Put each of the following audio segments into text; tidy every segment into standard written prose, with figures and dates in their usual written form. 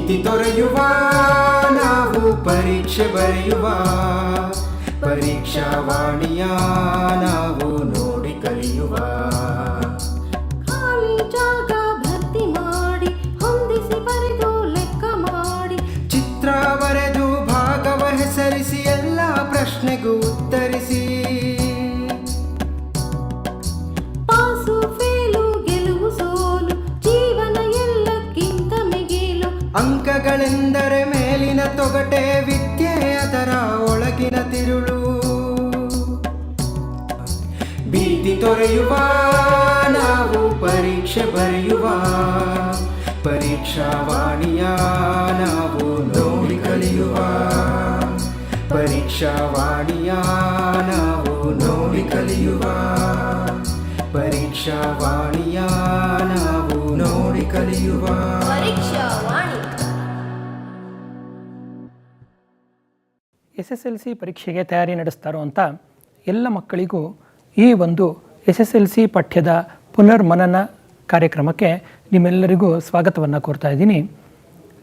ಭೀತಿ ತೊರೆಯುವ ನಾವು ಪರೀಕ್ಷೆ ಬರೆಯುವ ಪರೀಕ್ಷಾವಾಣಿಯ ನಾವು ನೋಡಿ ಕಲಿಯುವ. ಖಾಲಿ ಜಾಗ ಭರ್ತಿ ಮಾಡಿ ಹೊಂದಿಸಿ ಬರೆದು ಲೆಕ್ಕ ಮಾಡಿ ಚಿತ್ರ ಬರೆದು ಭಾಗವ ಹೆಸರಿಸಿ ಎಲ್ಲ ಪ್ರಶ್ನೆಗೂ ಉತ್ತರಿಸಿ. ಪಾಸು ಫೇಲು ಗೆಲುವು ಸೋಲು ಜೀವನ ಎಲ್ಲಕ್ಕಿಂತ ಮಿಗಿಲು. ಅಂಕಗಳೆಂದರೆ ಮೇಲಿನ ತೊಗಟೆ ವಿದ್ಯೆ ಅದರ ಒಳಗಿನ ತಿರುಳು. ಭೀತಿ ತೊರೆಯುವ ನಾವು ಪರೀಕ್ಷೆ ಬರೆಯುವ ಪರೀಕ್ಷಾವಾಣಿಯ ನಾವು ನೋಡಿ ಕಲಿಯುವ. ಪರೀಕ್ಷಾವಾಣಿಯ ನಾವು ನೋಡಿ ಕಲಿಯುವ. ಪರೀಕ್ಷಾವಾಣಿಯ ನಾವು ನೋಡಿ ಕಲಿಯುವ. SSLC ಪರೀಕ್ಷೆಗೆ ತಯಾರಿ ನಡೆಸ್ತಾ ಇರುವಂಥ ಎಲ್ಲ ಮಕ್ಕಳಿಗೂ ಈ ಒಂದು SSLC ಪಠ್ಯದ ಪುನರ್ಮನನ ಕಾರ್ಯಕ್ರಮಕ್ಕೆ ನಿಮ್ಮೆಲ್ಲರಿಗೂ ಸ್ವಾಗತವನ್ನು ಕೋರ್ತಾ ಇದ್ದೀನಿ.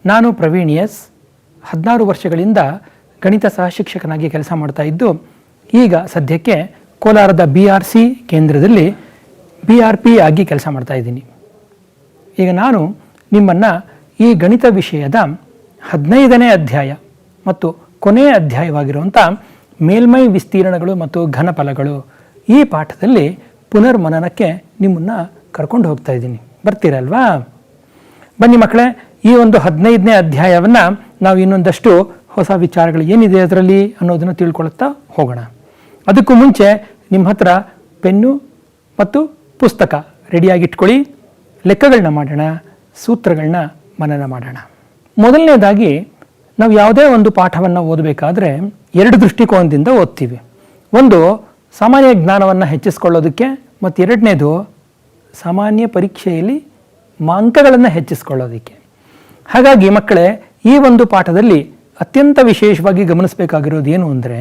ನಾನು ಪ್ರವೀಣ್ ಎಸ್, 16 ವರ್ಷಗಳಿಂದ ಗಣಿತ ಸಹಶಿಕ್ಷಕನಾಗಿ ಕೆಲಸ ಮಾಡ್ತಾ ಇದ್ದು, ಈಗ ಸದ್ಯಕ್ಕೆ ಕೋಲಾರದ BRC ಕೇಂದ್ರದಲ್ಲಿ BRP ಆಗಿ ಕೆಲಸ ಮಾಡ್ತಾ ಇದ್ದೀನಿ. ಈಗ ನಾನು ನಿಮ್ಮನ್ನು ಈ ಗಣಿತ ವಿಷಯದ 15ನೇ ಅಧ್ಯಾಯ ಮತ್ತು ಕೊನೆಯ ಅಧ್ಯಾಯವಾಗಿರುವಂಥ ಮೇಲ್ಮೈ ವಿಸ್ತೀರ್ಣಗಳು ಮತ್ತು ಘನಫಲಗಳು ಈ ಪಾಠದಲ್ಲಿ ಪುನರ್ಮನನಕ್ಕೆ ನಿಮ್ಮನ್ನು ಕರ್ಕೊಂಡು ಹೋಗ್ತಾ ಇದ್ದೀನಿ. ಬರ್ತೀರಲ್ವಾ? ಬನ್ನಿ ಮಕ್ಕಳೇ, ಈ ಒಂದು 15ನೇ ಅಧ್ಯಾಯವನ್ನು ನಾವು ಇನ್ನೊಂದಷ್ಟು ಹೊಸ ವಿಚಾರಗಳು ಏನಿದೆ ಅದರಲ್ಲಿ ಅನ್ನೋದನ್ನು ತಿಳ್ಕೊಳ್ತಾ ಹೋಗೋಣ. ಅದಕ್ಕೂ ಮುಂಚೆ ನಿಮ್ಮ ಹತ್ರ ಪೆನ್ನು ಮತ್ತು ಪುಸ್ತಕ ರೆಡಿಯಾಗಿಟ್ಕೊಳ್ಳಿ. ಲೆಕ್ಕಗಳನ್ನ ಮಾಡೋಣ, ಸೂತ್ರಗಳನ್ನ ಮನನ ಮಾಡೋಣ. ಮೊದಲನೇದಾಗಿ ನಾವು ಯಾವುದೇ ಒಂದು ಪಾಠವನ್ನು ಓದಬೇಕಾದ್ರೆ 2 ದೃಷ್ಟಿಕೋನದಿಂದ ಓದ್ತೀವಿ. ಒಂದು ಸಾಮಾನ್ಯ ಜ್ಞಾನವನ್ನು ಹೆಚ್ಚಿಸ್ಕೊಳ್ಳೋದಕ್ಕೆ, ಮತ್ತು ಎರಡನೇದು ಸಾಮಾನ್ಯ ಪರೀಕ್ಷೆಯಲ್ಲಿ ಅಂಕಗಳನ್ನು ಹೆಚ್ಚಿಸ್ಕೊಳ್ಳೋದಕ್ಕೆ. ಹಾಗಾಗಿ ಮಕ್ಕಳೇ, ಈ ಒಂದು ಪಾಠದಲ್ಲಿ ಅತ್ಯಂತ ವಿಶೇಷವಾಗಿ ಗಮನಿಸಬೇಕಾಗಿರೋದು ಏನು ಅಂದರೆ,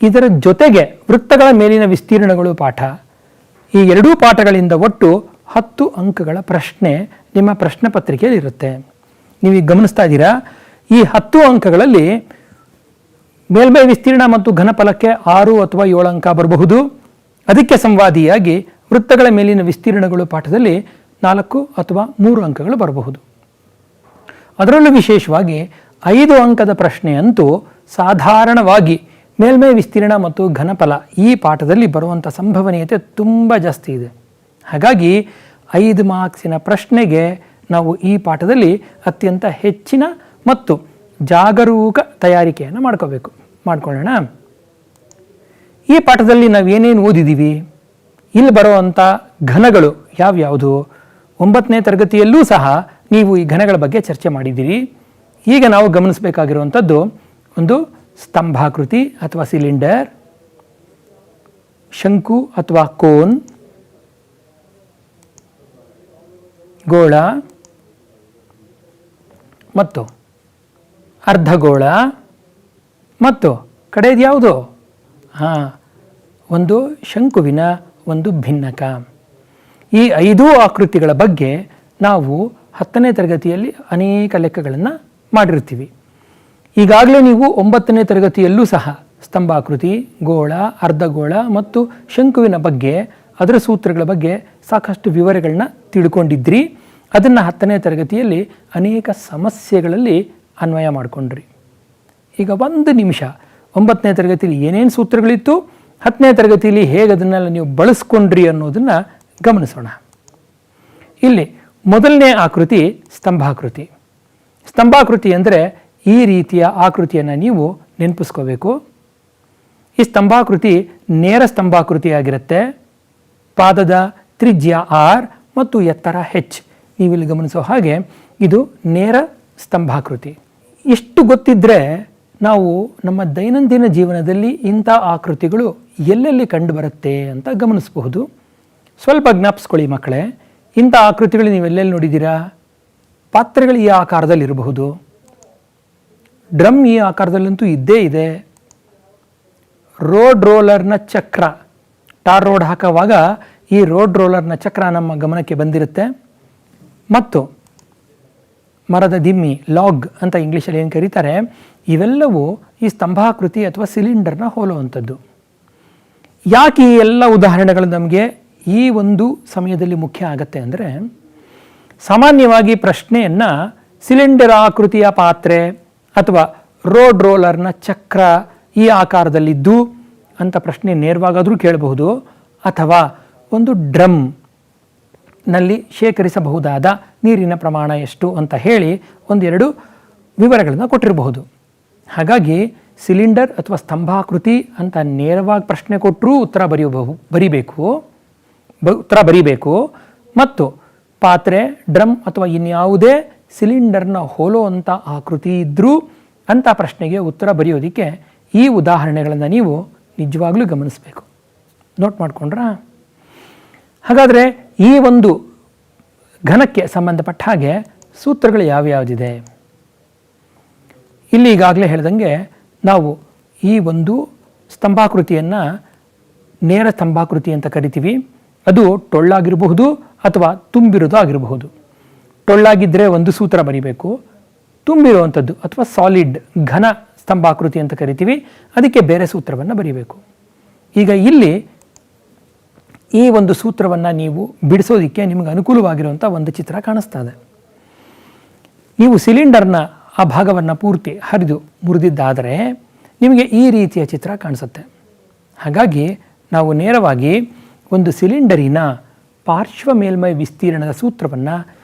ಇದರ ಜೊತೆಗೆ ವೃತ್ತಗಳ ಮೇಲಿನ ವಿಸ್ತೀರ್ಣಗಳು ಪಾಠ, ಈ ಎರಡೂ ಪಾಠಗಳಿಂದ ಒಟ್ಟು 10 ಅಂಕಗಳ ಪ್ರಶ್ನೆ ನಿಮ್ಮ ಪ್ರಶ್ನೆ ಪತ್ರಿಕೆಯಲ್ಲಿ ಇರುತ್ತೆ. ನೀವೀಗ ಗಮನಿಸ್ತಾ ಇದ್ದೀರಾ, ಈ 10 ಅಂಕಗಳಲ್ಲಿ ಮೇಲ್ಮೈ ವಿಸ್ತೀರ್ಣ ಮತ್ತು ಘನಫಲಕ್ಕೆ 6 ಅಥವಾ 7 ಅಂಕ ಬರಬಹುದು. ಅದಕ್ಕೆ ಸಂವಾದಿಯಾಗಿ ವೃತ್ತಗಳ ಮೇಲಿನ ವಿಸ್ತೀರ್ಣಗಳು ಪಾಠದಲ್ಲಿ 4 ಅಥವಾ 3 ಅಂಕಗಳು ಬರಬಹುದು. ಅದರಲ್ಲೂ ವಿಶೇಷವಾಗಿ 5 ಅಂಕದ ಪ್ರಶ್ನೆಯಂತೂ ಸಾಧಾರಣವಾಗಿ ಮೇಲ್ಮೈ ವಿಸ್ತೀರ್ಣ ಮತ್ತು ಘನಫಲ ಈ ಪಾಠದಲ್ಲಿ ಬರುವಂಥ ಸಂಭವನೀಯತೆ ತುಂಬ ಜಾಸ್ತಿ ಇದೆ. ಹಾಗಾಗಿ 5 ಮಾರ್ಕ್ಸಿನ ಪ್ರಶ್ನೆಗೆ ನಾವು ಈ ಪಾಠದಲ್ಲಿ ಅತ್ಯಂತ ಹೆಚ್ಚಿನ ಮತ್ತು ಜಾಗರೂಕ ತಯಾರಿಕೆಯನ್ನು ಮಾಡ್ಕೊಳ್ಳೋಣ. ಈ ಪಾಠದಲ್ಲಿ ನಾವು ಏನೇನು ಓದಿದ್ದೀವಿ, ಇಲ್ಲಿ ಬರುವಂಥ ಘನಗಳು ಯಾವ್ಯಾವುದು, 9ನೇ ತರಗತಿಯಲ್ಲೂ ಸಹ ನೀವು ಈ ಘನಗಳ ಬಗ್ಗೆ ಚರ್ಚೆ ಮಾಡಿದ್ದೀರಿ. ಈಗ ನಾವು ಗಮನಿಸಬೇಕಾಗಿರುವಂಥದ್ದು ಒಂದು ಸ್ತಂಭಾಕೃತಿ ಅಥವಾ ಸಿಲಿಂಡರ್, ಶಂಕು ಅಥವಾ ಕೋನ್, ಗೋಳ ಮತ್ತು ಅರ್ಧಗೋಳ, ಮತ್ತು ಕಡೆಯದು ಯಾವುದು, ಒಂದು ಶಂಕುವಿನ ಒಂದು ಭಿನ್ನಕ. ಈ 5 ಆಕೃತಿಗಳ ಬಗ್ಗೆ ನಾವು 10ನೇ ತರಗತಿಯಲ್ಲಿ ಅನೇಕ ಲೆಕ್ಕಗಳನ್ನು ಮಾಡಿರ್ತೀವಿ. ಈಗಾಗಲೇ ನೀವು 9ನೇ ತರಗತಿಯಲ್ಲೂ ಸಹ ಸ್ತಂಭಾಕೃತಿ, ಗೋಳ, ಅರ್ಧಗೋಳ ಮತ್ತು ಶಂಕುವಿನ ಬಗ್ಗೆ, ಅದರ ಸೂತ್ರಗಳ ಬಗ್ಗೆ ಸಾಕಷ್ಟು ವಿವರಗಳನ್ನ ತಿಳ್ಕೊಂಡಿದ್ರಿ. ಅದನ್ನು 10ನೇ ತರಗತಿಯಲ್ಲಿ ಅನೇಕ ಸಮಸ್ಯೆಗಳಲ್ಲಿ ಅನ್ವಯ ಮಾಡಿಕೊಂಡ್ರಿ. ಈಗ 1 ನಿಮಿಷ 9ನೇ ತರಗತಿಯಲ್ಲಿ ಏನೇನು ಸೂತ್ರಗಳಿತ್ತು, 10ನೇ ತರಗತಿಯಲ್ಲಿ ಹೇಗೆ ಅದನ್ನೆಲ್ಲ ನೀವು ಬಳಸ್ಕೊಂಡ್ರಿ ಅನ್ನೋದನ್ನು ಗಮನಿಸೋಣ. ಇಲ್ಲಿ ಮೊದಲನೇ ಆಕೃತಿ ಸ್ತಂಭಾಕೃತಿ. ಸ್ತಂಭಾಕೃತಿ ಅಂದರೆ ಈ ರೀತಿಯ ಆಕೃತಿಯನ್ನು ನೀವು ನೆನಪಿಸ್ಕೋಬೇಕು. ಈ ಸ್ತಂಭಾಕೃತಿ ನೇರ ಸ್ತಂಭಾಕೃತಿಯಾಗಿರುತ್ತೆ. ಪಾದದ ತ್ರಿಜ್ಯ R ಮತ್ತು ಎತ್ತರ H. ನೀವಿಲ್ಲಿ ಗಮನಿಸೋ ಹಾಗೆ ಇದು ನೇರ ಸ್ತಂಭಾಕೃತಿ. ಇಷ್ಟು ಗೊತ್ತಿದ್ದರೆ ನಾವು ನಮ್ಮ ದೈನಂದಿನ ಜೀವನದಲ್ಲಿ ಇಂಥ ಆಕೃತಿಗಳು ಎಲ್ಲೆಲ್ಲಿ ಕಂಡುಬರುತ್ತೆ ಅಂತ ಗಮನಿಸಬಹುದು. ಸ್ವಲ್ಪ ಜ್ಞಾಪಿಸ್ಕೊಳ್ಳಿ ಮಕ್ಕಳೇ, ಇಂಥ ಆಕೃತಿಗಳು ನೀವು ಎಲ್ಲೆಲ್ಲಿ ನೋಡಿದ್ದೀರಾ? ಪಾತ್ರೆಗಳು ಈ ಆಕಾರದಲ್ಲಿರಬಹುದು, ಡ್ರಮ್ ಈ ಆಕಾರದಲ್ಲಂತೂ ಇದ್ದೇ ಇದೆ, ರೋಡ್ ರೋಲರ್ನ ಚಕ್ರ, ಟಾರ್ ರೋಡ್ ಹಾಕುವಾಗ ಈ ರೋಡ್ ರೋಲರ್ನ ಚಕ್ರ ನಮ್ಮ ಗಮನಕ್ಕೆ ಬಂದಿರುತ್ತೆ, ಮತ್ತು ಮರದ ದಿಮ್ಮಿ, ಲಾಗ್ ಅಂತ ಇಂಗ್ಲೀಷಲ್ಲಿ ಏನು ಕರೀತಾರೆ, ಇವೆಲ್ಲವೂ ಈ ಸ್ತಂಭಾಕೃತಿ ಅಥವಾ ಸಿಲಿಂಡರ್ನ ಹೋಲುವಂಥದ್ದು. ಯಾಕೆ ಈ ಎಲ್ಲ ಉದಾಹರಣೆಗಳು ನಮಗೆ ಈ ಒಂದು ಸಮಯದಲ್ಲಿ ಮುಖ್ಯ ಆಗತ್ತೆ ಅಂದರೆ, ಸಾಮಾನ್ಯವಾಗಿ ಪ್ರಶ್ನೆಯನ್ನು ಸಿಲಿಂಡರ್ ಆಕೃತಿಯ ಪಾತ್ರೆ ಅಥವಾ ರೋಡ್ ರೋಲರ್ನ ಚಕ್ರ ಈ ಆಕಾರದಲ್ಲಿದ್ದು ಅಂತ ಪ್ರಶ್ನೆ ನೇರವಾಗಾದರೂ ಕೇಳಬಹುದು, ಅಥವಾ ಒಂದು ಡ್ರಮ್ ನಲ್ಲಿ ಶೇಖರಿಸಬಹುದಾದ ನೀರಿನ ಪ್ರಮಾಣ ಎಷ್ಟು ಅಂತ ಹೇಳಿ ಒಂದೆರಡು ವಿವರಗಳನ್ನು ಕೊಟ್ಟಿರಬಹುದು. ಹಾಗಾಗಿ ಸಿಲಿಂಡರ್ ಅಥವಾ ಸ್ತಂಭಾಕೃತಿ ಅಂತ ನೇರವಾಗಿ ಪ್ರಶ್ನೆ ಕೊಟ್ಟರೂ ಉತ್ತರ ಬರೀಬೇಕು ಮತ್ತು ಪಾತ್ರೆ, ಡ್ರಮ್ ಅಥವಾ ಇನ್ಯಾವುದೇ ಸಿಲಿಂಡರ್ನ ಹೋಲುವಂಥ ಆಕೃತಿ ಇದ್ದರೂ ಅಂಥ ಪ್ರಶ್ನೆಗೆ ಉತ್ತರ ಬರೆಯೋದಕ್ಕೆ ಈ ಉದಾಹರಣೆಗಳನ್ನು ನೀವು ನಿಜವಾಗ್ಲೂ ಗಮನಿಸಬೇಕು. ನೋಟ್ ಮಾಡಿಕೊಂಡ್ರಾ? ಹಾಗಾದರೆ ಈ ಒಂದು ಘನಕ್ಕೆ ಸಂಬಂಧಪಟ್ಟ ಹಾಗೆ ಸೂತ್ರಗಳು ಯಾವ್ಯಾವುದಿದೆ? ಇಲ್ಲಿ ಈಗಾಗಲೇ ಹೇಳ್ದಂಗೆ ನಾವು ಈ ಒಂದು ಸ್ತಂಭಾಕೃತಿಯನ್ನು ನೇರ ಸ್ತಂಭಾಕೃತಿ ಅಂತ ಕರಿತೀವಿ. ಅದು ಟೊಳ್ಳಾಗಿರಬಹುದು ಅಥವಾ ತುಂಬಿರೋದು ಆಗಿರಬಹುದು. ಟೊಳ್ಳಾಗಿದ್ದರೆ ಒಂದು ಸೂತ್ರ ಬರೀಬೇಕು, ತುಂಬಿರುವಂಥದ್ದು ಅಥವಾ ಸಾಲಿಡ್ ಘನ ಸ್ತಂಭಾಕೃತಿ ಅಂತ ಕರಿತೀವಿ, ಅದಕ್ಕೆ ಬೇರೆ ಸೂತ್ರವನ್ನು ಬರೀಬೇಕು. ಈಗ ಇಲ್ಲಿ ಈ ಒಂದು ಸೂತ್ರವನ್ನು ನೀವು ಬಿಡಿಸೋದಕ್ಕೆ ನಿಮಗೆ ಅನುಕೂಲವಾಗಿರುವಂಥ ಒಂದು ಚಿತ್ರ ಕಾಣಿಸ್ತಾ ಇದೆ. ನೀವು ಸಿಲಿಂಡರ್ನ ಆ ಭಾಗವನ್ನು ಪೂರ್ತಿ ಹರಿದು ಮುರಿದಿದ್ದಾದರೆ ನಿಮಗೆ ಈ ರೀತಿಯ ಚಿತ್ರ ಕಾಣಿಸುತ್ತೆ. ಹಾಗಾಗಿ ನಾವು ನೇರವಾಗಿ ಒಂದು ಸಿಲಿಂಡರಿನ ಪಾರ್ಶ್ವ ಮೇಲ್ಮೈ ವಿಸ್ತೀರ್ಣದ ಸೂತ್ರವನ್ನು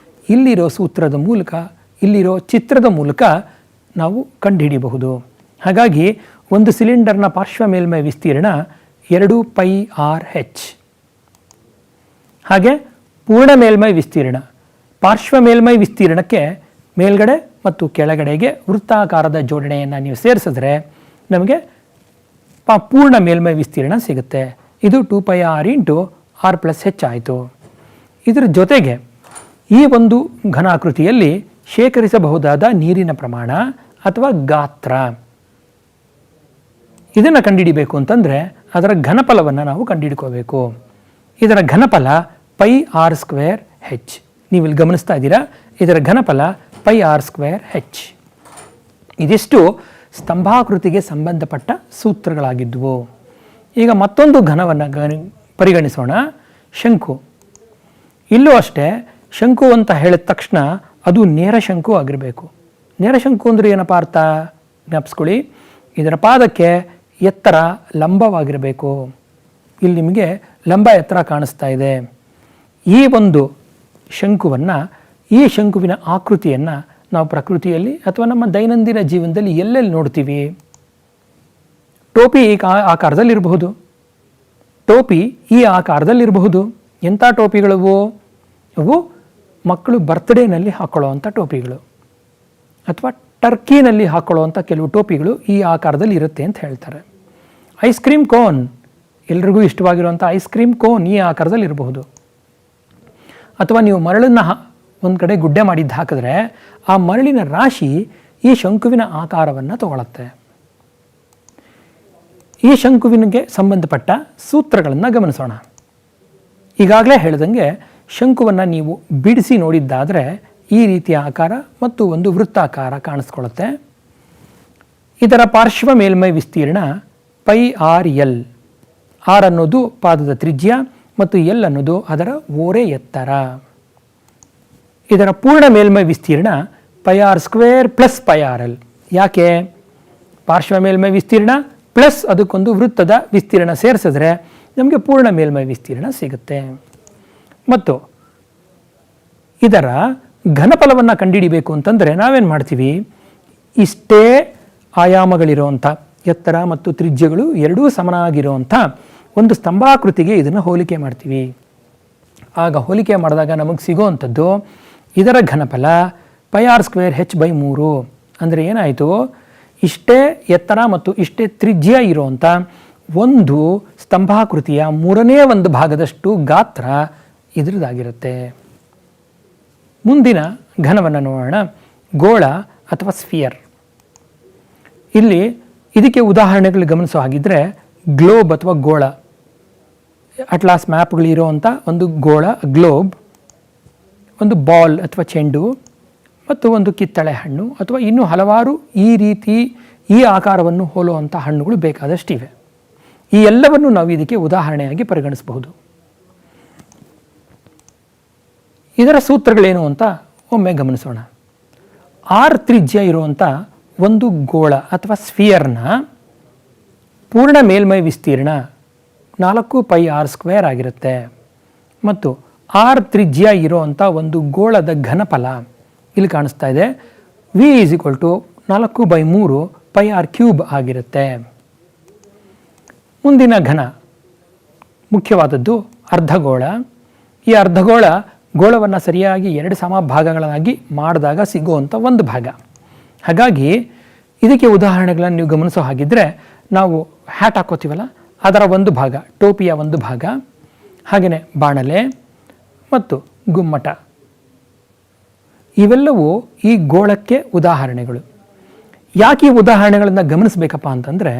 ಇಲ್ಲಿರೋ ಸೂತ್ರದ ಮೂಲಕ, ಇಲ್ಲಿರೋ ಚಿತ್ರದ ಮೂಲಕ ನಾವು ಕಂಡುಹಿಡಿಯಬಹುದು. ಹಾಗಾಗಿ ಒಂದು ಸಿಲಿಂಡರ್ನ ಪಾರ್ಶ್ವ ಮೇಲ್ಮೈ ವಿಸ್ತೀರ್ಣ 2πr/h. ಹಾಗೆ ಪೂರ್ಣ ಮೇಲ್ಮೈ ವಿಸ್ತೀರ್ಣ, ಪಾರ್ಶ್ವ ಮೇಲ್ಮೈ ವಿಸ್ತೀರ್ಣಕ್ಕೆ ಮೇಲ್ಗಡೆ ಮತ್ತು ಕೆಳಗಡೆಗೆ ವೃತ್ತಾಕಾರದ ಜೋಡಣೆಯನ್ನು ನೀವು ಸೇರಿಸಿದ್ರೆ ನಮಗೆ ಪೂರ್ಣ ಮೇಲ್ಮೈ ವಿಸ್ತೀರ್ಣ ಸಿಗುತ್ತೆ. ಇದು 2πr × r+h ಆಯಿತು. ಇದರ ಜೊತೆಗೆ ಈ ಒಂದು ಘನಾಕೃತಿಯಲ್ಲಿ ಶೇಖರಿಸಬಹುದಾದ ನೀರಿನ ಪ್ರಮಾಣ ಅಥವಾ ಗಾತ್ರ, ಇದನ್ನು ಕಂಡುಹಿಡಿಬೇಕು ಅಂತಂದರೆ ಅದರ ಘನಫಲವನ್ನು ನಾವು ಕಂಡುಹಿಡ್ಕೋಬೇಕು. ಇದರ ಘನಫಲ πr²h. ನೀವು ಇಲ್ಲಿ ಗಮನಿಸ್ತಾ ಇದ್ದೀರಾ, ಇದರ ಘನಫಲ πr²h. ಇದಿಷ್ಟು ಸ್ತಂಭಾಕೃತಿಗೆ ಸಂಬಂಧಪಟ್ಟ ಸೂತ್ರಗಳಾಗಿದ್ದವು. ಈಗ ಮತ್ತೊಂದು ಘನವನ್ನು ಪರಿಗಣಿಸೋಣ, ಶಂಕು. ಇಲ್ಲೂ ಅಷ್ಟೇ, ಶಂಕು ಅಂತ ಹೇಳಿದ ತಕ್ಷಣ ಅದು ನೇರ ಶಂಕು ಆಗಿರಬೇಕು. ನೇರ ಶಂಕು ಅಂದರೆ ಏನಪ್ಪ ಅರ್ಥ ಜ್ಞಾಪಿಸ್ಕೊಳ್ಳಿ, ಇದರ ಪಾದಕ್ಕೆ ಎತ್ತರ ಲಂಬವಾಗಿರಬೇಕು. ಇಲ್ಲಿ ನಿಮಗೆ ಲಂಬ ಎತ್ತರ ಕಾಣಿಸ್ತಾ ಇದೆ. ಈ ಒಂದು ಶಂಕುವನ್ನು, ಈ ಶಂಕುವಿನ ಆಕೃತಿಯನ್ನು ನಾವು ಪ್ರಕೃತಿಯಲ್ಲಿ ಅಥವಾ ನಮ್ಮ ದೈನಂದಿನ ಜೀವನದಲ್ಲಿ ಎಲ್ಲೆಲ್ಲಿ ನೋಡ್ತೀವಿ? ಟೋಪಿ ಈ ಆಕಾರದಲ್ಲಿರಬಹುದು, ಟೋಪಿ ಈ ಆಕಾರದಲ್ಲಿರಬಹುದು. ಎಂಥ ಟೋಪಿಗಳವು? ಅವು ಮಕ್ಕಳು ಬರ್ತ್ಡೇನಲ್ಲಿ ಹಾಕ್ಕೊಳ್ಳೋವಂಥ ಟೋಪಿಗಳು, ಅಥವಾ ಟರ್ಕಿನಲ್ಲಿ ಹಾಕ್ಕೊಳ್ಳೋವಂಥ ಕೆಲವು ಟೋಪಿಗಳು ಈ ಆಕಾರದಲ್ಲಿ ಇರುತ್ತೆ ಅಂತ ಹೇಳ್ತಾರೆ. ಐಸ್ ಕ್ರೀಮ್ ಕೋನ್, ಎಲ್ರಿಗೂ ಇಷ್ಟವಾಗಿರುವಂಥ ಐಸ್ ಕ್ರೀಮ್ ಕೋನ್ ಈ ಆಕಾರದಲ್ಲಿ ಇರಬಹುದು. ಅಥವಾ ನೀವು ಮರಳನ್ನು ಒಂದು ಕಡೆ ಗುಡ್ಡೆ ಮಾಡಿದ್ದು ಹಾಕಿದ್ರೆ ಆ ಮರಳಿನ ರಾಶಿ ಈ ಶಂಕುವಿನ ಆಕಾರವನ್ನು ತಗೊಳ್ಳುತ್ತೆ. ಈ ಶಂಕುವಿನಿಗೆ ಸಂಬಂಧಪಟ್ಟ ಸೂತ್ರಗಳನ್ನು ಗಮನಿಸೋಣ. ಈಗಾಗಲೇ ಹೇಳ್ದಂಗೆ ಶಂಕುವನ್ನು ನೀವು ಬಿಡಿಸಿ ನೋಡಿದ್ದಾದರೆ ಈ ರೀತಿಯ ಆಕಾರ ಮತ್ತು ಒಂದು ವೃತ್ತಾಕಾರ ಕಾಣಿಸ್ಕೊಳ್ಳುತ್ತೆ. ಇದರ ಪಾರ್ಶ್ವ ಮೇಲ್ಮೈ ವಿಸ್ತೀರ್ಣ πrl. r ಅನ್ನೋದು ಪಾದದ ತ್ರಿಜ್ಯ ಮತ್ತು l ಅನ್ನೋದು ಅದರ ಓರೆ ಎತ್ತರ. ಇದರ ಪೂರ್ಣ ಮೇಲ್ಮೈ ವಿಸ್ತೀರ್ಣ πr² + πrl. ಯಾಕೆ? ಪಾರ್ಶ್ವ ಮೇಲ್ಮೈ ವಿಸ್ತೀರ್ಣ ಪ್ಲಸ್ ಅದಕ್ಕೊಂದು ವೃತ್ತದ ವಿಸ್ತೀರ್ಣ ಸೇರಿಸಿದ್ರೆ ನಮಗೆ ಪೂರ್ಣ ಮೇಲ್ಮೈ ವಿಸ್ತೀರ್ಣ ಸಿಗುತ್ತೆ. ಮತ್ತು ಇದರ ಘನಫಲವನ್ನು ಕಂಡುಹಿಡಿಬೇಕು ಅಂತಂದರೆ ನಾವೇನು ಮಾಡ್ತೀವಿ? ಇಷ್ಟೇ ಆಯಾಮಗಳಿರುವಂಥ ಎತ್ತರ ಮತ್ತು ತ್ರಿಜ್ಯಗಳು ಎರಡೂ ಸಮನಾಗಿರುವಂಥ ಒಂದು ಸ್ತಂಭಾಕೃತಿಗೆ ಇದನ್ನು ಹೋಲಿಕೆ ಮಾಡ್ತೀವಿ. ಆಗ ಹೋಲಿಕೆ ಮಾಡಿದಾಗ ನಮಗೆ ಸಿಗೋವಂಥದ್ದು ಇದರ ಘನಫಲ πr²h/3. ಅಂದರೆ ಏನಾಯಿತು? ಇಷ್ಟೇ ಎತ್ತರ ಮತ್ತು ಇಷ್ಟೇ ತ್ರಿಜ್ಯ ಇರುವಂಥ ಒಂದು ಸ್ತಂಭಾಕೃತಿಯ 1/3 ಭಾಗದಷ್ಟು ಗಾತ್ರ ಇದರದಾಗಿರುತ್ತೆ. ಮುಂದಿನ ಘನವನ್ನು ನೋಡೋಣ, ಗೋಳ ಅಥವಾ ಸ್ಫಿಯರ್. ಇಲ್ಲಿ ಇದಕ್ಕೆ ಉದಾಹರಣೆಗಳು ಗಮನಿಸೋ ಹಾಗಿದ್ರೆ ಗ್ಲೋಬ್ ಅಥವಾ ಗೋಳ, ಅಟ್ಲಾಸ್ ಮ್ಯಾಪ್ಗಳಿರೋವಂಥ ಒಂದು ಗೋಳ ಗ್ಲೋಬ್, ಒಂದು ಬಾಲ್ ಅಥವಾ ಚೆಂಡು, ಮತ್ತು ಒಂದು ಕಿತ್ತಳೆ ಹಣ್ಣು ಅಥವಾ ಇನ್ನೂ ಹಲವಾರು ಈ ರೀತಿ ಈ ಆಕಾರವನ್ನು ಹೋಲುವಂಥ ಹಣ್ಣುಗಳು ಬೇಕಾದಷ್ಟಿವೆ. ಈ ಎಲ್ಲವನ್ನು ನಾವು ಇದಕ್ಕೆ ಉದಾಹರಣೆಯಾಗಿ ಪರಿಗಣಿಸಬಹುದು. ಇದರ ಸೂತ್ರಗಳೇನು ಅಂತ ಒಮ್ಮೆ ಗಮನಿಸೋಣ. ಆರ್ ತ್ರಿಜ್ಯ ಇರುವಂಥ ಒಂದು ಗೋಳ ಅಥವಾ ಸ್ಫಿಯರ್ನ ಪೂರ್ಣ ಮೇಲ್ಮೈ ವಿಸ್ತೀರ್ಣ 4πr² ಆಗಿರುತ್ತೆ. ಮತ್ತು ಆರ್ ತ್ರಿಜ್ಯ ಇರುವಂಥ ಒಂದು ಗೋಳದ ಘನಫಲ ಇಲ್ಲಿ ಕಾಣಿಸ್ತಾ ಇದೆ, v = 4/3πr³ ಆಗಿರುತ್ತೆ. ಮುಂದಿನ ಘನ ಮುಖ್ಯವಾದದ್ದು ಅರ್ಧಗೋಳ. ಈ ಅರ್ಧಗೋಳ ಗೋಳವನ್ನು ಸರಿಯಾಗಿ 2 ಸಮಭಾಗಗಳಾಗಿ ಮಾಡಿದಾಗ ಸಿಗುವಂಥ ಒಂದು ಭಾಗ. ಹಾಗಾಗಿ ಇದಕ್ಕೆ ಉದಾಹರಣೆಗಳನ್ನು ನೀವು ಗಮನಿಸೋ ಹಾಗಿದ್ದರೆ, ನಾವು ಹ್ಯಾಟ್ ಹಾಕೋತೀವಲ್ಲ ಅದರ ಒಂದು ಭಾಗ, ಟೋಪಿಯ ಒಂದು ಭಾಗ, ಹಾಗೆಯೇ ಬಾಣಲೆ ಮತ್ತು ಗುಮ್ಮಟ, ಇವೆಲ್ಲವೂ ಈ ಗೋಳಕ್ಕೆ ಉದಾಹರಣೆಗಳು. ಯಾಕೆ ಈ ಉದಾಹರಣೆಗಳನ್ನು ಗಮನಿಸಬೇಕಪ್ಪ ಅಂತಂದರೆ,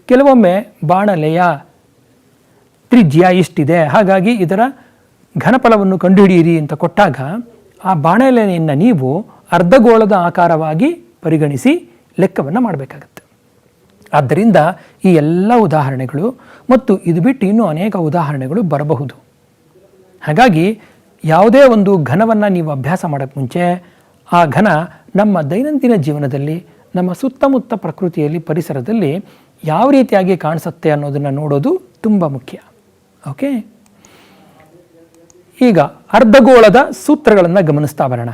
ಕೆಲವೊಮ್ಮೆ ಬಾಣಲೆಯ ತ್ರಿಜ್ಯ ಇಷ್ಟಿದೆ, ಹಾಗಾಗಿ ಇದರ ಘನಫಲವನ್ನು ಕಂಡುಹಿಡಿಯಿರಿ ಅಂತ ಕೊಟ್ಟಾಗ ಆ ಬಾಣಲೆಯನ್ನು ನೀವು ಅರ್ಧಗೋಳದ ಆಕಾರವಾಗಿ ಪರಿಗಣಿಸಿ ಲೆಕ್ಕವನ್ನು ಮಾಡಬೇಕಾಗತ್ತೆ. ಆದ್ದರಿಂದ ಈ ಎಲ್ಲ ಉದಾಹರಣೆಗಳು ಮತ್ತು ಇದು ಬಿಟ್ಟು ಇನ್ನೂ ಅನೇಕ ಉದಾಹರಣೆಗಳು ಬರಬಹುದು. ಹಾಗಾಗಿ ಯಾವುದೇ ಒಂದು ಘನವನ್ನು ನೀವು ಅಭ್ಯಾಸ ಮಾಡೋಕ್ಕೆ ಮುಂಚೆ ಆ ಘನ ನಮ್ಮ ದೈನಂದಿನ ಜೀವನದಲ್ಲಿ, ನಮ್ಮ ಸುತ್ತಮುತ್ತ ಪ್ರಕೃತಿಯಲ್ಲಿ, ಪರಿಸರದಲ್ಲಿ ಯಾವ ರೀತಿಯಾಗಿ ಕಾಣಿಸುತ್ತೆ ಅನ್ನೋದನ್ನು ನೋಡೋದು ತುಂಬ ಮುಖ್ಯ. ಓಕೆ, ಈಗ ಅರ್ಧಗೋಳದ ಸೂತ್ರಗಳನ್ನು ಗಮನಿಸ್ತಾ ಬರೋಣ.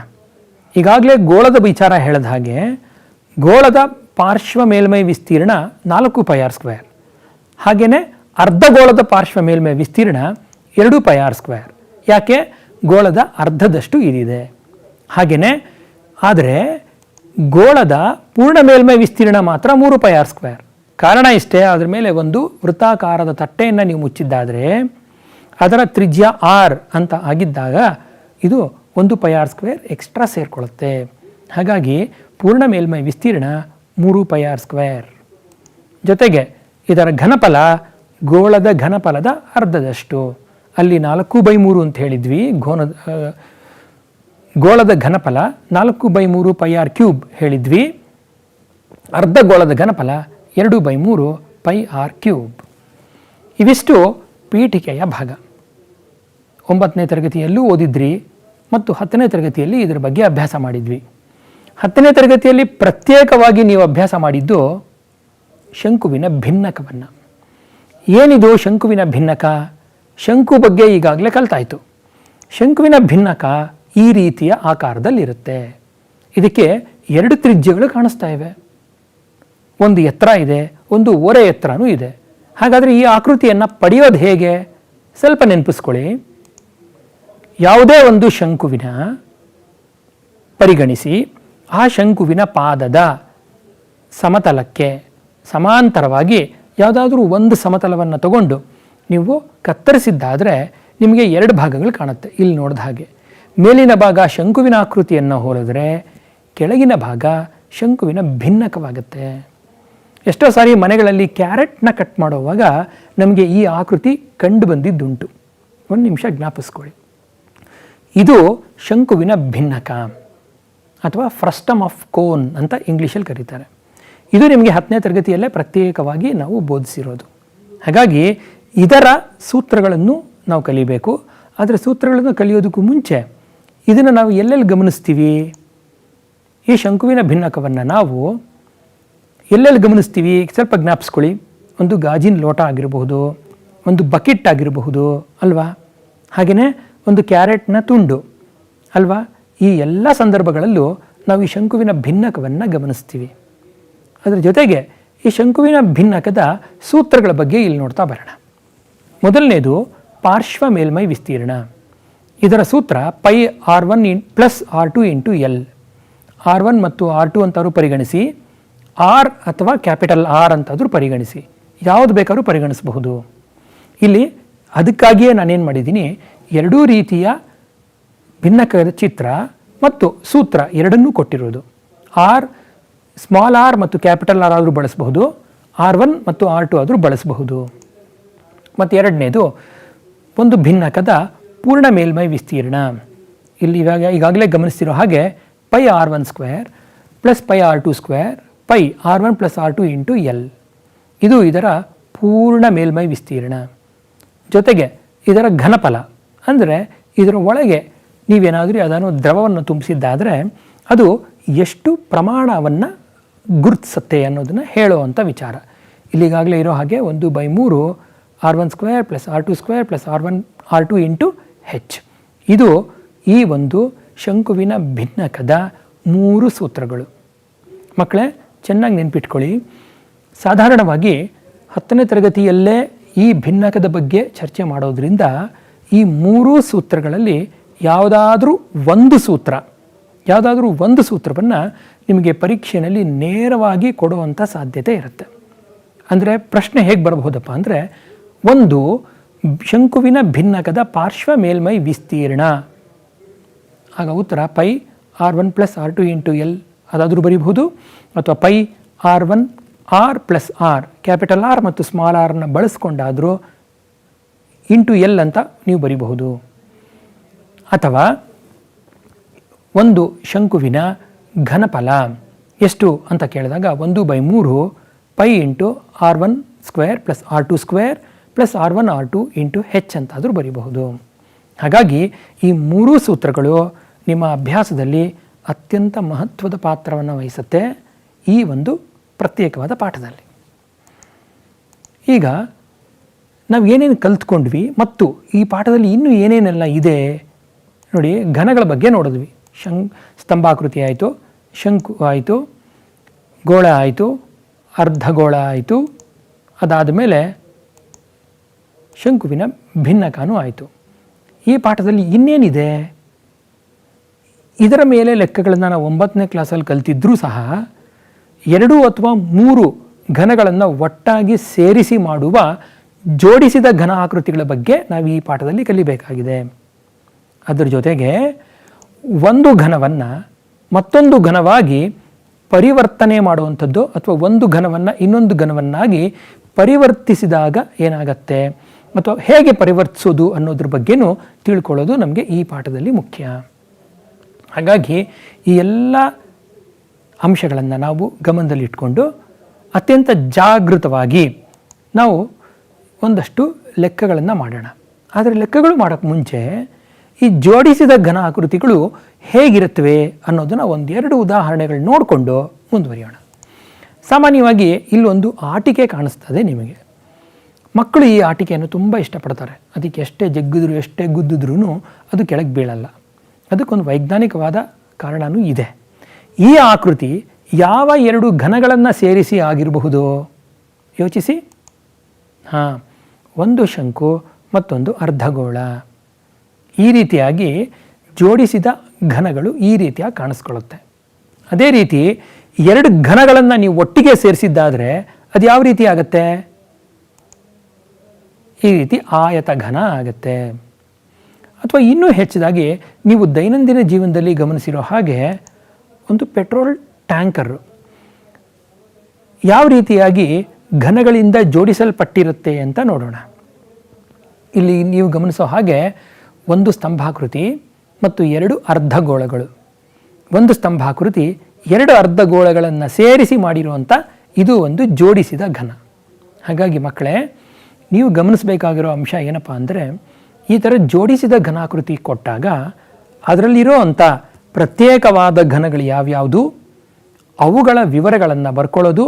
ಈಗಾಗಲೇ ಗೋಳದ ವಿಚಾರ ಹೇಳಿದ ಹಾಗೆ ಗೋಳದ ಪಾರ್ಶ್ವ ಮೇಲ್ಮೈ ವಿಸ್ತೀರ್ಣ 4πr². ಹಾಗೆಯೇ ಅರ್ಧಗೋಳದ ಪಾರ್ಶ್ವ ಮೇಲ್ಮೈ ವಿಸ್ತೀರ್ಣ 2πr². ಯಾಕೆ? ಗೋಳದ ಅರ್ಧದಷ್ಟು ಇದಿದೆ. ಹಾಗೆಯೇ ಆದರೆ ಗೋಳದ ಪೂರ್ಣ ಮೇಲ್ಮೈ ವಿಸ್ತೀರ್ಣ ಮಾತ್ರ 3πr². ಕಾರಣ ಇಷ್ಟೇ, ಅದರ ಮೇಲೆ ಒಂದು ವೃತ್ತಾಕಾರದ ತಟ್ಟೆಯನ್ನು ನೀವು ಮುಚ್ಚಿದ್ದಾದರೆ ಅದರ ತ್ರಿಜ್ಯ r ಅಂತ ಆಗಿದ್ದಾಗ ಇದು 1πr² ಎಕ್ಸ್ಟ್ರಾ ಸೇರಿಕೊಳ್ಳುತ್ತೆ. ಹಾಗಾಗಿ ಪೂರ್ಣ ಮೇಲ್ಮೈ ವಿಸ್ತೀರ್ಣ 3πr². ಜೊತೆಗೆ ಇದರ ಘನಫಲ ಗೋಳದ ಘನಫಲದ ಅರ್ಧದಷ್ಟು. ಅಲ್ಲಿ 4/3 ಅಂತ ಹೇಳಿದ್ವಿ, ಗೋಳದ ಘನಫಲ 4/3πr³ ಹೇಳಿದ್ವಿ. ಅರ್ಧಗೋಳದ ಘನಫಲ 2/3πr³. ಇವಿಷ್ಟು ಪೀಠಿಕೆಯ ಭಾಗ. 9ನೇ ತರಗತಿಯಲ್ಲೂ ಓದಿದ್ರಿ ಮತ್ತು 10ನೇ ತರಗತಿಯಲ್ಲಿ ಇದರ ಬಗ್ಗೆ ಅಭ್ಯಾಸ ಮಾಡಿದ್ವಿ. 10ನೇ ತರಗತಿಯಲ್ಲಿ ಪ್ರತ್ಯೇಕವಾಗಿ ನೀವು ಅಭ್ಯಾಸ ಮಾಡಿದ್ದು ಶಂಕುವಿನ ಭಿನ್ನಕವನ್ನು. ಏನಿದು ಶಂಕುವಿನ ಭಿನ್ನಕ? ಶಂಕು ಬಗ್ಗೆ ಈಗಾಗಲೇ ಕಲ್ತಾಯಿತು. ಶಂಕುವಿನ ಭಿನ್ನಕ ಈ ರೀತಿಯ ಆಕಾರದಲ್ಲಿರುತ್ತೆ. ಇದಕ್ಕೆ 2 ತ್ರಿಜ್ಯಗಳು ಕಾಣಿಸ್ತಾ ಇವೆ. ಒಂದು ಎತ್ತರ ಇದೆ, ಒಂದು ಓರೆ ಎತ್ತರನೂ ಇದೆ. ಹಾಗಾದರೆ ಈ ಆಕೃತಿಯನ್ನು ಪಡೆಯೋದು ಹೇಗೆ? ಸ್ವಲ್ಪ ನೆನಪಿಸ್ಕೊಳ್ಳಿ. ಯಾವುದೇ ಒಂದು ಶಂಕುವಿನ ಪರಿಗಣಿಸಿ ಆ ಶಂಕುವಿನ ಪಾದದ ಸಮತಲಕ್ಕೆ ಸಮಾಂತರವಾಗಿ ಯಾವುದಾದ್ರೂ ಒಂದು ಸಮತಲವನ್ನು ತಗೊಂಡು ನೀವು ಕತ್ತರಿಸಿದ್ದಾದರೆ ನಿಮಗೆ 2 ಭಾಗಗಳು ಕಾಣುತ್ತೆ. ಇಲ್ಲಿ ನೋಡಿದ ಹಾಗೆ ಮೇಲಿನ ಭಾಗ ಶಂಕುವಿನ ಆಕೃತಿಯನ್ನು ಹೋಲಿದ್ರೆ ಕೆಳಗಿನ ಭಾಗ ಶಂಕುವಿನ ಭಿನ್ನಕವಾಗುತ್ತೆ. ಎಷ್ಟೋ ಸಾರಿ ಮನೆಗಳಲ್ಲಿ ಕ್ಯಾರೆಟ್ನ ಕಟ್ ಮಾಡುವಾಗ ನಮಗೆ ಈ ಆಕೃತಿ ಕಂಡು ಬಂದಿದ್ದುಂಟು. ಒಂದು ನಿಮಿಷ ಜ್ಞಾಪಿಸ್ಕೊಳ್ಳಿ. ಇದು ಶಂಕುವಿನ ಭಿನ್ನಕ ಅಥವಾ ಫ್ರಸ್ಟಮ್ ಆಫ್ ಕೋನ್ ಅಂತ ಇಂಗ್ಲೀಷಲ್ಲಿ ಕರೀತಾರೆ. ಇದು ನಿಮಗೆ 10ನೇ ತರಗತಿಯಲ್ಲೇ ಪ್ರತ್ಯೇಕವಾಗಿ ನಾವು ಬೋಧಿಸಿರೋದು. ಹಾಗಾಗಿ ಇದರ ಸೂತ್ರಗಳನ್ನು ನಾವು ಕಲಿಬೇಕು. ಆದರೆ ಸೂತ್ರಗಳನ್ನು ಕಲಿಯೋದಕ್ಕೂ ಮುಂಚೆ ಇದನ್ನು ನಾವು ಎಲ್ಲೆಲ್ಲಿ ಗಮನಿಸ್ತೀವಿ? ಈ ಶಂಕುವಿನ ಭಿನ್ನಕವನ್ನು ನಾವು ಎಲ್ಲೆಲ್ಲಿ ಗಮನಿಸ್ತೀವಿ? ಸ್ವಲ್ಪ ಜ್ಞಾಪಿಸ್ಕೊಳ್ಳಿ. ಒಂದು ಗಾಜಿನ ಲೋಟ ಆಗಿರಬಹುದು, ಒಂದು ಬಕೆಟ್ ಆಗಿರಬಹುದು ಅಲ್ವಾ? ಹಾಗೆಯೇ ಒಂದು ಕ್ಯಾರೆಟ್ನ ತುಂಡು ಅಲ್ವಾ? ಈ ಎಲ್ಲ ಸಂದರ್ಭಗಳಲ್ಲೂ ನಾವು ಈ ಶಂಕುವಿನ ಭಿನ್ನಕವನ್ನು ಗಮನಿಸ್ತೀವಿ. ಅದರ ಜೊತೆಗೆ ಈ ಶಂಕುವಿನ ಭಿನ್ನಕದ ಸೂತ್ರಗಳ ಬಗ್ಗೆ ಇಲ್ಲಿ ನೋಡ್ತಾ ಬರೋಣ. ಮೊದಲನೇದು ಪಾರ್ಶ್ವ ಮೇಲ್ಮೈ ವಿಸ್ತೀರ್ಣ. ಇದರ ಸೂತ್ರ πr1 + r2 × L. r1 ಮತ್ತು r2 ಅಂತಾದರೂ ಪರಿಗಣಿಸಿ, r ಅಥವಾ ಕ್ಯಾಪಿಟಲ್ R ಅಂತಾದರೂ ಪರಿಗಣಿಸಿ, ಯಾವುದು ಬೇಕಾದ್ರೂ ಪರಿಗಣಿಸಬಹುದು. ಇಲ್ಲಿ ಅದಕ್ಕಾಗಿಯೇ ನಾನೇನು ಮಾಡಿದ್ದೀನಿ, 2 ರೀತಿಯ ಭಿನ್ನಕದ ಚಿತ್ರ ಮತ್ತು ಸೂತ್ರ ಎರಡನ್ನೂ ಕೊಟ್ಟಿರೋದು. ಸ್ಮಾಲ್ r ಮತ್ತು ಕ್ಯಾಪಿಟಲ್ R ಆದರೂ ಬಳಸಬಹುದು, r1 ಮತ್ತು r2 ಆದರೂ ಬಳಸಬಹುದು. ಮತ್ತು ಎರಡನೇದು ಒಂದು ಭಿನ್ನಕದ ಪೂರ್ಣ ಮೇಲ್ಮೈ ವಿಸ್ತೀರ್ಣ. ಇಲ್ಲಿ ಈಗಾಗಲೇ ಗಮನಿಸ್ತಿರೋ ಹಾಗೆ pi R1 square plus pi R2 square pi R1 plus R2 into L. ಇದು ಇದರ ಪೂರ್ಣ ಮೇಲ್ಮೈ ವಿಸ್ತೀರ್ಣ. ಜೊತೆಗೆ ಇದರ ಘನಫಲ ಅಂದರೆ ಇದರ ಒಳಗೆ ನೀವೇನಾದರೂ ಅದನ್ನು ದ್ರವವನ್ನು ತುಂಬಿಸಿದ್ದಾದರೆ ಅದು ಎಷ್ಟು ಪ್ರಮಾಣವನ್ನು ಗುರುತಿಸುತ್ತೆ ಅನ್ನೋದನ್ನು ಹೇಳುವಂಥ ವಿಚಾರ. ಇಲ್ಲಿಗಾಗಲೇ ಇರೋ ಹಾಗೆ 1/3 R1 square plus R2 square plus R2 into h. ಇದು ಈ ಒಂದು ಶಂಕುವಿನ ಭಿನ್ನಕದ 3 ಸೂತ್ರಗಳು. ಮಕ್ಕಳೇ ಚೆನ್ನಾಗಿ ನೆನ್ಪಿಟ್ಕೊಳ್ಳಿ. ಸಾಧಾರಣವಾಗಿ 10ನೇ ತರಗತಿಯಲ್ಲೇ ಈ ಭಿನ್ನಕದ ಬಗ್ಗೆ ಚರ್ಚೆ ಮಾಡೋದ್ರಿಂದ ಈ 3 ಸೂತ್ರಗಳಲ್ಲಿ ಯಾವುದಾದ್ರೂ ಒಂದು ಸೂತ್ರವನ್ನು ನಿಮಗೆ ಪರೀಕ್ಷೆಯಲ್ಲಿ ನೇರವಾಗಿ ಕೊಡುವಂಥ ಸಾಧ್ಯತೆ ಇರುತ್ತೆ. ಅಂದರೆ ಪ್ರಶ್ನೆ ಹೇಗೆ ಬರಬಹುದಪ್ಪ ಅಂದರೆ, ಒಂದು ಶಂಕುವಿನ ಭಿನ್ನಕದ ಪಾರ್ಶ್ವ ಮೇಲ್ಮೈ ವಿಸ್ತೀರ್ಣ, ಆಗ ಉತ್ತರ pi R1 plus R2 into l ಅದಾದರೂ ಬರೀಬಹುದು, ಅಥವಾ pi R1 R plus r, capital r ಮತ್ತು ಸ್ಮಾಲ್ ಆರ್ನ ಬಳಸ್ಕೊಂಡಾದರೂ ಇಂಟು ಎಲ್ ಅಂತ ನೀವು ಬರೀಬಹುದು. ಅಥವಾ ಒಂದು ಶಂಕುವಿನ ಘನಫಲ ಎಷ್ಟು ಅಂತ ಕೇಳಿದಾಗ 1/3 pi into R1 square plus R2 square plus R1 R2 into h ಅಂತಾದರೂ ಬರೀಬಹುದು. ಹಾಗಾಗಿ ಈ 3 ಸೂತ್ರಗಳು ನಿಮ್ಮ ಅಭ್ಯಾಸದಲ್ಲಿ ಅತ್ಯಂತ ಮಹತ್ವದ ಪಾತ್ರವನ್ನು ವಹಿಸುತ್ತೆ ಈ ಒಂದು ಪ್ರತ್ಯೇಕವಾದ ಪಾಠದಲ್ಲಿ. ಈಗ ನಾವು ಏನೇನು ಕಲ್ತ್ಕೊಂಡ್ವಿ ಮತ್ತು ಈ ಪಾಠದಲ್ಲಿ ಇನ್ನೂ ಏನೇನೆಲ್ಲ ಇದೆ ನೋಡಿ. ಘನಗಳ ಬಗ್ಗೆ ನೋಡಿದ್ವಿ. ಸ್ತಂಭಾಕೃತಿ ಆಯಿತು, ಶಂಕು ಆಯಿತು, ಗೋಳ ಆಯಿತು, ಅರ್ಧಗೋಳ ಆಯಿತು, ಅದಾದ ಮೇಲೆ ಶಂಕುವಿನ ಭಿನ್ನಕನೂ ಆಯಿತು. ಈ ಪಾಠದಲ್ಲಿ ಇನ್ನೇನಿದೆ? ಇದರ ಮೇಲೆ ಲೆಕ್ಕಗಳನ್ನು ನಾವು 9ನೇ ಕ್ಲಾಸಲ್ಲಿ ಕಲ್ತಿದ್ರೂ ಸಹ 2 ಅಥವಾ 3 ಘನಗಳನ್ನು ಒಟ್ಟಾಗಿ ಸೇರಿಸಿ ಮಾಡುವ ಜೋಡಿಸಿದ ಘನ ಆಕೃತಿಗಳ ಬಗ್ಗೆ ನಾವು ಈ ಪಾಠದಲ್ಲಿ ಕಲಿಬೇಕಾಗಿದೆ. ಅದರ ಜೊತೆಗೆ ಒಂದು ಘನವನ್ನು ಮತ್ತೊಂದು ಘನವಾಗಿ ಪರಿವರ್ತನೆ ಮಾಡುವಂಥದ್ದು ಅಥವಾ ಒಂದು ಘನವನ್ನು ಇನ್ನೊಂದು ಘನವನ್ನಾಗಿ ಪರಿವರ್ತಿಸಿದಾಗ ಏನಾಗತ್ತೆ ಅಥವಾ ಹೇಗೆ ಪರಿವರ್ತಿಸೋದು ಅನ್ನೋದ್ರ ಬಗ್ಗೆನೂ ತಿಳ್ಕೊಳ್ಳೋದು ನಮಗೆ ಈ ಪಾಠದಲ್ಲಿ ಮುಖ್ಯ. ಹಾಗಾಗಿ ಈ ಎಲ್ಲ ಅಂಶಗಳನ್ನು ನಾವು ಗಮನದಲ್ಲಿಟ್ಕೊಂಡು ಅತ್ಯಂತ ಜಾಗೃತವಾಗಿ ನಾವು ಒಂದಷ್ಟು ಲೆಕ್ಕಗಳನ್ನು ಮಾಡೋಣ. ಆದರೆ ಲೆಕ್ಕಗಳು ಮಾಡೋಕ್ಕೆ ಮುಂಚೆ ಈ ಜೋಡಿಸಿದ ಘನ ಆಕೃತಿಗಳು ಹೇಗಿರುತ್ತವೆ ಅನ್ನೋದನ್ನು 1-2 ಉದಾಹರಣೆಗಳು ನೋಡಿಕೊಂಡು ಮುಂದುವರಿಯೋಣ. ಸಾಮಾನ್ಯವಾಗಿ ಇಲ್ಲೊಂದು ಆಟಿಕೆ ಕಾಣಿಸ್ತದೆ ನಿಮಗೆ. ಮಕ್ಕಳು ಈ ಆಟಿಕೆಯನ್ನು ತುಂಬ ಇಷ್ಟಪಡ್ತಾರೆ. ಅದಕ್ಕೆ ಎಷ್ಟೇ ಜಗ್ಗಿದ್ರು ಎಷ್ಟೇ ಗುದ್ದಿದ್ರೂ ಅದು ಕೆಳಗೆ ಬೀಳಲ್ಲ. ಅದಕ್ಕೊಂದು ವೈಜ್ಞಾನಿಕವಾದ ಕಾರಣವೂ ಇದೆ. ಈ ಆಕೃತಿ ಯಾವ 2 ಘನಗಳನ್ನು ಸೇರಿಸಿ ಆಗಿರಬಹುದು ಯೋಚಿಸಿ. ಒಂದು ಶಂಕು ಮತ್ತೊಂದು ಅರ್ಧಗೋಳ. ಈ ರೀತಿಯಾಗಿ ಜೋಡಿಸಿದ ಘನಗಳು ಈ ರೀತಿಯಾಗಿ ಕಾಣಿಸ್ಕೊಳ್ಳುತ್ತೆ. ಅದೇ ರೀತಿ 2 ಘನಗಳನ್ನು ನೀವು ಒಟ್ಟಿಗೆ ಸೇರಿಸಿದ್ದಾದರೆ ಅದು ಯಾವ ರೀತಿ ಆಗುತ್ತೆ? ಈ ರೀತಿ ಆಯತ ಘನ ಆಗುತ್ತೆ. ಅಥವಾ ಇನ್ನೂ ಹೆಚ್ಚಿದಾಗಿ ನೀವು ದೈನಂದಿನ ಜೀವನದಲ್ಲಿ ಗಮನಿಸಿರೋ ಹಾಗೆ ಒಂದು ಪೆಟ್ರೋಲ್ ಟ್ಯಾಂಕರ್ ಯಾವ ರೀತಿಯಾಗಿ ಘನಗಳಿಂದ ಜೋಡಿಸಲ್ಪಟ್ಟಿರುತ್ತೆ ಅಂತ ನೋಡೋಣ. ಇಲ್ಲಿ ನೀವು ಗಮನಿಸೋ ಹಾಗೆ ಒಂದು ಸ್ತಂಭಾಕೃತಿ ಮತ್ತು 2 ಅರ್ಧಗೋಳಗಳು. ಒಂದು ಸ್ತಂಭಾಕೃತಿ 2 ಅರ್ಧಗೋಳಗಳನ್ನು ಸೇರಿಸಿ ಮಾಡಿರುವಂಥ ಇದು ಒಂದು ಜೋಡಿಸಿದ ಘನ. ಹಾಗಾಗಿ ಮಕ್ಕಳೇ, ನೀವು ಗಮನಿಸಬೇಕಾಗಿರೋ ಅಂಶ ಏನಪ್ಪ ಅಂದರೆ, ಈ ಥರ ಜೋಡಿಸಿದ ಘನಾಕೃತಿ ಕೊಟ್ಟಾಗ ಅದರಲ್ಲಿರೋ ಅಂಥ ಪ್ರತ್ಯೇಕವಾದ ಘನಗಳು ಯಾವ್ಯಾವುದು, ಅವುಗಳ ವಿವರಗಳನ್ನು ಬರ್ಕೊಳ್ಳೋದು,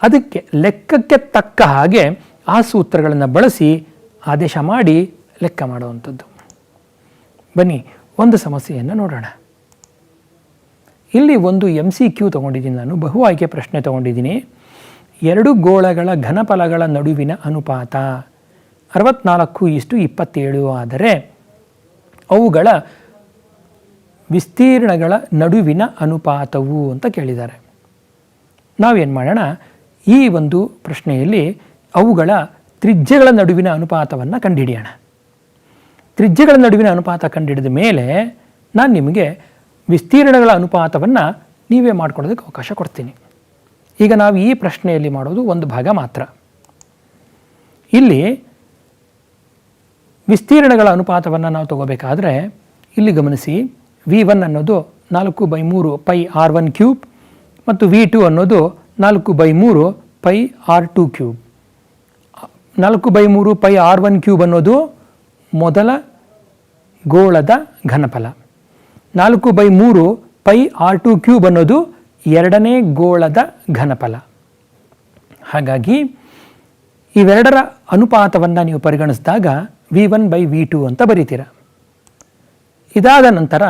ಅದಕ್ಕೆ ಲೆಕ್ಕಕ್ಕೆ ತಕ್ಕ ಹಾಗೆ ಆ ಸೂತ್ರಗಳನ್ನು ಬಳಸಿ ಆದೇಶ ಮಾಡಿ ಲೆಕ್ಕ ಮಾಡುವಂಥದ್ದು. ಬನ್ನಿ ಒಂದು ಸಮಸ್ಯೆಯನ್ನು ನೋಡೋಣ. ಇಲ್ಲಿ ಒಂದು MCQ ತೊಗೊಂಡಿದ್ದೀನಿ ನಾನು, ಬಹು ಆಯ್ಕೆ ಪ್ರಶ್ನೆ ತೊಗೊಂಡಿದ್ದೀನಿ. 2 ಗೋಳಗಳ ಘನಫಲಗಳ ನಡುವಿನ ಅನುಪಾತ 64:27 ಆದರೆ ಅವುಗಳ ವಿಸ್ತೀರ್ಣಗಳ ನಡುವಿನ ಅನುಪಾತವು ಅಂತ ಕೇಳಿದ್ದಾರೆ. ನಾವೇನು ಮಾಡೋಣ, ಈ ಒಂದು ಪ್ರಶ್ನೆಯಲ್ಲಿ ಅವುಗಳ ತ್ರಿಜ್ಯಗಳ ನಡುವಿನ ಅನುಪಾತವನ್ನು ಕಂಡುಹಿಡಿಯೋಣ. ತ್ರಿಜ್ಯಗಳ ನಡುವಿನ ಅನುಪಾತ ಕಂಡುಹಿಡಿದ ಮೇಲೆ ನಾನು ನಿಮಗೆ ವಿಸ್ತೀರ್ಣಗಳ ಅನುಪಾತವನ್ನು ನೀವೇ ಮಾಡ್ಕೊಳ್ಳೋದಕ್ಕೆ ಅವಕಾಶ ಕೊಡ್ತೀನಿ. ಈಗ ನಾವು ಈ ಪ್ರಶ್ನೆಯಲ್ಲಿ ಮಾಡೋದು ಒಂದು ಭಾಗ ಮಾತ್ರ. ಇಲ್ಲಿ ವಿಸ್ತೀರ್ಣಗಳ ಅನುಪಾತವನ್ನು ನಾವು ತಗೋಬೇಕಾದ್ರೆ ಇಲ್ಲಿ ಗಮನಿಸಿ, V1 ಅನ್ನೋದು 4/3 ಪೈ r1 ಕ್ಯೂಬ್ ಮತ್ತು v2 ಅನ್ನೋದು 4/3 pi r2 cube. 4/3 pi r1 cube ಅನ್ನೋದು ಮೊದಲ ಗೋಳದ ಘನಫಲ. 4/3 ಪೈ r2 ಕ್ಯೂಬ್ ಅನ್ನೋದು ಎರಡನೇ ಗೋಳದ ಘನಫಲ. ಹಾಗಾಗಿ ಇವೆರಡರ ಅನುಪಾತವನ್ನು ನೀವು ಪರಿಗಣಿಸಿದಾಗ v1/v2 ಅಂತ ಬರೀತೀರ. ಇದಾದ ನಂತರ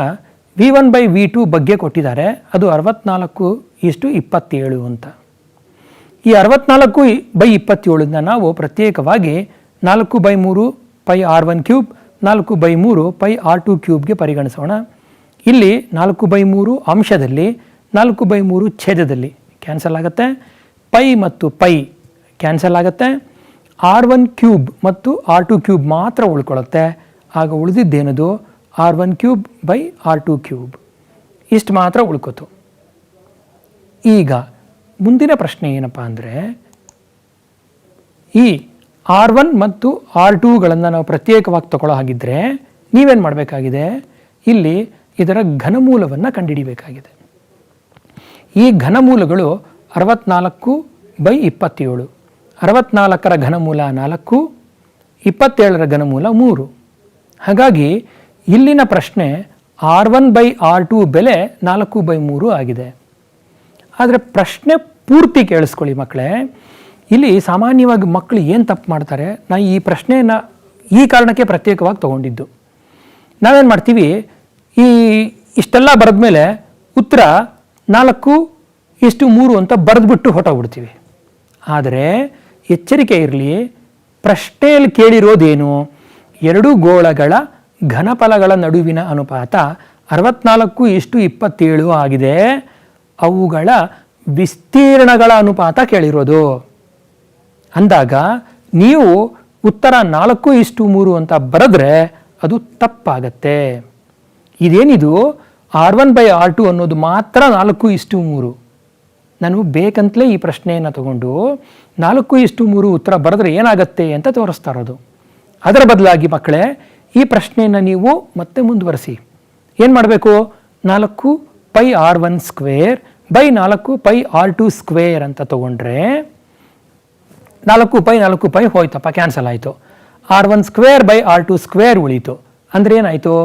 v1/v2 ಬಗ್ಗೆ ಕೊಟ್ಟಿದ್ದಾರೆ, ಅದು 64:27 ಅಂತ. ಈ 64/27 ನಾವು ಪ್ರತ್ಯೇಕವಾಗಿ 4/3 pi r1 cube 4/3 pi r2 ಕ್ಯೂಬ್ಗೆ ಪರಿಗಣಿಸೋಣ. ಇಲ್ಲಿ 4/3 ಅಂಶದಲ್ಲಿ 4/3 ಛೇದದಲ್ಲಿ ಕ್ಯಾನ್ಸಲ್ ಆಗುತ್ತೆ, ಪೈ ಮತ್ತು ಪೈ ಕ್ಯಾನ್ಸಲ್ ಆಗುತ್ತೆ, r1 ಕ್ಯೂಬ್ ಮತ್ತು r2 ಕ್ಯೂಬ್ ಮಾತ್ರ ಉಳ್ಕೊಳ್ಳುತ್ತೆ. ಆಗ ಉಳಿದಿದ್ದೇನದು r1 cube by r2 cube, ಇಷ್ಟು ಮಾತ್ರ ಉಳ್ಕೋತು. ಈಗ ಮುಂದಿನ ಪ್ರಶ್ನೆ ಏನಪ್ಪ ಅಂದರೆ, ಈ r1 ಮತ್ತು r2ಗಳನ್ನು ನಾವು ಪ್ರತ್ಯೇಕವಾಗಿ ತಗೊಳ್ಳೋ ಹಾಗಿದ್ದರೆ ನೀವೇನು ಮಾಡಬೇಕಾಗಿದೆ, ಇಲ್ಲಿ ಇದರ ಘನಮೂಲವನ್ನು ಕಂಡುಹಿಡಿಯಬೇಕಾಗಿದೆ. ಈ ಘನಮೂಲಗಳು 64/27. 64ರ ಘನಮೂಲ 4, 27ರ ಘನಮೂಲ 3. ಹಾಗಾಗಿ ಇಲ್ಲಿನ ಪ್ರಶ್ನೆ r1/r2 ಬೆಲೆ 4/3 ಆಗಿದೆ. ಆದರೆ ಪ್ರಶ್ನೆ ಪೂರ್ತಿ ಕೇಳಿಸ್ಕೊಳ್ಳಿ ಮಕ್ಕಳೇ. ಇಲ್ಲಿ ಸಾಮಾನ್ಯವಾಗಿ ಮಕ್ಕಳು ಏನು ತಪ್ಪು ಮಾಡ್ತಾರೆ, ನಾನು ಈ ಪ್ರಶ್ನೆಯನ್ನು ಈ ಕಾರಣಕ್ಕೆ ಪ್ರತ್ಯೇಕವಾಗಿ ತೊಗೊಂಡಿದ್ದು. ನಾವೇನು ಮಾಡ್ತೀವಿ, ಇಷ್ಟೆಲ್ಲ ಬರೆದ ಮೇಲೆ ಉತ್ತರ 4:3 ಅಂತ ಬರೆದ್ಬಿಟ್ಟು ಹೊರಟೋಗ್ಬಿಡ್ತೀವಿ. ಆದರೆ ಎಚ್ಚರಿಕೆ ಇರಲಿ, ಪ್ರಶ್ನೆಯಲ್ಲಿ ಕೇಳಿರೋದೇನು, ಎರಡು ಗೋಳಗಳ ಘನಫಲಗಳ ನಡುವಿನ ಅನುಪಾತ 64:27 ಆಗಿದೆ. ಅವುಗಳ ವಿಸ್ತೀರ್ಣಗಳ ಅನುಪಾತ ಕೇಳಿರೋದು ಅಂದಾಗ ನೀವು ಉತ್ತರ 4:3 ಅಂತ ಬರೆದ್ರೆ ಅದು ತಪ್ಪಾಗತ್ತೆ. ಇದೇನಿದು r1/r2 ಅನ್ನೋದು ಮಾತ್ರ 4:3. ನಾನು ಬೇಕಂತಲೇ ಈ ಪ್ರಶ್ನೆಯನ್ನು ತಗೊಂಡು 4:3 ಉತ್ತರ ಬರೆದ್ರೆ ಏನಾಗತ್ತೆ ಅಂತ ತೋರಿಸ್ತಾ ಇರೋದು. ಅದರ ಬದಲಾಗಿ ಮಕ್ಕಳೇ ಈ ಪ್ರಶ್ನೆಯನ್ನು ನೀವು ಮತ್ತೆ ಮುಂದುವರಿಸಿ. ಏನು ಮಾಡಬೇಕು, 4πr1 square by 4πr2 square ಅಂತ ತಗೊಂಡ್ರೆ 4π ಹೋಯ್ತಪ್ಪ, ಕ್ಯಾನ್ಸಲ್ ಆಯಿತು. r1 square by r2 square ಉಳೀತು. ಅಂದರೆ ಏನಾಯಿತು,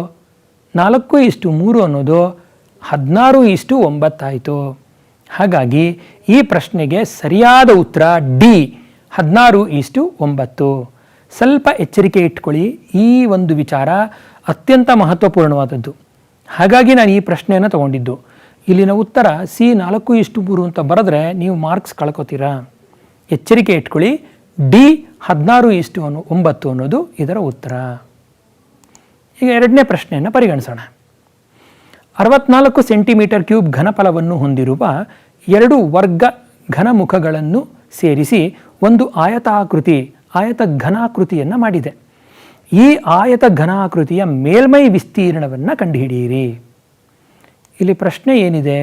4:3 ಅನ್ನೋದು 16:9 ಆಯಿತು. ಹಾಗಾಗಿ ಈ ಪ್ರಶ್ನೆಗೆ ಸರಿಯಾದ ಉತ್ತರ ಡಿ, 16:9. ಸ್ವಲ್ಪ ಎಚ್ಚರಿಕೆ ಇಟ್ಕೊಳ್ಳಿ, ಈ ಒಂದು ವಿಚಾರ ಅತ್ಯಂತ ಮಹತ್ವಪೂರ್ಣವಾದದ್ದು. ಹಾಗಾಗಿ ನಾನು ಈ ಪ್ರಶ್ನೆಯನ್ನು ತಗೊಂಡಿದ್ದು. ಇಲ್ಲಿನ ಉತ್ತರ ಸಿ 4:3 ಅಂತ ಬರೆದ್ರೆ ನೀವು ಮಾರ್ಕ್ಸ್ ಕಳ್ಕೊತೀರಾ. ಎಚ್ಚರಿಕೆ ಇಟ್ಕೊಳ್ಳಿ, ಡಿ 16:9 ಅನ್ನೋದು ಇದರ ಉತ್ತರ. ಈಗ ಎರಡನೇ ಪ್ರಶ್ನೆಯನ್ನು ಪರಿಗಣಿಸೋಣ. 64 ಸೆಂಟಿಮೀಟರ್ ಕ್ಯೂಬ್ ಘನಫಲವನ್ನು ಹೊಂದಿರುವ ಎರಡು ವರ್ಗ ಘನಮುಖಗಳನ್ನು ಸೇರಿಸಿ ಒಂದು ಆಯತ ಘನಾಕೃತಿಯನ್ನು ಮಾಡಿದೆ. ಈ ಆಯತ ಘನಾಕೃತಿಯ ಮೇಲ್ಮೈ ವಿಸ್ತೀರ್ಣವನ್ನು ಕಂಡುಹಿಡಿಯಿರಿ. ಇಲ್ಲಿ ಪ್ರಶ್ನೆ ಏನಿದೆ,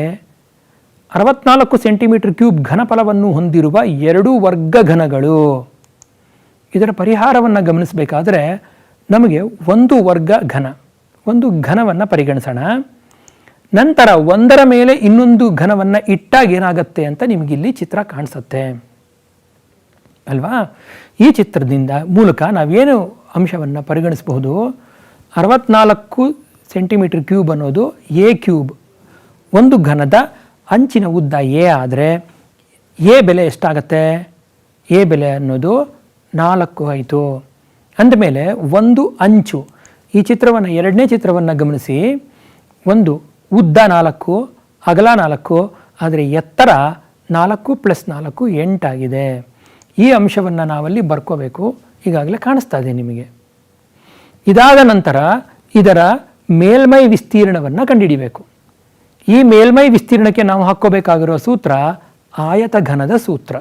64 ಸೆಂಟಿಮೀಟರ್ ಕ್ಯೂಬ್ ಘನಫಲವನ್ನು ಹೊಂದಿರುವ ಎರಡು ವರ್ಗ ಘನಗಳು. ಇದರ ಪರಿಹಾರವನ್ನು ಗಮನಿಸಬೇಕಾದ್ರೆ ನಮಗೆ ಒಂದು ವರ್ಗ ಘನ, ಒಂದು ಘನವನ್ನು ಪರಿಗಣಿಸೋಣ. ನಂತರ ಒಂದರ ಮೇಲೆ ಇನ್ನೊಂದು ಘನವನ್ನು ಇಟ್ಟಾಗ ಏನಾಗುತ್ತೆ ಅಂತ ನಿಮಗಿಲ್ಲಿ ಚಿತ್ರ ಕಾಣಿಸುತ್ತೆ ಅಲ್ವಾ. ಈ ಚಿತ್ರದಿಂದ ಮೂಲಕ ನಾವೇನು ಅಂಶವನ್ನು ಪರಿಗಣಿಸಬಹುದು, 64 ಸೆಂಟಿಮೀಟರ್ ಕ್ಯೂಬ್ ಅನ್ನೋದು ಎ ಕ್ಯೂಬ್. ಒಂದು ಘನದ ಅಂಚಿನ ಉದ್ದ ಎ ಆದರೆ ಎ ಬೆಲೆ ಎಷ್ಟಾಗತ್ತೆ, ಎ ಬೆಲೆ ಅನ್ನೋದು 4 ಆಯಿತು. ಅಂದಮೇಲೆ ಒಂದು ಅಂಚು, ಈ ಚಿತ್ರವನ್ನು ಎರಡನೇ ಚಿತ್ರವನ್ನು ಗಮನಿಸಿ, ಒಂದು ಉದ್ದ 4, ಅಗಲ 4, ಆದರೆ ಎತ್ತರ 4 + 4 8 ಆಗಿದೆ. ಈ ಅಂಶವನ್ನು ನಾವಲ್ಲಿ ಬರ್ಕೋಬೇಕು. ಈಗಾಗಲೇ ಕಾಣಿಸ್ತಾ ಇದೆ ನಿಮಗೆ. ಇದಾದ ನಂತರ ಇದರ ಮೇಲ್ಮೈ ವಿಸ್ತೀರ್ಣವನ್ನು ಕಂಡುಹಿಡಿಬೇಕು. ಈ ಮೇಲ್ಮೈ ವಿಸ್ತೀರ್ಣಕ್ಕೆ ನಾವು ಹಾಕ್ಕೋಬೇಕಾಗಿರೋ ಸೂತ್ರ ಆಯತ ಘನದ ಸೂತ್ರ.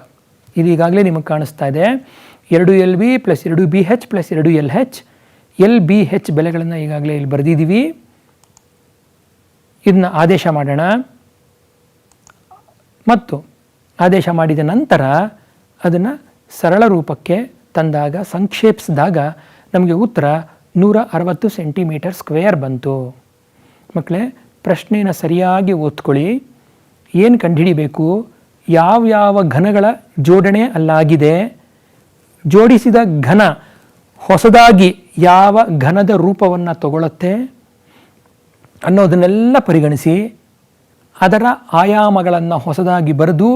ಇದು ಈಗಾಗಲೇ ನಿಮಗೆ ಕಾಣಿಸ್ತಾ ಇದೆ. 2LB + 2BH + 2LH. LBH ಬೆಲೆಗಳನ್ನು ಈಗಾಗಲೇ ಇಲ್ಲಿ ಬರೆದಿದ್ದೀವಿ. ಇದನ್ನ ಆದೇಶ ಮಾಡೋಣ. ಮತ್ತು ಆದೇಶ ಮಾಡಿದ ನಂತರ ಅದನ್ನು ಸರಳ ರೂಪಕ್ಕೆ ತಂದಾಗ, ಸಂಕ್ಷೇಪಿಸಿದಾಗ ನಮಗೆ ಉತ್ತರ 160 ಸೆಂಟಿಮೀಟರ್ ಸ್ಕ್ವೇರ್ ಬಂತು. ಮಕ್ಕಳೇ, ಪ್ರಶ್ನೆನ ಸರಿಯಾಗಿ ಓದ್ಕೊಳ್ಳಿ. ಏನು ಕಂಡುಹಿಡಿಬೇಕು, ಯಾವ ಘನಗಳ ಜೋಡಣೆ ಅಲ್ಲಾಗಿದೆ, ಜೋಡಿಸಿದ ಘನ ಹೊಸದಾಗಿ ಯಾವ ಘನದ ರೂಪವನ್ನು ತಗೊಳ್ಳುತ್ತೆ ಅನ್ನೋದನ್ನೆಲ್ಲ ಪರಿಗಣಿಸಿ ಅದರ ಆಯಾಮಗಳನ್ನು ಹೊಸದಾಗಿ ಬರೆದು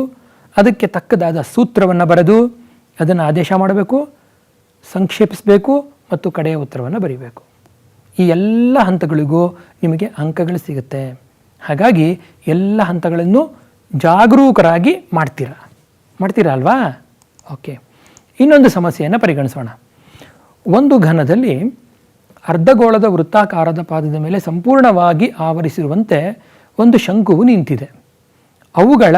ಅದಕ್ಕೆ ತಕ್ಕದಾದ ಸೂತ್ರವನ್ನು ಬರೆದು ಅದನ್ನು ಆದೇಶ ಮಾಡಬೇಕು, ಸಂಕ್ಷೇಪಿಸಬೇಕು ಮತ್ತು ಕಡೆಯ ಉತ್ತರವನ್ನು ಬರೀಬೇಕು. ಈ ಎಲ್ಲ ಹಂತಗಳಿಗೂ ನಿಮಗೆ ಅಂಕಗಳು ಸಿಗುತ್ತೆ. ಹಾಗಾಗಿ ಎಲ್ಲ ಹಂತಗಳನ್ನು ಜಾಗರೂಕರಾಗಿ ಮಾಡ್ತೀರಾ ಅಲ್ವಾ? ಓಕೆ, ಇನ್ನೊಂದು ಸಮಸ್ಯೆಯನ್ನು ಪರಿಗಣಿಸೋಣ. ಒಂದು ಘನದಲ್ಲಿ ಅರ್ಧಗೋಳದ ವೃತ್ತಾಕಾರದ ಪಾದದ ಮೇಲೆ ಸಂಪೂರ್ಣವಾಗಿ ಆವರಿಸಿರುವಂತೆ ಒಂದು ಶಂಕುವು ನಿಂತಿದೆ. ಅವುಗಳ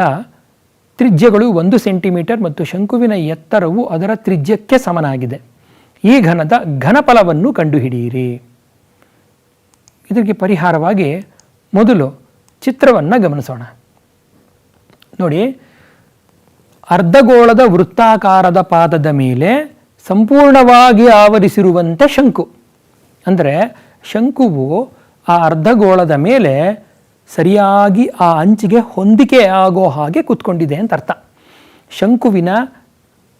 ತ್ರಿಜ್ಯಗಳು 1 ಸೆಂಟಿಮೀಟರ್ ಮತ್ತು ಶಂಕುವಿನ ಎತ್ತರವು ಅದರ ತ್ರಿಜ್ಯಕ್ಕೆ ಸಮನಾಗಿದೆ. ಈ ಘನದ ಘನಫಲವನ್ನು ಕಂಡುಹಿಡಿಯಿರಿ. ಇದಕ್ಕೆ ಪರಿಹಾರವಾಗಿ ಮೊದಲು ಚಿತ್ರವನ್ನು ಗಮನಿಸೋಣ. ನೋಡಿ, ಅರ್ಧಗೋಳದ ವೃತ್ತಾಕಾರದ ಪಾದದ ಮೇಲೆ ಸಂಪೂರ್ಣವಾಗಿ ಆವರಿಸಿರುವಂತೆ ಶಂಕು. ಅಂದರೆ ಶಂಕುವು ಆ ಅರ್ಧಗೋಳದ ಮೇಲೆ ಸರಿಯಾಗಿ ಆ ಅಂಚಿಗೆ ಹೊಂದಿಕೆ ಆಗೋ ಹಾಗೆ ಕೂತ್ಕೊಂಡಿದೆ ಅಂತ ಅರ್ಥ. ಶಂಕುವಿನ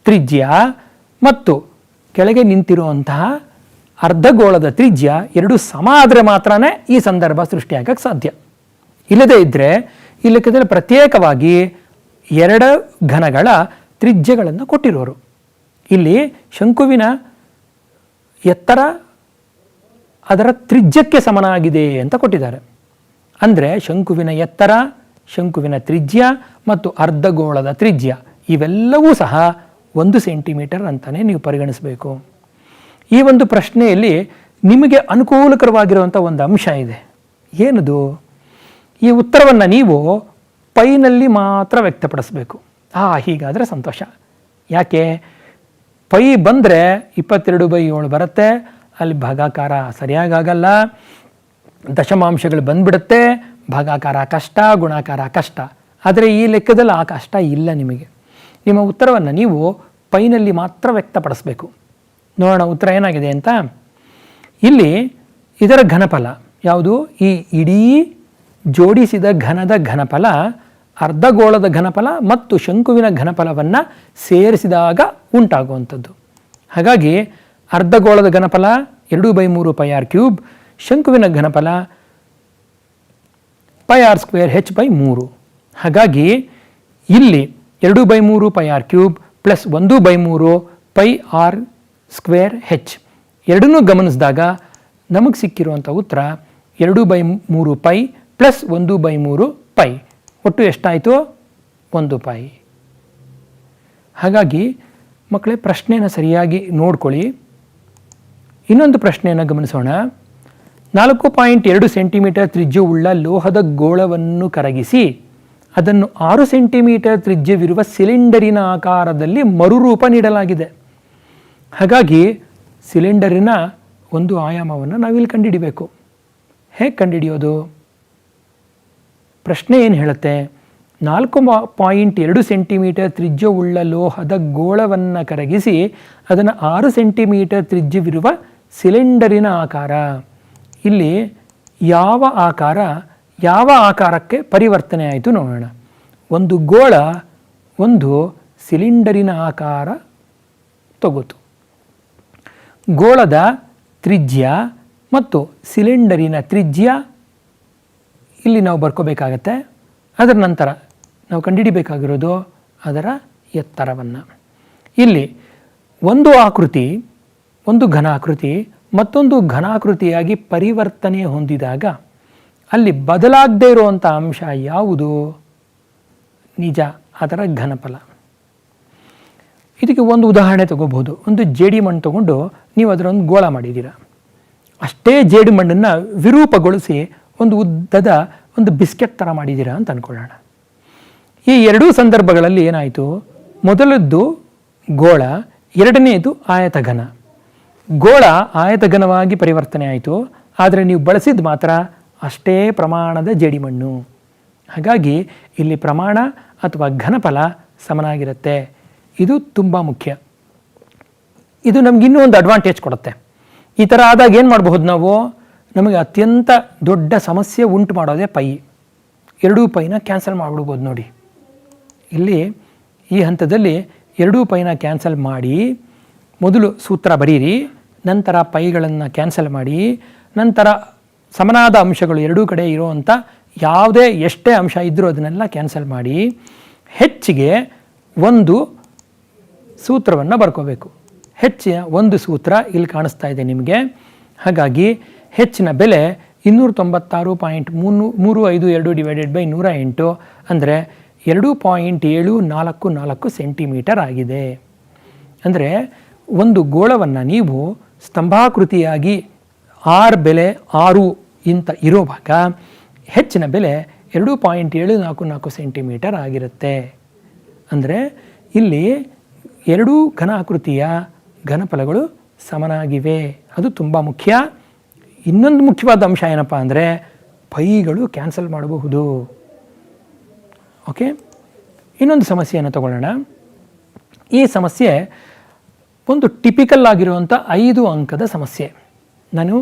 ತ್ರಿಜ್ಯ ಮತ್ತು ಕೆಳಗೆ ನಿಂತಿರುವಂತಹ ಅರ್ಧಗೋಳದ ತ್ರಿಜ್ಯ ಎರಡು ಸಮ ಆದರೆ ಮಾತ್ರನೇ ಈ ಸಂದರ್ಭ ಸೃಷ್ಟಿಯಾಗಕ್ಕೆ ಸಾಧ್ಯ. ಇಲ್ಲದೇ ಇದ್ದರೆ ಈ ಲೆಕ್ಕದಲ್ಲಿ ಪ್ರತ್ಯೇಕವಾಗಿ 2 ಘನಗಳ ತ್ರಿಜ್ಯಗಳನ್ನು ಕೊಟ್ಟಿರೋರು. ಇಲ್ಲಿ ಶಂಕುವಿನ ಎತ್ತರ ಅದರ ತ್ರಿಜ್ಯಕ್ಕೆ ಸಮನಾಗಿದೆ ಅಂತ ಕೊಟ್ಟಿದ್ದಾರೆ. ಅಂದರೆ ಶಂಕುವಿನ ಎತ್ತರ, ಶಂಕುವಿನ ತ್ರಿಜ್ಯ ಮತ್ತು ಅರ್ಧಗೋಳದ ತ್ರಿಜ್ಯ ಇವೆಲ್ಲವೂ ಸಹ 1 ಸೆಂಟಿಮೀಟರ್ ಅಂತಲೇ ನೀವು ಪರಿಗಣಿಸಬೇಕು. ಈ ಒಂದು ಪ್ರಶ್ನೆಯಲ್ಲಿ ನಿಮಗೆ ಅನುಕೂಲಕರವಾಗಿರುವಂಥ ಒಂದು ಅಂಶ ಇದೆ. ಏನದು? ಈ ಉತ್ತರವನ್ನು ನೀವು ಪೈನಲ್ಲಿ ಮಾತ್ರ ವ್ಯಕ್ತಪಡಿಸಬೇಕು. ಹೀಗಾದರೆ ಸಂತೋಷ. ಯಾಕೆ? ಪೈ ಬಂದರೆ 22/7 ಬರುತ್ತೆ. ಅಲ್ಲಿ ಭಾಗಾಕಾರ ಸರಿಯಾಗಲ್ಲ, ದಶಮಾಂಶಗಳು ಬಂದ್ಬಿಡುತ್ತೆ, ಭಾಗಾಕಾರ ಕಷ್ಟ, ಗುಣಾಕಾರ ಕಷ್ಟ. ಆದರೆ ಈ ಲೆಕ್ಕದಲ್ಲಿ ಆ ಕಷ್ಟ ಇಲ್ಲ ನಿಮಗೆ. ನಿಮ್ಮ ಉತ್ತರವನ್ನು ನೀವು ಪೈನಲ್ಲಿ ಮಾತ್ರ ವ್ಯಕ್ತಪಡಿಸಬೇಕು. ನೋಡೋಣ ಉತ್ತರ ಏನಾಗಿದೆ ಅಂತ. ಇಲ್ಲಿ ಇದರ ಘನಫಲ ಯಾವುದು? ಈ ಇಡೀ ಜೋಡಿಸಿದ ಘನದ ಘನಫಲ ಅರ್ಧಗೋಳದ ಘನಫಲ ಮತ್ತು ಶಂಕುವಿನ ಘನಫಲವನ್ನು ಸೇರಿಸಿದಾಗ ಉಂಟಾಗುವಂಥದ್ದು. ಹಾಗಾಗಿ ಅರ್ಧಗೋಳದ ಘನಫಲ 2/3 πr³, ಶಂಕುವಿನ ಘನಫಲ πr² h/3. ಹಾಗಾಗಿ ಇಲ್ಲಿ 2/3 πr³ ಪ್ಲಸ್ 1/3 πr² h ಎರಡನ್ನೂ ಗಮನಿಸಿದಾಗ ನಮಗೆ ಸಿಕ್ಕಿರುವಂಥ ಉತ್ತರ 2/3 π ಪ್ಲಸ್ 1/3 π. ಒಟ್ಟು ಎಷ್ಟಾಯಿತು? 1 π. ಹಾಗಾಗಿ ಮಕ್ಕಳೇ ಪ್ರಶ್ನೆಯನ್ನು ಸರಿಯಾಗಿ ನೋಡ್ಕೊಳ್ಳಿ. ಇನ್ನೊಂದು ಪ್ರಶ್ನೆಯನ್ನು ಗಮನಿಸೋಣ. 4.2 ಸೆಂಟಿಮೀಟರ್ ತ್ರಿಜ್ಯವುಳ್ಳ ಲೋಹದ ಗೋಳವನ್ನು ಕರಗಿಸಿ ಅದನ್ನು 6 ಸೆಂಟಿಮೀಟರ್ ತ್ರಿಜ್ಯವಿರುವ ಸಿಲಿಂಡರಿನ ಆಕಾರದಲ್ಲಿ ಮರುರೂಪ ನೀಡಲಾಗಿದೆ. ಹಾಗಾಗಿ ಸಿಲಿಂಡರಿನ ಒಂದು ಆಯಾಮವನ್ನು ನಾವಿಲ್ಲಿ ಕಂಡುಹಿಡಿಬೇಕು. ಹೇಗೆ ಕಂಡುಹಿಡಿಯೋದು? ಪ್ರಶ್ನೆ ಏನು ಹೇಳುತ್ತೆ? 4.2 ಸೆಂಟಿಮೀಟರ್ ತ್ರಿಜ್ಯವುಳ್ಳ ಲೋಹದ ಗೋಳವನ್ನು ಕರಗಿಸಿ ಅದನ್ನು 6 ಸೆಂಟಿಮೀಟರ್ ತ್ರಿಜ್ಯವಿರುವ ಸಿಲಿಂಡರಿನ ಆಕಾರ. ಇಲ್ಲಿ ಯಾವ ಆಕಾರಕ್ಕೆ ಪರಿವರ್ತನೆ ಆಯಿತು ನೋಡೋಣ. ಒಂದು ಗೋಳ ಒಂದು ಸಿಲಿಂಡರಿನ ಆಕಾರ ತಗೋತು. ಗೋಳದ ತ್ರಿಜ್ಯ ಮತ್ತು ಸಿಲಿಂಡರಿನ ತ್ರಿಜ್ಯ ಇಲ್ಲಿ ನಾವು ಬರ್ಕೋಬೇಕಾಗತ್ತೆ. ಅದರ ನಂತರ ನಾವು ಕಂಡುಹಿಡಿಬೇಕಾಗಿರೋದು ಅದರ ಎತ್ತರವನ್ನು. ಇಲ್ಲಿ ಒಂದು ಆಕೃತಿ, ಒಂದು ಘನಾಕೃತಿ ಮತ್ತೊಂದು ಘನಾಕೃತಿಯಾಗಿ ಪರಿವರ್ತನೆ ಹೊಂದಿದಾಗ ಅಲ್ಲಿ ಬದಲಾಗದೇ ಇರುವಂಥ ಅಂಶ ಯಾವುದು? ನಿಜ, ಅದರ ಘನಫಲ. ಇದಕ್ಕೆ ಒಂದು ಉದಾಹರಣೆ ತಗೋಬಹುದು. ಒಂದು ಜೇಡಿ ಮಣ್ಣು ತಗೊಂಡು ನೀವು ಅದರೊಂದು ಗೋಳ ಮಾಡಿದ್ದೀರ. ಅಷ್ಟೇ ಜೇಡಿ ಮಣ್ಣನ್ನು ವಿರೂಪಗೊಳಿಸಿ ಒಂದು ಉದ್ದದ ಒಂದು ಬಿಸ್ಕೆಟ್ ಥರ ಮಾಡಿದ್ದೀರಾ ಅಂತ ಅಂದ್ಕೊಳ್ಳೋಣ. ಈ ಎರಡೂ ಸಂದರ್ಭಗಳಲ್ಲಿ ಏನಾಯಿತು? ಮೊದಲದ್ದು ಗೋಳ, ಎರಡನೆಯದು ಆಯತಘನ. ಗೋಳ ಆಯತಘನವಾಗಿ ಪರಿವರ್ತನೆ ಆಯಿತು, ಆದರೆ ನೀವು ಬಳಸಿದ ಮಾತ್ರ ಅಷ್ಟೇ ಪ್ರಮಾಣದ ಜೇಡಿಮಣ್ಣು. ಹಾಗಾಗಿ ಇಲ್ಲಿ ಪ್ರಮಾಣ ಅಥವಾ ಘನಫಲ ಸಮನಾಗಿರುತ್ತೆ. ಇದು ತುಂಬ ಮುಖ್ಯ. ಇದು ನಮ್ಗೆ ಇನ್ನೂ ಒಂದು ಅಡ್ವಾಂಟೇಜ್ ಕೊಡುತ್ತೆ. ಈ ಥರ ಆದಾಗ ಏನು ಮಾಡಬಹುದು? ನಮಗೆ ಅತ್ಯಂತ ದೊಡ್ಡ ಸಮಸ್ಯೆ ಉಂಟು ಮಾಡೋದೇ ಪೈ. ಎರಡೂ ಪೈನ ಕ್ಯಾನ್ಸಲ್ ಮಾಡಿಬಿಡ್ಬೋದು ನೋಡಿ. ಇಲ್ಲಿ ಈ ಹಂತದಲ್ಲಿ ಎರಡೂ ಪೈನ ಕ್ಯಾನ್ಸಲ್ ಮಾಡಿ ಮೊದಲು ಸೂತ್ರ ಬರೀರಿ, ನಂತರ ಪೈಗಳನ್ನು ಕ್ಯಾನ್ಸಲ್ ಮಾಡಿ, ನಂತರ ಸಮನಾದ ಅಂಶಗಳು ಎರಡೂ ಕಡೆ ಇರುವಂಥ ಯಾವುದೇ ಎಷ್ಟೇ ಅಂಶ ಇದ್ದರೂ ಅದನ್ನೆಲ್ಲ ಕ್ಯಾನ್ಸಲ್ ಮಾಡಿ ಹೆಚ್ಚಿಗೆ ಒಂದು ಸೂತ್ರವನ್ನು ಬರ್ಕೋಬೇಕು. ಹೆಚ್ಚಿನ ಒಂದು ಸೂತ್ರ ಇಲ್ಲಿ ಕಾಣಿಸ್ತಾ ಇದೆ ನಿಮಗೆ. ಹಾಗಾಗಿ ಹೆಚ್ಚಿನ ಬೆಲೆ 296.352 ಡಿವೈಡೆಡ್ ಬೈ 108 ಅಂದರೆ 2.744 ಸೆಂಟಿಮೀಟರ್ ಆಗಿದೆ. ಅಂದರೆ ಒಂದು ಗೋಳವನ್ನು ನೀವು ಸ್ತಂಭಾಕೃತಿಯಾಗಿ ಬೆಲೆ 6 ಇಂತ ಇರುವಾಗ ಹೆಚ್ಚಿನ ಬೆಲೆ 2.744 ಸೆಂಟಿಮೀಟರ್ ಆಗಿರುತ್ತೆ. ಅಂದರೆ ಇಲ್ಲಿ ಎರಡೂ ಘನಾಕೃತಿಯ ಘನಫಲಗಳು ಸಮನಾಗಿವೆ. ಅದು ತುಂಬ ಮುಖ್ಯ. ಇನ್ನೊಂದು ಮುಖ್ಯವಾದ ಅಂಶ ಏನಪ್ಪ ಅಂದರೆ ಪೈಗಳು ಕ್ಯಾನ್ಸಲ್ ಮಾಡಬಹುದು. ಓಕೆ, ಇನ್ನೊಂದು ಸಮಸ್ಯೆಯನ್ನು ತಗೊಳ್ಳೋಣ. ಈ ಸಮಸ್ಯೆ ಒಂದು ಟಿಪಿಕಲ್ ಆಗಿರುವಂಥ 5 ಅಂಕದ ಸಮಸ್ಯೆ. ನಾನು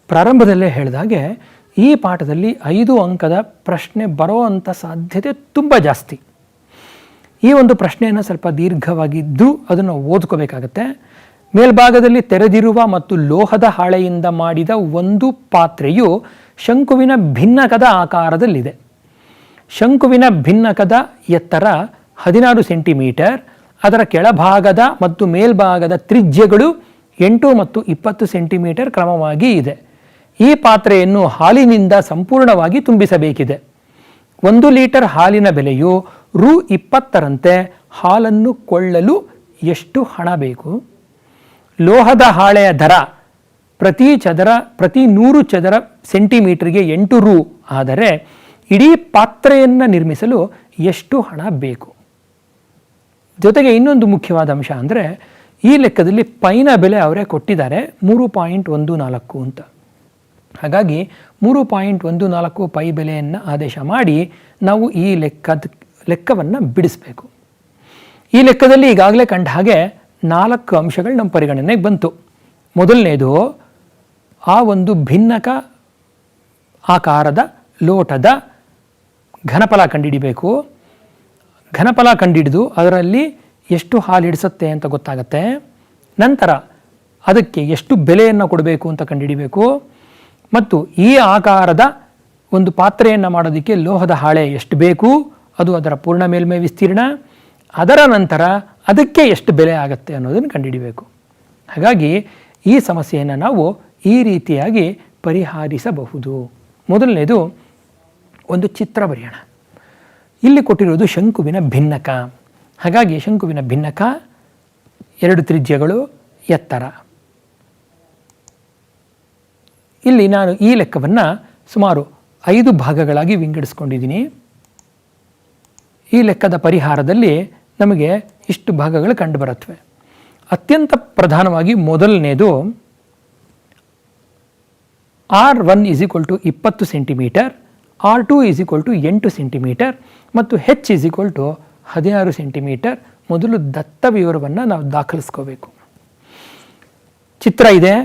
ಪ್ರಾರಂಭದಲ್ಲೇ ಹೇಳಿದಾಗೆ ಈ ಪಾಠದಲ್ಲಿ 5 ಅಂಕದ ಪ್ರಶ್ನೆ ಬರೋ ಅಂಥ ಸಾಧ್ಯತೆ ತುಂಬ ಜಾಸ್ತಿ. ಈ ಒಂದು ಪ್ರಶ್ನೆಯನ್ನು ಸ್ವಲ್ಪ ದೀರ್ಘವಾಗಿದ್ದು ಅದನ್ನು ಓದ್ಕೋಬೇಕಾಗತ್ತೆ. ಮೇಲ್ಭಾಗದಲ್ಲಿ ತೆರೆದಿರುವ ಮತ್ತು ಲೋಹದ ಹಾಳೆಯಿಂದ ಮಾಡಿದ ಒಂದು ಪಾತ್ರೆಯು ಶಂಕುವಿನ ಭಿನ್ನಕದ ಆಕಾರದಲ್ಲಿದೆ. ಶಂಕುವಿನ ಭಿನ್ನಕದ ಎತ್ತರ 16 ಸೆಂಟಿಮೀಟರ್. ಅದರ ಕೆಳಭಾಗದ ಮತ್ತು ಮೇಲ್ಭಾಗದ ತ್ರಿಜ್ಯಗಳು 8 ಮತ್ತು 20 ಸೆಂಟಿಮೀಟರ್ ಕ್ರಮವಾಗಿ ಇದೆ. ಈ ಪಾತ್ರೆಯನ್ನು ಹಾಲಿನಿಂದ ಸಂಪೂರ್ಣವಾಗಿ ತುಂಬಿಸಬೇಕಿದೆ. 1 ಲೀಟರ್ ಹಾಲಿನ ಬೆಲೆಯು ರೂ 20ರಂತೆ ಹಾಲನ್ನು ಕೊಳ್ಳಲು ಎಷ್ಟು ಹಣ ಬೇಕು? ಲೋಹದ ಹಾಳೆಯ ದರ ಪ್ರತಿ 100 ಚದರ ಸೆಂಟಿಮೀಟರ್ಗೆ 8 ರೂ ಆದರೆ ಇಡೀ ಪಾತ್ರೆಯನ್ನು ನಿರ್ಮಿಸಲು ಎಷ್ಟು ಹಣ ಬೇಕು? ಜೊತೆಗೆ ಇನ್ನೊಂದು ಮುಖ್ಯವಾದ ಅಂಶ ಅಂದರೆ ಈ ಲೆಕ್ಕದಲ್ಲಿ ಪೈನ ಬೆಲೆ ಅವರೇ ಕೊಟ್ಟಿದ್ದಾರೆ 3.14 ಅಂತ. ಹಾಗಾಗಿ 3.14 ಪೈ ಬೆಲೆಯನ್ನು ಆದೇಶ ಮಾಡಿ ನಾವು ಈ ಲೆಕ್ಕವನ್ನು ಬಿಡಿಸಬೇಕು. ಈ ಲೆಕ್ಕದಲ್ಲಿ ಈಗಾಗಲೇ ಕಂಡ ಹಾಗೆ 4 ಅಂಶಗಳು ನಮ್ಮ ಪರಿಗಣನೆಗೆ ಬಂತು. ಮೊದಲನೇದು ಆ ಒಂದು ಭಿನ್ನಕ ಆಕಾರದ ಲೋಟದ ಘನಫಲ ಕಂಡುಹಿಡಿಬೇಕು. ಘನಫಲ ಕಂಡುಹಿಡಿದು ಅದರಲ್ಲಿ ಎಷ್ಟು ಹಾಲು ಹಿಡಿಸುತ್ತೆ ಅಂತ ಗೊತ್ತಾಗತ್ತೆ. ನಂತರ ಅದಕ್ಕೆ ಎಷ್ಟು ಬೆಲೆಯನ್ನು ಕೊಡಬೇಕು ಅಂತ ಕಂಡುಹಿಡಿಬೇಕು. ಮತ್ತು ಈ ಆಕಾರದ ಒಂದು ಪಾತ್ರೆಯನ್ನು ಮಾಡೋದಕ್ಕೆ ಲೋಹದ ಹಾಳೆ ಎಷ್ಟು ಬೇಕು, ಅದು ಅದರ ಪೂರ್ಣ ಮೇಲ್ಮೈ ವಿಸ್ತೀರ್ಣ, ಅದರ ನಂತರ ಅದಕ್ಕೆ ಎಷ್ಟು ಬೆಲೆ ಆಗುತ್ತೆ ಅನ್ನೋದನ್ನು ಕಂಡುಹಿಡಿಬೇಕು. ಹಾಗಾಗಿ ಈ ಸಮಸ್ಯೆಯನ್ನು ನಾವು ಈ ರೀತಿಯಾಗಿ ಪರಿಹರಿಸಬಹುದು. ಮೊದಲನೇದು ಒಂದು ಚಿತ್ರ ಬರೆಯೋಣ. ಇಲ್ಲಿ ಕೊಟ್ಟಿರೋದು ಶಂಕುವಿನ ಭಿನ್ನಕ. ಹಾಗಾಗಿ ಶಂಕುವಿನ ಭಿನ್ನಕ 2 ತ್ರಿಜ್ಯಗಳು, ಎತ್ತರ. ಇಲ್ಲಿ ನಾನು ಈ ಲೆಕ್ಕವನ್ನು ಸುಮಾರು 5 ಭಾಗಗಳಾಗಿ ವಿಂಗಡಿಸ್ಕೊಂಡಿದ್ದೀನಿ. ಈ ಲೆಕ್ಕದ ಪರಿಹಾರದಲ್ಲಿ ನಮಗೆ ಇಷ್ಟು ಭಾಗಗಳು ಕಂಡುಬರುತ್ತವೆ. ಅತ್ಯಂತ ಪ್ರಧಾನವಾಗಿ ಮೊದಲನೇದು R1 = 20 ಸೆಂಟಿಮೀಟರ್, R2 = 8 ಸೆಂಟಿಮೀಟರ್ ಮತ್ತು H = 16 ಸೆಂಟಿಮೀಟರ್. ಮೊದಲು ದತ್ತ ವಿವರವನ್ನು ನಾವು ದಾಖಲಿಸ್ಕೋಬೇಕು. ಚಿತ್ರ ಇದೆ,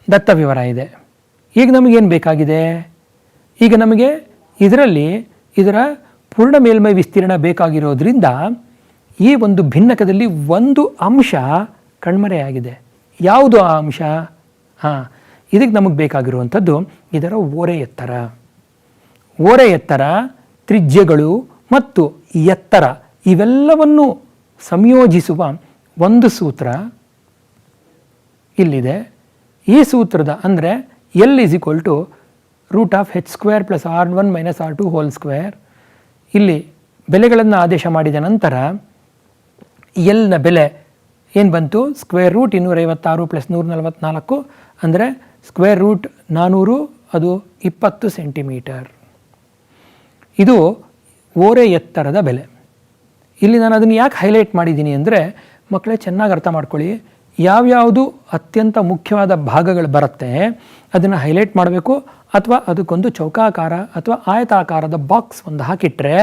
ದತ್ತ ವಿವರ ಇದೆ. ಈಗ ನಮಗೇನು ಬೇಕಾಗಿದೆ? ಈಗ ನಮಗೆ ಇದರ ಪೂರ್ಣ ಮೇಲ್ಮೈ ವಿಸ್ತೀರ್ಣ ಬೇಕಾಗಿರೋದ್ರಿಂದ ಈ ಒಂದು ಭಿನ್ನಕದಲ್ಲಿ ಒಂದು ಅಂಶ ಕಣ್ಮರೆಯಾಗಿದೆ. ಯಾವುದು ಆ ಅಂಶ? ಇದಕ್ಕೆ ನಮಗೆ ಬೇಕಾಗಿರುವಂಥದ್ದು ಇದರ ಓರೆ ಎತ್ತರ. ಓರೆ ಎತ್ತರ, ತ್ರಿಜ್ಯಗಳು ಮತ್ತು ಎತ್ತರ ಇವೆಲ್ಲವನ್ನು ಸಂಯೋಜಿಸುವ ಒಂದು ಸೂತ್ರ ಇಲ್ಲಿದೆ. ಈ ಸೂತ್ರದ ಅಂದರೆ L = √h² + R1 - R2 2. ಇಲ್ಲಿ ಬೆಲೆಗಳನ್ನು ಆದೇಶ ಮಾಡಿದ ನಂತರ ಎಲ್ನ ಬೆಲೆ ಏನು ಬಂತು? √256 + 144 ಅಂದರೆ √400, ಅದು 20 ಸೆಂಟಿಮೀಟರ್. ಇದು ಓರೆ ಎತ್ತರದ ಬೆಲೆ. ಇಲ್ಲಿ ನಾನು ಅದನ್ನು ಯಾಕೆ ಹೈಲೈಟ್ ಮಾಡಿದ್ದೀನಿ ಅಂದರೆ ಮಕ್ಕಳೇ ಚೆನ್ನಾಗಿ ಅರ್ಥ ಮಾಡ್ಕೊಳ್ಳಿ. ಯಾವ್ಯಾವುದು ಅತ್ಯಂತ ಮುಖ್ಯವಾದ ಭಾಗಗಳು ಬರುತ್ತೆ ಅದನ್ನು ಹೈಲೈಟ್ ಮಾಡಬೇಕು. ಅಥವಾ ಅದಕ್ಕೊಂದು ಚೌಕಾಕಾರ ಅಥವಾ ಆಯತಾಕಾರದ ಬಾಕ್ಸ್ ಒಂದು ಹಾಕಿಟ್ರೆ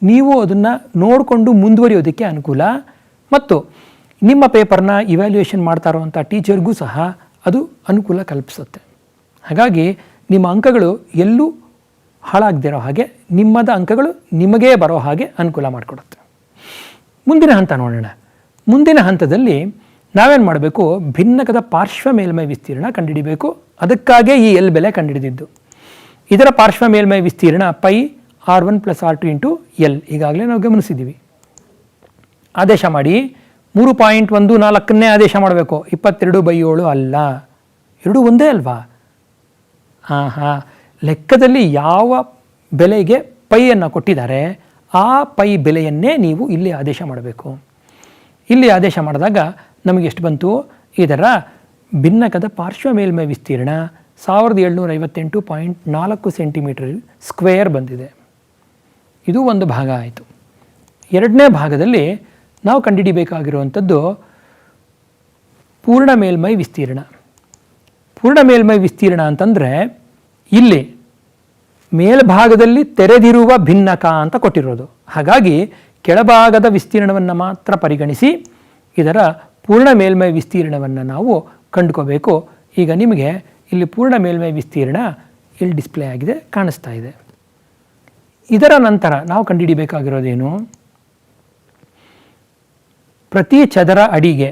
ನೀವು ಅದನ್ನು ನೋಡಿಕೊಂಡು ಮುಂದುವರಿಯೋದಕ್ಕೆ ಅನುಕೂಲ. ಮತ್ತು ನಿಮ್ಮ ಪೇಪರ್ನ ಇವ್ಯಾಲ್ಯೂಯೇಷನ್ ಮಾಡ್ತಾ ಇರುವಂಥ ಟೀಚರ್ಗೂ ಸಹ ಅದು ಅನುಕೂಲ ಕಲ್ಪಿಸುತ್ತೆ. ಹಾಗಾಗಿ ನಿಮ್ಮ ಅಂಕಗಳು ಎಲ್ಲೂ ಹಾಳಾಗದಿರೋ ಹಾಗೆ ನಿಮ್ಮದ ಅಂಕಗಳು ನಿಮಗೇ ಬರೋ ಹಾಗೆ ಅನುಕೂಲ ಮಾಡಿಕೊಡುತ್ತೆ. ಮುಂದಿನ ಹಂತ ನೋಡೋಣ. ಮುಂದಿನ ಹಂತದಲ್ಲಿ ನಾವೇನು ಮಾಡಬೇಕು, ಭಿನ್ನಕದ ಪಾರ್ಶ್ವ ಮೇಲ್ಮೈ ವಿಸ್ತೀರ್ಣ ಕಂಡುಹಿಡಿಬೇಕು. ಅದಕ್ಕಾಗೇ ಈ ಎಲ್ ಬೆಲೆ ಕಂಡುಹಿಡಿದಿದ್ದು. ಇದರ ಪಾರ್ಶ್ವ ಮೇಲ್ಮೈ ವಿಸ್ತೀರ್ಣ pi R1 + R2 into L ಈಗಾಗಲೇ ನಾವು ಗಮನಿಸಿದ್ದೀವಿ. ಆದೇಶ ಮಾಡಿ 3.14ನ್ನೇ ಆದೇಶ ಮಾಡಬೇಕು, 22/7 ಅಲ್ಲ. ಎರಡೂ ಒಂದೇ ಅಲ್ವಾ? ಲೆಕ್ಕದಲ್ಲಿ ಯಾವ ಬೆಲೆಗೆ ಪೈಯನ್ನು ಕೊಟ್ಟಿದ್ದಾರೆ ಆ ಪೈ ಬೆಲೆಯನ್ನೇ ನೀವು ಇಲ್ಲಿ ಆದೇಶ ಮಾಡಬೇಕು. ಇಲ್ಲಿ ಆದೇಶ ಮಾಡಿದಾಗ ನಮಗೆ ಎಷ್ಟು ಬಂತು? ಇದರ ಭಿನ್ನಕದ ಪಾರ್ಶ್ವ ಮೇಲ್ಮೈ ವಿಸ್ತೀರ್ಣ 1758.4 ಸೆಂಟಿಮೀಟರ್ ಸ್ಕ್ವೇರ್ ಬಂದಿದೆ. ಇದು ಒಂದು ಭಾಗ ಆಯಿತು. ಎರಡನೇ ಭಾಗದಲ್ಲಿ ನಾವು ಕಂಡುಹಿಡಿಯಬೇಕಾಗಿರುವಂಥದ್ದು ಪೂರ್ಣ ಮೇಲ್ಮೈ ವಿಸ್ತೀರ್ಣ. ಪೂರ್ಣ ಮೇಲ್ಮೈ ವಿಸ್ತೀರ್ಣ ಅಂತಂದರೆ ಇಲ್ಲಿ ಮೇಲ್ಭಾಗದಲ್ಲಿ ತೆರೆದಿರುವ ಭಿನ್ನಕ ಅಂತ ಕೊಟ್ಟಿರೋದು. ಹಾಗಾಗಿ ಕೆಳಭಾಗದ ವಿಸ್ತೀರ್ಣವನ್ನು ಮಾತ್ರ ಪರಿಗಣಿಸಿ ಇದರ ಪೂರ್ಣ ಮೇಲ್ಮೈ ವಿಸ್ತೀರ್ಣವನ್ನು ನಾವು ಕಂಡುಕೋಬೇಕು. ಈಗ ನಿಮಗೆ ಇಲ್ಲಿ ಪೂರ್ಣ ಮೇಲ್ಮೈ ವಿಸ್ತೀರ್ಣ ಇಲ್ಲಿ ಡಿಸ್ಪ್ಲೇ ಆಗಿದೆ, ಕಾಣಿಸ್ತಾ ಇದೆ. ಇದರ ನಂತರ ನಾವು ಕಂಡುಹಿಡಿಯಬೇಕಾಗಿರೋದೇನು? ಪ್ರತಿ ಚದರ ಅಡಿಗೆ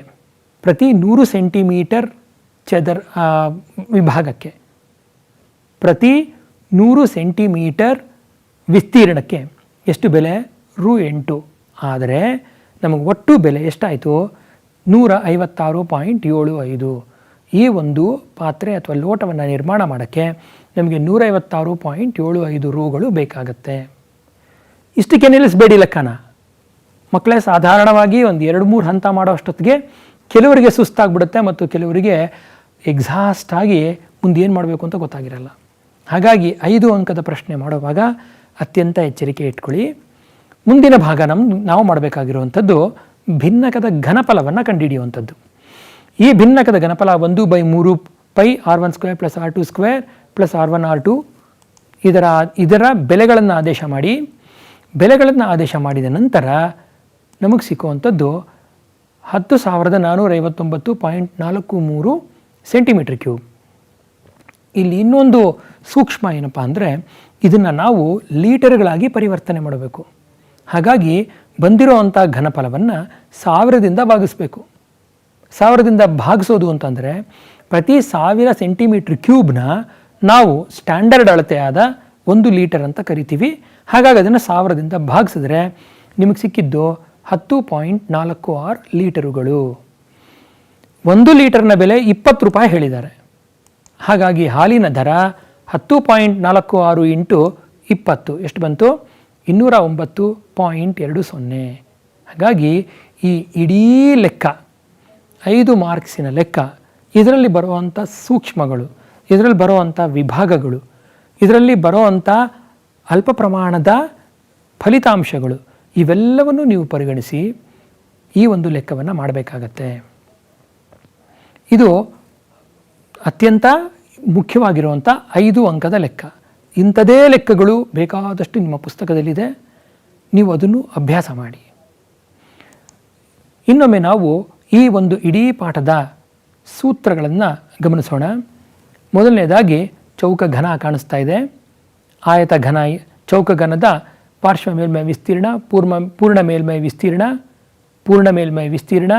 ಪ್ರತಿ 100 ಸೆಂಟಿಮೀಟರ್ ಚದರ ವಿಭಾಗಕ್ಕೆ ಪ್ರತಿ 100 ಸೆಂಟಿಮೀಟರ್ ವಿಸ್ತೀರ್ಣಕ್ಕೆ ಎಷ್ಟು ಬೆಲೆ? ರೂ8. ಆದರೆ ನಮಗೆ ಒಟ್ಟು ಬೆಲೆ ಎಷ್ಟಾಯಿತು? 156.75. ಈ ಒಂದು ಪಾತ್ರೆ ಅಥವಾ ಲೋಟವನ್ನು ನಿರ್ಮಾಣ ಮಾಡೋಕ್ಕೆ ನಮಗೆ 156.75 ರೂಗಳು ಬೇಕಾಗತ್ತೆ. ಇಷ್ಟಕ್ಕೆ ನಿಲ್ಲಿಸಬೇಡಿ ಲೆಕ್ಕನ ಮಕ್ಕಳೇ. ಸಾಧಾರಣವಾಗಿ ಒಂದು 2-3 ಹಂತ ಮಾಡೋ ಅಷ್ಟೊತ್ತಿಗೆ ಕೆಲವರಿಗೆ ಸುಸ್ತಾಗ್ಬಿಡುತ್ತೆ ಮತ್ತು ಕೆಲವರಿಗೆ ಎಕ್ಸಾಸ್ಟ್ ಆಗಿ ಮುಂದೆ ಏನು ಮಾಡಬೇಕು ಅಂತ ಗೊತ್ತಾಗಿರಲ್ಲ. ಹಾಗಾಗಿ 5 ಅಂಕದ ಪ್ರಶ್ನೆ ಮಾಡುವಾಗ ಅತ್ಯಂತ ಎಚ್ಚರಿಕೆ ಇಟ್ಕೊಳ್ಳಿ. ಮುಂದಿನ ಭಾಗ ನಾವು ಮಾಡಬೇಕಾಗಿರುವಂಥದ್ದು ಭಿನ್ನಕದ ಘನಫಲವನ್ನು ಕಂಡುಹಿಡಿಯುವಂಥದ್ದು. ಈ ಭಿನ್ನಕದ ಘನಫಲ 1/3 ಪೈ R1² + R2² + R1R2 ಇದರ ಬೆಲೆಗಳನ್ನು ಆದೇಶ ಮಾಡಿ. ಬೆಲೆಗಳನ್ನು ಆದೇಶ ಮಾಡಿದ ನಂತರ ನಮಗೆ ಸಿಕ್ಕುವಂಥದ್ದು 10,459.43 ಸೆಂಟಿಮೀಟರ್ ಕ್ಯೂಬ್. ಇಲ್ಲಿ ಇನ್ನೊಂದು ಸೂಕ್ಷ್ಮ ಏನಪ್ಪ ಅಂದರೆ ಇದನ್ನು ನಾವು ಲೀಟರ್ಗಳಾಗಿ ಪರಿವರ್ತನೆ ಮಾಡಬೇಕು. ಹಾಗಾಗಿ ಬಂದಿರೋ ಅಂಥ ಘನಫಲವನ್ನು 1000ದಿಂದ ಭಾಗಿಸಬೇಕು. 1000ದಿಂದ ಭಾಗಿಸೋದು ಅಂತಂದರೆ ಪ್ರತಿ 1000 ಸೆಂಟಿಮೀಟರ್ ಕ್ಯೂಬ್ನ ನಾವು ಸ್ಟ್ಯಾಂಡರ್ಡ್ ಅಳತೆಯಾದ 1 ಲೀಟರ್ ಅಂತ ಕರಿತೀವಿ. ಹಾಗಾಗಿ ಅದನ್ನು 1000ದಿಂದ ಭಾಗಿಸಿದ್ರೆ ನಿಮಗೆ ಸಿಕ್ಕಿದ್ದು 10.46 ಲೀಟರುಗಳು. 1 ಲೀಟರ್ನ ಬೆಲೆ 20 ರೂಪಾಯಿ ಹೇಳಿದ್ದಾರೆ. ಹಾಗಾಗಿ ಹಾಲಿನ ದರ 10.46 ಇಂಟು 20 ಎಷ್ಟು ಬಂತು? 209.20. ಹಾಗಾಗಿ ಈ ಇಡೀ ಲೆಕ್ಕ 5 ಮಾರ್ಕ್ಸಿನ ಲೆಕ್ಕ, ಇದರಲ್ಲಿ ಬರುವಂಥ ಸೂಕ್ಷ್ಮಗಳು, ಇದರಲ್ಲಿ ಬರುವಂಥ ವಿಭಾಗಗಳು, ಇದರಲ್ಲಿ ಬರುವಂಥ ಅಲ್ಪ ಪ್ರಮಾಣದ ಫಲಿತಾಂಶಗಳು ಇವೆಲ್ಲವನ್ನು ನೀವು ಪರಿಗಣಿಸಿ ಈ ಒಂದು ಲೆಕ್ಕವನ್ನು ಮಾಡಬೇಕಾಗತ್ತೆ. ಇದು ಅತ್ಯಂತ ಮುಖ್ಯವಾಗಿರುವಂಥ 5 ಅಂಕದ ಲೆಕ್ಕ. ಇಂಥದೇ ಲೆಕ್ಕಗಳು ಬೇಕಾದಷ್ಟು ನಿಮ್ಮ ಪುಸ್ತಕದಲ್ಲಿದೆ, ನೀವು ಅದನ್ನು ಅಭ್ಯಾಸ ಮಾಡಿ. ಇನ್ನೊಮ್ಮೆ ನಾವು ಈ ಒಂದು ಇಡೀ ಪಾಠದ ಸೂತ್ರಗಳನ್ನು ಗಮನಿಸೋಣ. ಮೊದಲನೇದಾಗಿ ಚೌಕ ಘನ ಕಾಣಿಸ್ತಾ ಇದೆ. ಆಯತ ಘನ, ಚೌಕ ಘನದ ಪಾರ್ಶ್ವ ಮೇಲ್ಮೈ ವಿಸ್ತೀರ್ಣ, ಪೂರ್ಣ ಮೇಲ್ಮೈ ವಿಸ್ತೀರ್ಣ, ಪೂರ್ಣ ಮೇಲ್ಮೈ ವಿಸ್ತೀರ್ಣ,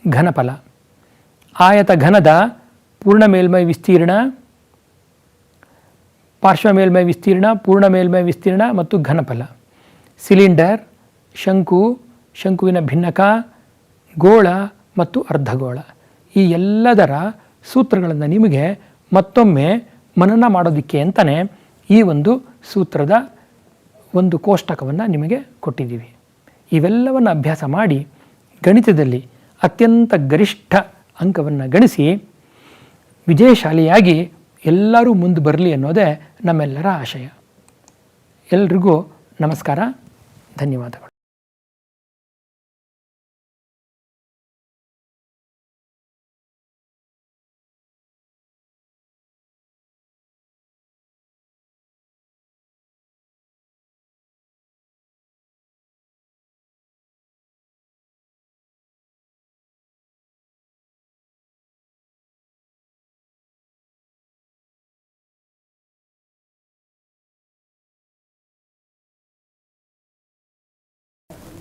ಘನಫಲ. ಆಯತ ಘನದ ಪೂರ್ಣ ಮೇಲ್ಮೈ ವಿಸ್ತೀರ್ಣ, ಪಾರ್ಶ್ವ ಮೇಲ್ಮೈ ವಿಸ್ತೀರ್ಣ, ಪೂರ್ಣ ಮೇಲ್ಮೈ ವಿಸ್ತೀರ್ಣ ಮತ್ತು ಘನಫಲ. ಸಿಲಿಂಡರ್, ಶಂಕು, ಶಂಕುವಿನ ಭಿನ್ನಕ, ಗೋಳ ಮತ್ತು ಅರ್ಧಗೋಳ, ಈ ಎಲ್ಲದರ ಸೂತ್ರಗಳನ್ನು ನಿಮಗೆ ಮತ್ತೊಮ್ಮೆ ಮನನ ಮಾಡೋದಕ್ಕೆ ಅಂತಲೇ ಈ ಒಂದು ಸೂತ್ರದ ಒಂದು ಕೋಷ್ಟಕವನ್ನು ನಿಮಗೆ ಕೊಟ್ಟಿದ್ದೀವಿ. ಇವೆಲ್ಲವನ್ನು ಅಭ್ಯಾಸ ಮಾಡಿ ಗಣಿತದಲ್ಲಿ ಅತ್ಯಂತ ಗರಿಷ್ಠ ಅಂಕವನ್ನು ಗಳಿಸಿ ವಿಜಯಶಾಲಿಯಾಗಿ ಎಲ್ಲರೂ ಮುಂದೆ ಬರಲಿ ಅನ್ನೋದೇ ನಮ್ಮೆಲ್ಲರ ಆಶಯ. ಎಲ್ರಿಗೂ ನಮಸ್ಕಾರ, ಧನ್ಯವಾದಗಳು.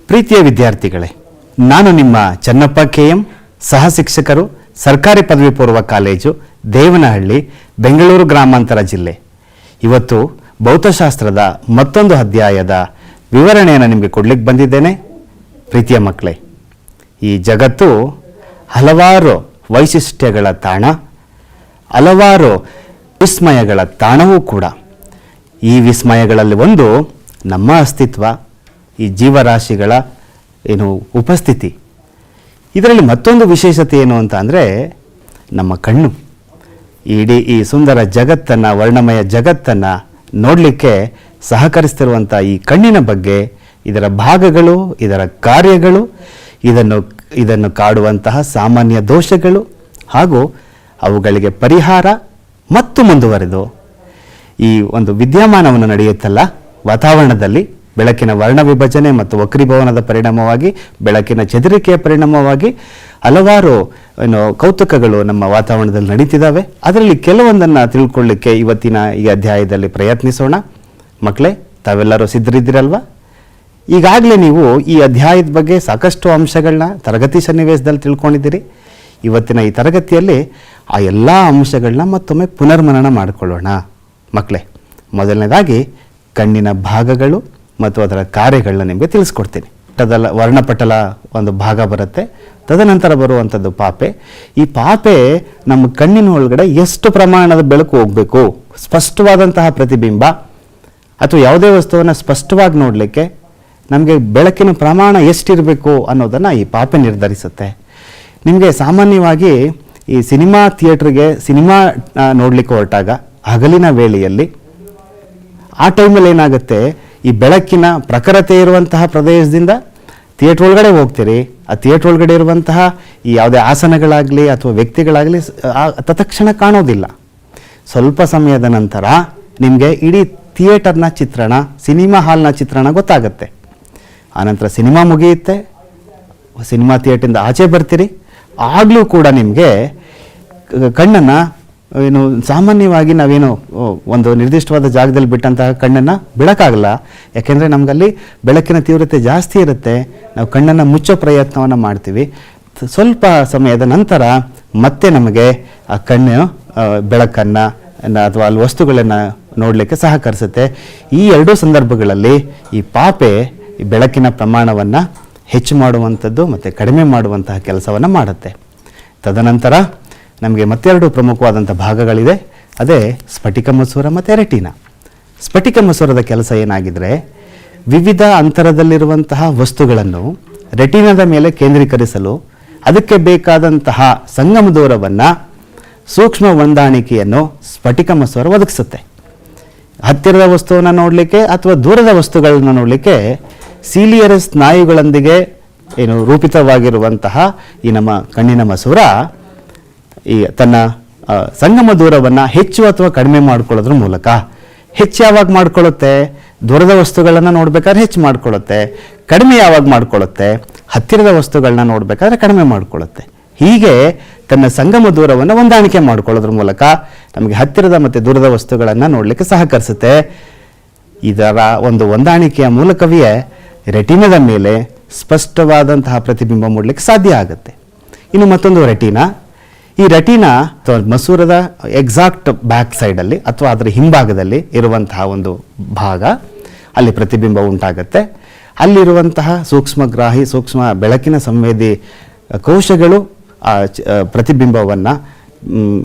ಪ್ರೀತಿಯ ವಿದ್ಯಾರ್ಥಿಗಳೇ, ನಾನು ನಿಮ್ಮ ಚನ್ನಪ್ಪ KM, ಸಹ ಶಿಕ್ಷಕರು, ಸರ್ಕಾರಿ ಪದವಿ ಪೂರ್ವ ಕಾಲೇಜು, ದೇವನಹಳ್ಳಿ, ಬೆಂಗಳೂರು ಗ್ರಾಮಾಂತರ ಜಿಲ್ಲೆ. ಇವತ್ತು ಭೌತಶಾಸ್ತ್ರದ ಮತ್ತೊಂದು ಅಧ್ಯಾಯದ ವಿವರಣೆಯನ್ನು ನಿಮಗೆ ಕೊಡ್ಲಿಕ್ಕೆ ಬಂದಿದ್ದೇನೆ. ಪ್ರೀತಿಯ ಮಕ್ಕಳೇ, ಈ ಜಗತ್ತು ಹಲವಾರು ವೈಶಿಷ್ಟ್ಯಗಳ ತಾಣ, ಹಲವಾರು ವಿಸ್ಮಯಗಳ ತಾಣವೂ ಕೂಡ. ಈ ವಿಸ್ಮಯಗಳಲ್ಲಿ ಒಂದು ನಮ್ಮ ಅಸ್ತಿತ್ವ, ಈ ಜೀವರಾಶಿಗಳ ಉಪಸ್ಥಿತಿ. ಇದರಲ್ಲಿ ಮತ್ತೊಂದು ವಿಶೇಷತೆ ಏನು ಅಂತ ಅಂದರೆ ನಮ್ಮ ಕಣ್ಣು. ಇಡೀ ಈ ಸುಂದರ ಜಗತ್ತನ್ನು, ವರ್ಣಮಯ ಜಗತ್ತನ್ನು ನೋಡಲಿಕ್ಕೆ ಸಹಕರಿಸ್ತಿರುವಂಥ ಈ ಕಣ್ಣಿನ ಬಗ್ಗೆ, ಇದರ ಭಾಗಗಳು, ಇದರ ಕಾರ್ಯಗಳು, ಇದನ್ನು ಕಾಡುವಂತಹ ಸಾಮಾನ್ಯ ದೋಷಗಳು ಹಾಗೂ ಅವುಗಳಿಗೆ ಪರಿಹಾರ ಮತ್ತು ಮುಂದುವರೆದು ಈ ಒಂದು ವಿದ್ಯಮಾನವನ್ನು ನಡೆಯುತ್ತಲ್ಲ ವಾತಾವರಣದಲ್ಲಿ, ಬೆಳಕಿನ ವರ್ಣ ವಿಭಜನೆ ಮತ್ತು ವಕ್ರೀಭವನದ ಪರಿಣಾಮವಾಗಿ, ಬೆಳಕಿನ ಚದುರಿಕೆಯ ಪರಿಣಾಮವಾಗಿ ಹಲವಾರು ಕೌತುಕಗಳು ನಮ್ಮ ವಾತಾವರಣದಲ್ಲಿ ನಡೀತಿದ್ದಾವೆ. ಅದರಲ್ಲಿ ಕೆಲವೊಂದನ್ನು ತಿಳ್ಕೊಳ್ಳಿಕ್ಕೆ ಇವತ್ತಿನ ಈ ಅಧ್ಯಾಯದಲ್ಲಿ ಪ್ರಯತ್ನಿಸೋಣ. ಮಕ್ಕಳೇ, ತಾವೆಲ್ಲರೂ ಸಿದ್ಧರಿದ್ದೀರಲ್ವಾ? ಈಗಾಗಲೇ ನೀವು ಈ ಅಧ್ಯಾಯದ ಬಗ್ಗೆ ಸಾಕಷ್ಟು ಅಂಶಗಳನ್ನ ತರಗತಿ ಸನ್ನಿವೇಶದಲ್ಲಿ ತಿಳ್ಕೊಂಡಿದ್ದೀರಿ. ಇವತ್ತಿನ ಈ ತರಗತಿಯಲ್ಲಿ ಆ ಎಲ್ಲ ಅಂಶಗಳನ್ನ ಮತ್ತೊಮ್ಮೆ ಪುನರ್ಮನನ ಮಾಡಿಕೊಳ್ಳೋಣ. ಮಕ್ಕಳೇ, ಮೊದಲನೇದಾಗಿ ಕಣ್ಣಿನ ಭಾಗಗಳು ಮತ್ತು ಅದರ ಕಾರ್ಯಗಳನ್ನ ನಿಮಗೆ ತಿಳಿಸ್ಕೊಡ್ತೀನಿ. ವರ್ಣಪಟಲ ಒಂದು ಭಾಗ ಬರುತ್ತೆ, ತದನಂತರ ಬರುವಂಥದ್ದು ಪಾಪೆ. ಈ ಪಾಪೆ ನಮ್ಮ ಕಣ್ಣಿನ ಒಳಗಡೆ ಎಷ್ಟು ಪ್ರಮಾಣದ ಬೆಳಕು ಹೋಗಬೇಕು, ಸ್ಪಷ್ಟವಾದಂತಹ ಪ್ರತಿಬಿಂಬ ಅಥವಾ ಯಾವುದೇ ವಸ್ತುವನ್ನು ಸ್ಪಷ್ಟವಾಗಿ ನೋಡಲಿಕ್ಕೆ ನಮಗೆ ಬೆಳಕಿನ ಪ್ರಮಾಣ ಎಷ್ಟಿರಬೇಕು ಅನ್ನೋದನ್ನು ಈ ಪಾಪೆ ನಿರ್ಧರಿಸುತ್ತೆ. ನಿಮಗೆ ಸಾಮಾನ್ಯವಾಗಿ ಈ ಸಿನಿಮಾ ಥಿಯೇಟ್ರಿಗೆ ಸಿನಿಮಾ ನೋಡಲಿಕ್ಕೆ ಹೊರಟಾಗ ಹಗಲಿನ ವೇಳೆಯಲ್ಲಿ ಆ ಟೈಮಲ್ಲಿ ಏನಾಗುತ್ತೆ, ಈ ಬೆಳಕಿನ ಪ್ರಖರತೆ ಇರುವಂತಹ ಪ್ರದೇಶದಿಂದ ಥಿಯೇಟ್ರ್ ಒಳಗಡೆ ಹೋಗ್ತೀರಿ. ಆ ಥಿಯೇಟ್ರ್ ಒಳಗಡೆ ಇರುವಂತಹ ಈ ಯಾವುದೇ ಆಸನಗಳಾಗಲಿ ಅಥವಾ ವ್ಯಕ್ತಿಗಳಾಗಲಿ ತತ್ಕ್ಷಣ ಕಾಣೋದಿಲ್ಲ. ಸ್ವಲ್ಪ ಸಮಯದ ನಂತರ ನಿಮಗೆ ಇಡೀ ಥಿಯೇಟರ್ನ ಚಿತ್ರಣ, ಸಿನಿಮಾ ಹಾಲ್ನ ಚಿತ್ರಣ ಗೊತ್ತಾಗುತ್ತೆ. ಆನಂತರ ಸಿನಿಮಾ ಮುಗಿಯುತ್ತೆ, ಸಿನಿಮಾ ಥಿಯೇಟ್ರಿಂದ ಆಚೆ ಬರ್ತೀರಿ. ಆಗಲೂ ಕೂಡ ನಿಮಗೆ ಕಣ್ಣನ್ನು ಸಾಮಾನ್ಯವಾಗಿ ನಾವೇನು ಒಂದು ನಿರ್ದಿಷ್ಟವಾದ ಜಾಗದಲ್ಲಿ ಬಿಟ್ಟಂತಹ ಕಣ್ಣನ್ನು ಬಿಡೋಕ್ಕಾಗಲ್ಲ. ಯಾಕೆಂದರೆ ನಮಗಲ್ಲಿ ಬೆಳಕಿನ ತೀವ್ರತೆ ಜಾಸ್ತಿ ಇರುತ್ತೆ. ನಾವು ಕಣ್ಣನ್ನು ಮುಚ್ಚೋ ಪ್ರಯತ್ನವನ್ನು ಮಾಡ್ತೀವಿ. ಸ್ವಲ್ಪ ಸಮಯದ ನಂತರ ಮತ್ತೆ ನಮಗೆ ಆ ಕಣ್ಣು ಬೆಳಕನ್ನು ಅಥವಾ ಅಲ್ಲಿ ವಸ್ತುಗಳನ್ನು ನೋಡಲಿಕ್ಕೆ ಸಹಕರಿಸುತ್ತೆ. ಈ ಎರಡೂ ಸಂದರ್ಭಗಳಲ್ಲಿ ಈ ಪಾಪೆ ಈ ಬೆಳಕಿನ ಪ್ರಮಾಣವನ್ನು ಹೆಚ್ಚು ಮಾಡುವಂಥದ್ದು ಮತ್ತು ಕಡಿಮೆ ಮಾಡುವಂತಹ ಕೆಲಸವನ್ನು ಮಾಡುತ್ತೆ. ತದನಂತರ ನಮಗೆ ಮತ್ತೆರಡು ಪ್ರಮುಖವಾದಂಥ ಭಾಗಗಳಿದೆ. ಅದೇ ಸ್ಫಟಿಕ ಮಸೂರ ಮತ್ತು ರೆಟಿನಾ. ಸ್ಫಟಿಕ ಮಸೂರದ ಕೆಲಸ ಏನಾಗಿದ್ರೆ, ವಿವಿಧ ಅಂತರದಲ್ಲಿರುವಂತಹ ವಸ್ತುಗಳನ್ನು ರೆಟಿನಾದ ಮೇಲೆ ಕೇಂದ್ರೀಕರಿಸಲು ಅದಕ್ಕೆ ಬೇಕಾದಂತಹ ಸಂಗಮ ದೂರವನ್ನು, ಸೂಕ್ಷ್ಮ ಹೊಂದಾಣಿಕೆಯನ್ನು ಸ್ಫಟಿಕ ಮಸೂರ ಒದಗಿಸುತ್ತೆ. ಹತ್ತಿರದ ವಸ್ತುವನ್ನು ನೋಡಲಿಕ್ಕೆ ಅಥವಾ ದೂರದ ವಸ್ತುಗಳನ್ನು ನೋಡಲಿಕ್ಕೆ ಸೀಲಿಯರ್ ಸ್ನಾಯುಗಳೊಂದಿಗೆ ರೂಪಿತವಾಗಿರುವಂತಹ ಈ ನಮ್ಮ ಕಣ್ಣಿನ ಮಸೂರ ಈ ತನ್ನ ಸಂಗಮ ದೂರವನ್ನು ಹೆಚ್ಚು ಅಥವಾ ಕಡಿಮೆ ಮಾಡ್ಕೊಳ್ಳೋದ್ರ ಮೂಲಕ, ಹೆಚ್ಚು ಯಾವಾಗ ಮಾಡ್ಕೊಳ್ಳುತ್ತೆ, ದೂರದ ವಸ್ತುಗಳನ್ನು ನೋಡಬೇಕಾದ್ರೆ ಹೆಚ್ಚು ಮಾಡ್ಕೊಳ್ಳುತ್ತೆ. ಕಡಿಮೆ ಯಾವಾಗ ಮಾಡ್ಕೊಳ್ಳುತ್ತೆ, ಹತ್ತಿರದ ವಸ್ತುಗಳನ್ನ ನೋಡಬೇಕಾದ್ರೆ ಕಡಿಮೆ ಮಾಡ್ಕೊಳ್ಳುತ್ತೆ. ಹೀಗೆ ತನ್ನ ಸಂಗಮ ದೂರವನ್ನು ಹೊಂದಾಣಿಕೆ ಮಾಡ್ಕೊಳ್ಳೋದ್ರ ಮೂಲಕ ನಮಗೆ ಹತ್ತಿರದ ಮತ್ತು ದೂರದ ವಸ್ತುಗಳನ್ನು ನೋಡಲಿಕ್ಕೆ ಸಹಕರಿಸುತ್ತೆ. ಇದರ ಒಂದು ಹೊಂದಾಣಿಕೆಯ ಮೂಲಕವೇ ರೆಟಿನಾದ ಮೇಲೆ ಸ್ಪಷ್ಟವಾದಂತಹ ಪ್ರತಿಬಿಂಬ ಮೂಡಲಿಕ್ಕೆ ಸಾಧ್ಯ ಆಗುತ್ತೆ. ಇನ್ನು ಮತ್ತೊಂದು ರೆಟಿನಾ. ಈ ರೆಟಿನಾ ಅಥವಾ ಮಸೂರದ ಎಕ್ಸಾಕ್ಟ್ ಬ್ಯಾಕ್ ಸೈಡಲ್ಲಿ ಅಥವಾ ಅದರ ಹಿಂಭಾಗದಲ್ಲಿ ಇರುವಂತಹ ಒಂದು ಭಾಗ, ಅಲ್ಲಿ ಪ್ರತಿಬಿಂಬ ಉಂಟಾಗುತ್ತೆ. ಅಲ್ಲಿರುವಂತಹ ಸೂಕ್ಷ್ಮಗ್ರಾಹಿ, ಸೂಕ್ಷ್ಮ ಬೆಳಕಿನ ಸಂವೇದಿ ಕೋಶಗಳು ಆ ಪ್ರತಿಬಿಂಬವನ್ನು